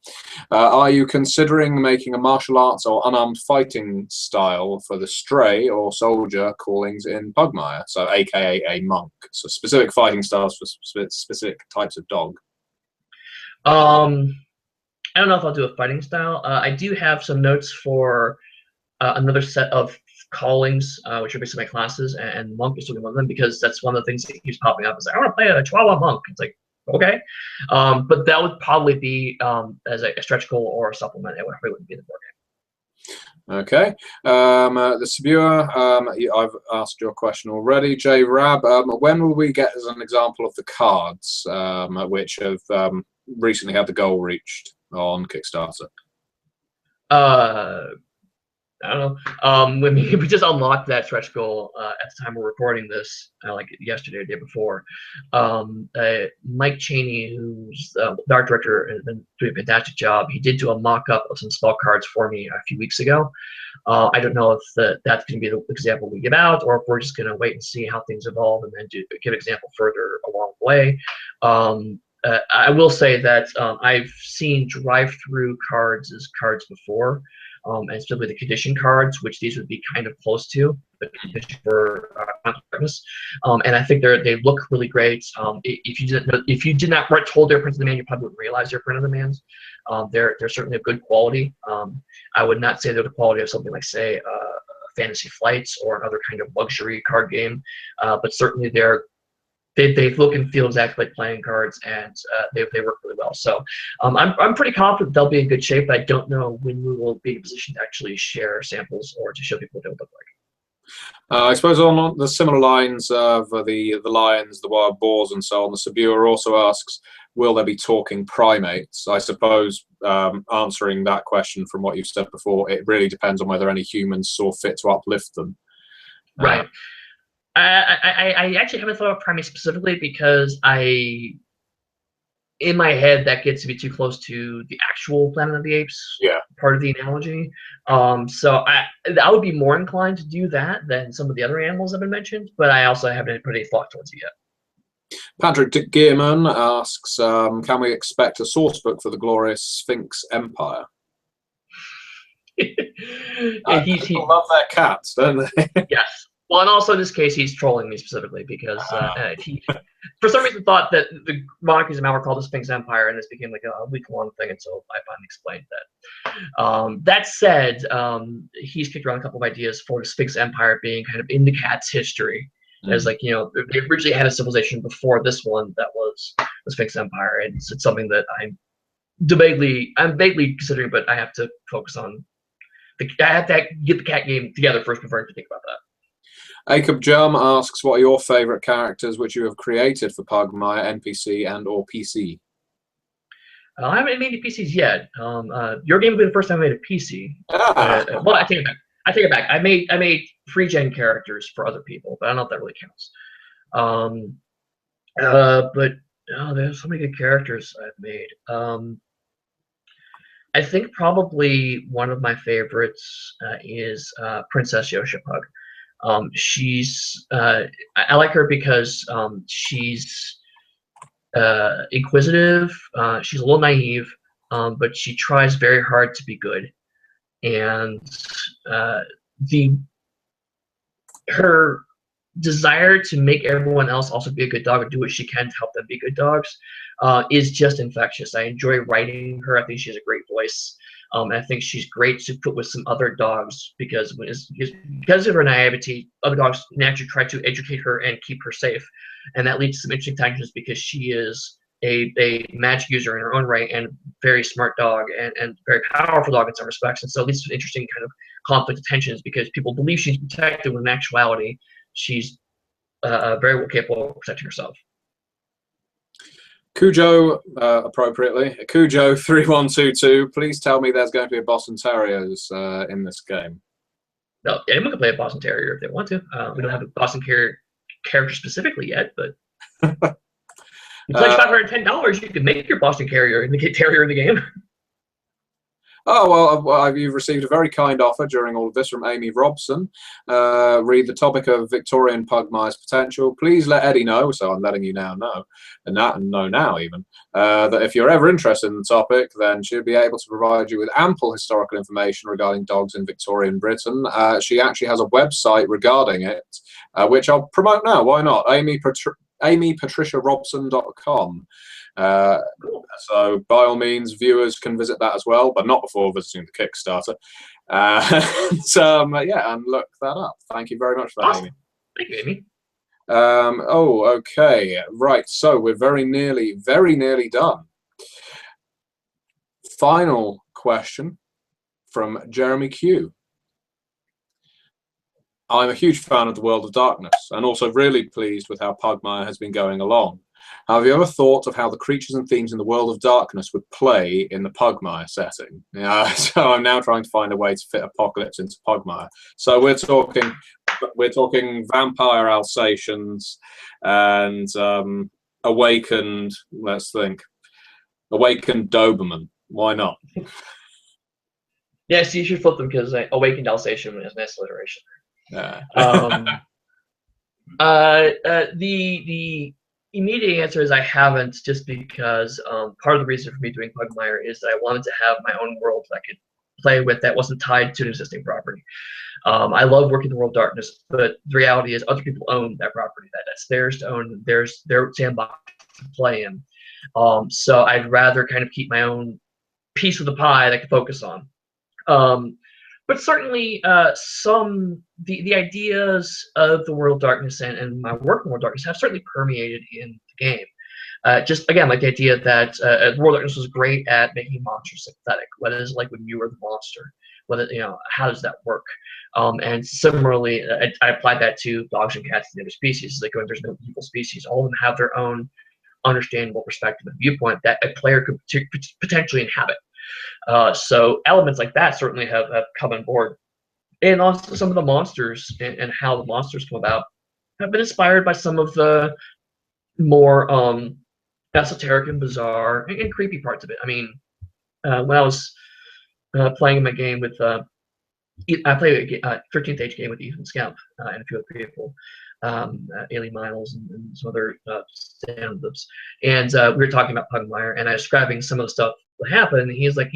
Are you considering making a martial arts or unarmed fighting style for the stray or soldier callings in Pugmire? So, aka a monk. So, specific fighting styles for specific types of dog. I don't know if I'll do a fighting style. I do have some notes for another set of callings, which are basically my classes, and monk is one of them because that's one of the things that keeps popping up. Is like, I want to play a Chihuahua monk. It's like, okay, but that would probably be as a stretch goal or a supplement. It probably wouldn't be the board game. Okay, the Sabua, I've asked your question already. J Rab, when will we get as an example of the cards which have recently had the goal reached on Kickstarter? I don't know. When we just unlocked that stretch goal at the time we're recording this, like yesterday or the day before. Mike Cheney, who's the art director, has been doing a fantastic job. He did do a mock-up of some spell cards for me a few weeks ago. I don't know if that's going to be the example we give out, or if we're just going to wait and see how things evolve and then give example further along the way. I will say that I've seen drive-through cards as cards before. And specifically the condition cards, which these would be kind of close to the condition for darkness. And I think they look really great. If you did not hold their print of the man, you probably wouldn't realize they're print of the man's. They're certainly of good quality. I would not say they're the quality of something like, say, Fantasy Flights or another kind of luxury card game, but certainly they look and feel exactly like playing cards, and they work really well. So I'm pretty confident they'll be in good shape. But I don't know when we will be in a position to actually share samples or to show people what they would look like. I suppose on the similar lines of the lions, the wild boars, and so on, the Sabua also asks, will there be talking primates? I suppose answering that question from what you've said before, it really depends on whether any humans saw fit to uplift them. Right. I actually haven't thought of primates specifically because in my head that gets to be too close to the actual Planet of the Apes part of the analogy. So I would be more inclined to do that than some of the other animals that have been mentioned, but I also haven't put any thought towards it yet. Patrick Gearman asks, can we expect a source book for the glorious Sphinx Empire? People love their cats, don't they? Yes. Well, and also in this case, he's trolling me specifically because he, for some reason, thought that the monarchies of Mal were called the Sphinx Empire, and this became like a week-long thing until I finally explained that. That said, he's kicked around a couple of ideas for the Sphinx Empire being kind of in the cat's history. As like, you know, they originally had a civilization before this one that was the Sphinx Empire, and it's something that I'm vaguely considering, but I have to focus on. I have to get the cat game together first before I can think about that. Acob Jum asks, what are your favourite characters which you have created for Pugmire, NPC and or PC? I haven't made any PCs yet. Your game will be the first time I made a PC. Well, I take it back. I take it back. I made pre-gen characters for other people, but I don't know if that really counts. But oh, there's so many good characters I've made. I think probably one of my favorites is Princess Yoshipug. She's I like her because she's inquisitive. She's a little naive, but she tries very hard to be good. And the her desire to make everyone else also be a good dog and do what she can to help them be good dogs is just infectious. I enjoy writing her. I think she has a great voice. I think she's great to put with some other dogs because of her naivety, other dogs naturally try to educate her and keep her safe. And that leads to some interesting tensions because she is a magic user in her own right and very smart dog and very powerful dog in some respects. And so it leads to interesting kind of conflict of tensions because people believe she's protected when in actuality she's very well capable of protecting herself. Cujo, appropriately. Cujo 3122, please tell me there's going to be a Boston Terriers in this game. No, anyone can play a Boston Terrier if they want to. We don't have a Boston Terrier character specifically yet, but you pledge $510, you can make your Boston Terrier in the game. Oh, well, you've received a very kind offer during all of this from Amy Robson. Read the topic of Victorian Pugmire's potential. Please let Eddie know, so I'm letting you now know, and know now even, that if you're ever interested in the topic, then she'll be able to provide you with ample historical information regarding dogs in Victorian Britain. She actually has a website regarding it, which I'll promote now. Why not? amypatriciarobson.com. So by all means, viewers can visit that as well, but not before visiting the Kickstarter. Yeah, and look that up. Thank you very much for that, Awesome. Amy. Thank you, Amy. Oh, okay, right. So we're very nearly done. Final question from Jeremy Q. I'm a huge fan of the World of Darkness, and also really pleased with how Pugmire has been going along. Have you ever thought of how the creatures and themes in the World of Darkness would play in the Pugmire setting? So I'm now trying to find a way to fit Apocalypse into Pugmire. So we're talking vampire Alsatians and awakened. Let's think, awakened Doberman. Why not? Yes, you should flip them because awakened Alsatian is nice alliteration. Yeah. The immediate answer is I haven't, just because part of the reason for me doing Pugmire is that I wanted to have my own world that I could play with that wasn't tied to an existing property. I love working in the World of Darkness, but the reality is other people own that property. That's theirs to own. There's their sandbox to play in. So I'd rather kind of keep my own piece of the pie that I can focus on. But certainly, the ideas of the World of Darkness and my work in the World of Darkness have certainly permeated in the game. Just again, like the idea that World of Darkness was great at making monsters sympathetic. What is it like when you are the monster? How does that work? And similarly, I applied that to dogs and cats and other species. Like when there's no evil species, all of them have their own understandable perspective and viewpoint that a player could potentially inhabit. So elements like that certainly have come on board. And also some of the monsters and how the monsters come about have been inspired by some of the more esoteric and bizarre and creepy parts of it. I mean, when I was playing in my game with, I played a 13th age game with Ethan Scamp and a few other people, Alien Miles and some other stand-ups. And we were talking about Pugmire, and I was describing some of the stuff that happened, and he's like,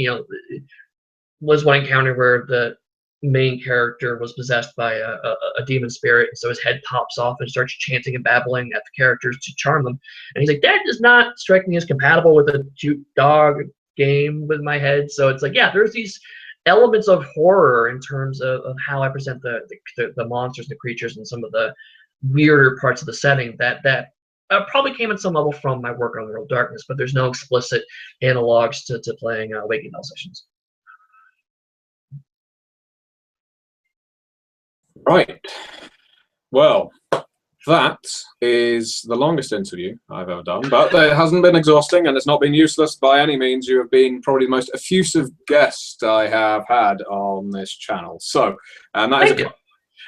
was one encounter where the main character was possessed by a demon spirit, and so his head pops off and starts chanting and babbling at the characters to charm them. And he's like, that does not strike me as compatible with a cute dog game with my head. So it's like, yeah, there's these elements of horror in terms of how I present the monsters, the creatures, and some of the weirder parts of the setting that probably came at some level from my work on World of Darkness, but there's no explicit analogs to playing Awakened Sessions. Right. Well, That is the longest interview I've ever done, but it hasn't been exhausting and it's not been useless by any means. You have been probably the most effusive guest I have had on this channel. So, and that is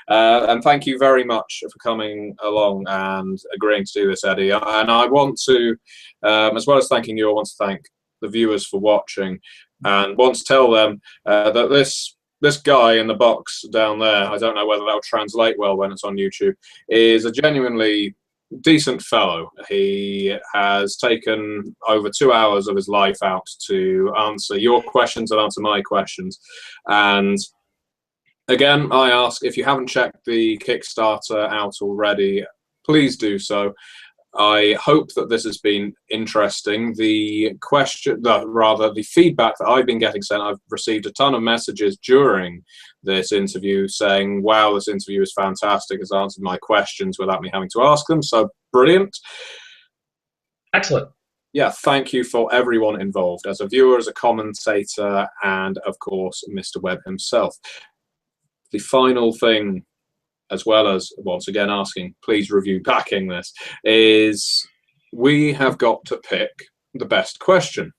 and thank you very much for coming along and agreeing to do this, Eddie. And I want to, as well as thanking you, I want to thank the viewers for watching and want to tell them that this guy in the box down there, I don't know whether that'll translate well when it's on YouTube, is a genuinely decent fellow. He has taken over 2 hours of his life out to answer your questions and answer my questions. And again, I ask, if you haven't checked the Kickstarter out already, please do so. I hope that this has been interesting. The feedback that I've been getting sent, I've received a ton of messages during this interview saying, wow, this interview is fantastic, has answered my questions without me having to ask them, so brilliant. Excellent. Yeah, thank you for everyone involved, as a viewer, as a commentator, and of course, Mr. Webb himself. The final thing, as well as once again asking, please review backing this, is we have got to pick the best question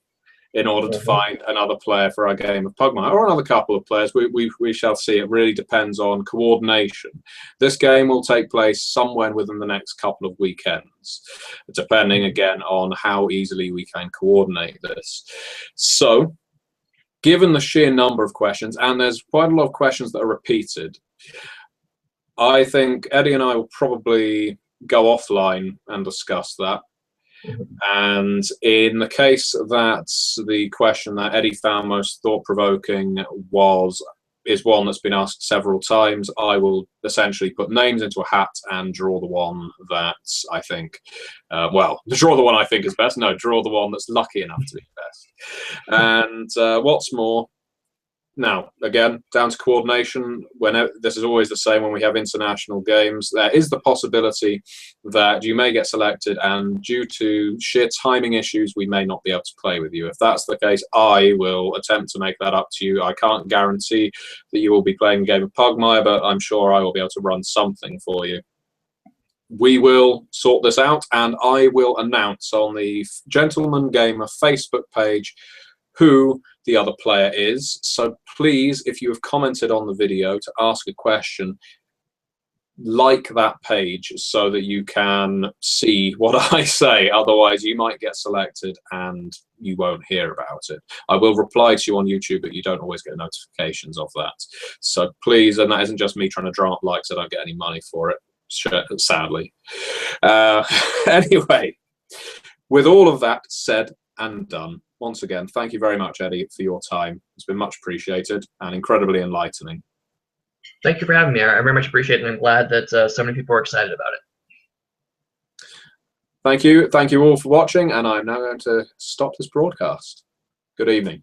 in order to find another player for our game of Pugmire, or another couple of players. We shall see. It really depends on coordination. This game will take place somewhere within the next couple of weekends, depending again on how easily we can coordinate this. So, given the sheer number of questions, and there's quite a lot of questions that are repeated, I think Eddie and I will probably go offline and discuss that. And in the case that the question that Eddie found most thought-provoking is one that's been asked several times, I will essentially put names into a hat and draw the one that I think, draw the one I think is best. No, draw the one that's lucky enough to be best. And what's more, now, again, down to coordination, this is always the same when we have international games. There is the possibility that you may get selected, and due to sheer timing issues, we may not be able to play with you. If that's the case, I will attempt to make that up to you. I can't guarantee that you will be playing a game of Pugmire, but I'm sure I will be able to run something for you. We will sort this out, and I will announce on the Gentleman Gamer Facebook page who the other player is. So please, if you have commented on the video to ask a question, like that page so that you can see what I say. Otherwise, you might get selected and you won't hear about it. I will reply to you on YouTube, but you don't always get notifications of that. So please, and that isn't just me trying to drum up likes, I don't get any money for it, sadly. Anyway, with all of that said and done, once again, thank you very much, Eddie, for your time. It's been much appreciated and incredibly enlightening. Thank you for having me. I very much appreciate it, and I'm glad that so many people are excited about it. Thank you. Thank you all for watching, and I'm now going to stop this broadcast. Good evening.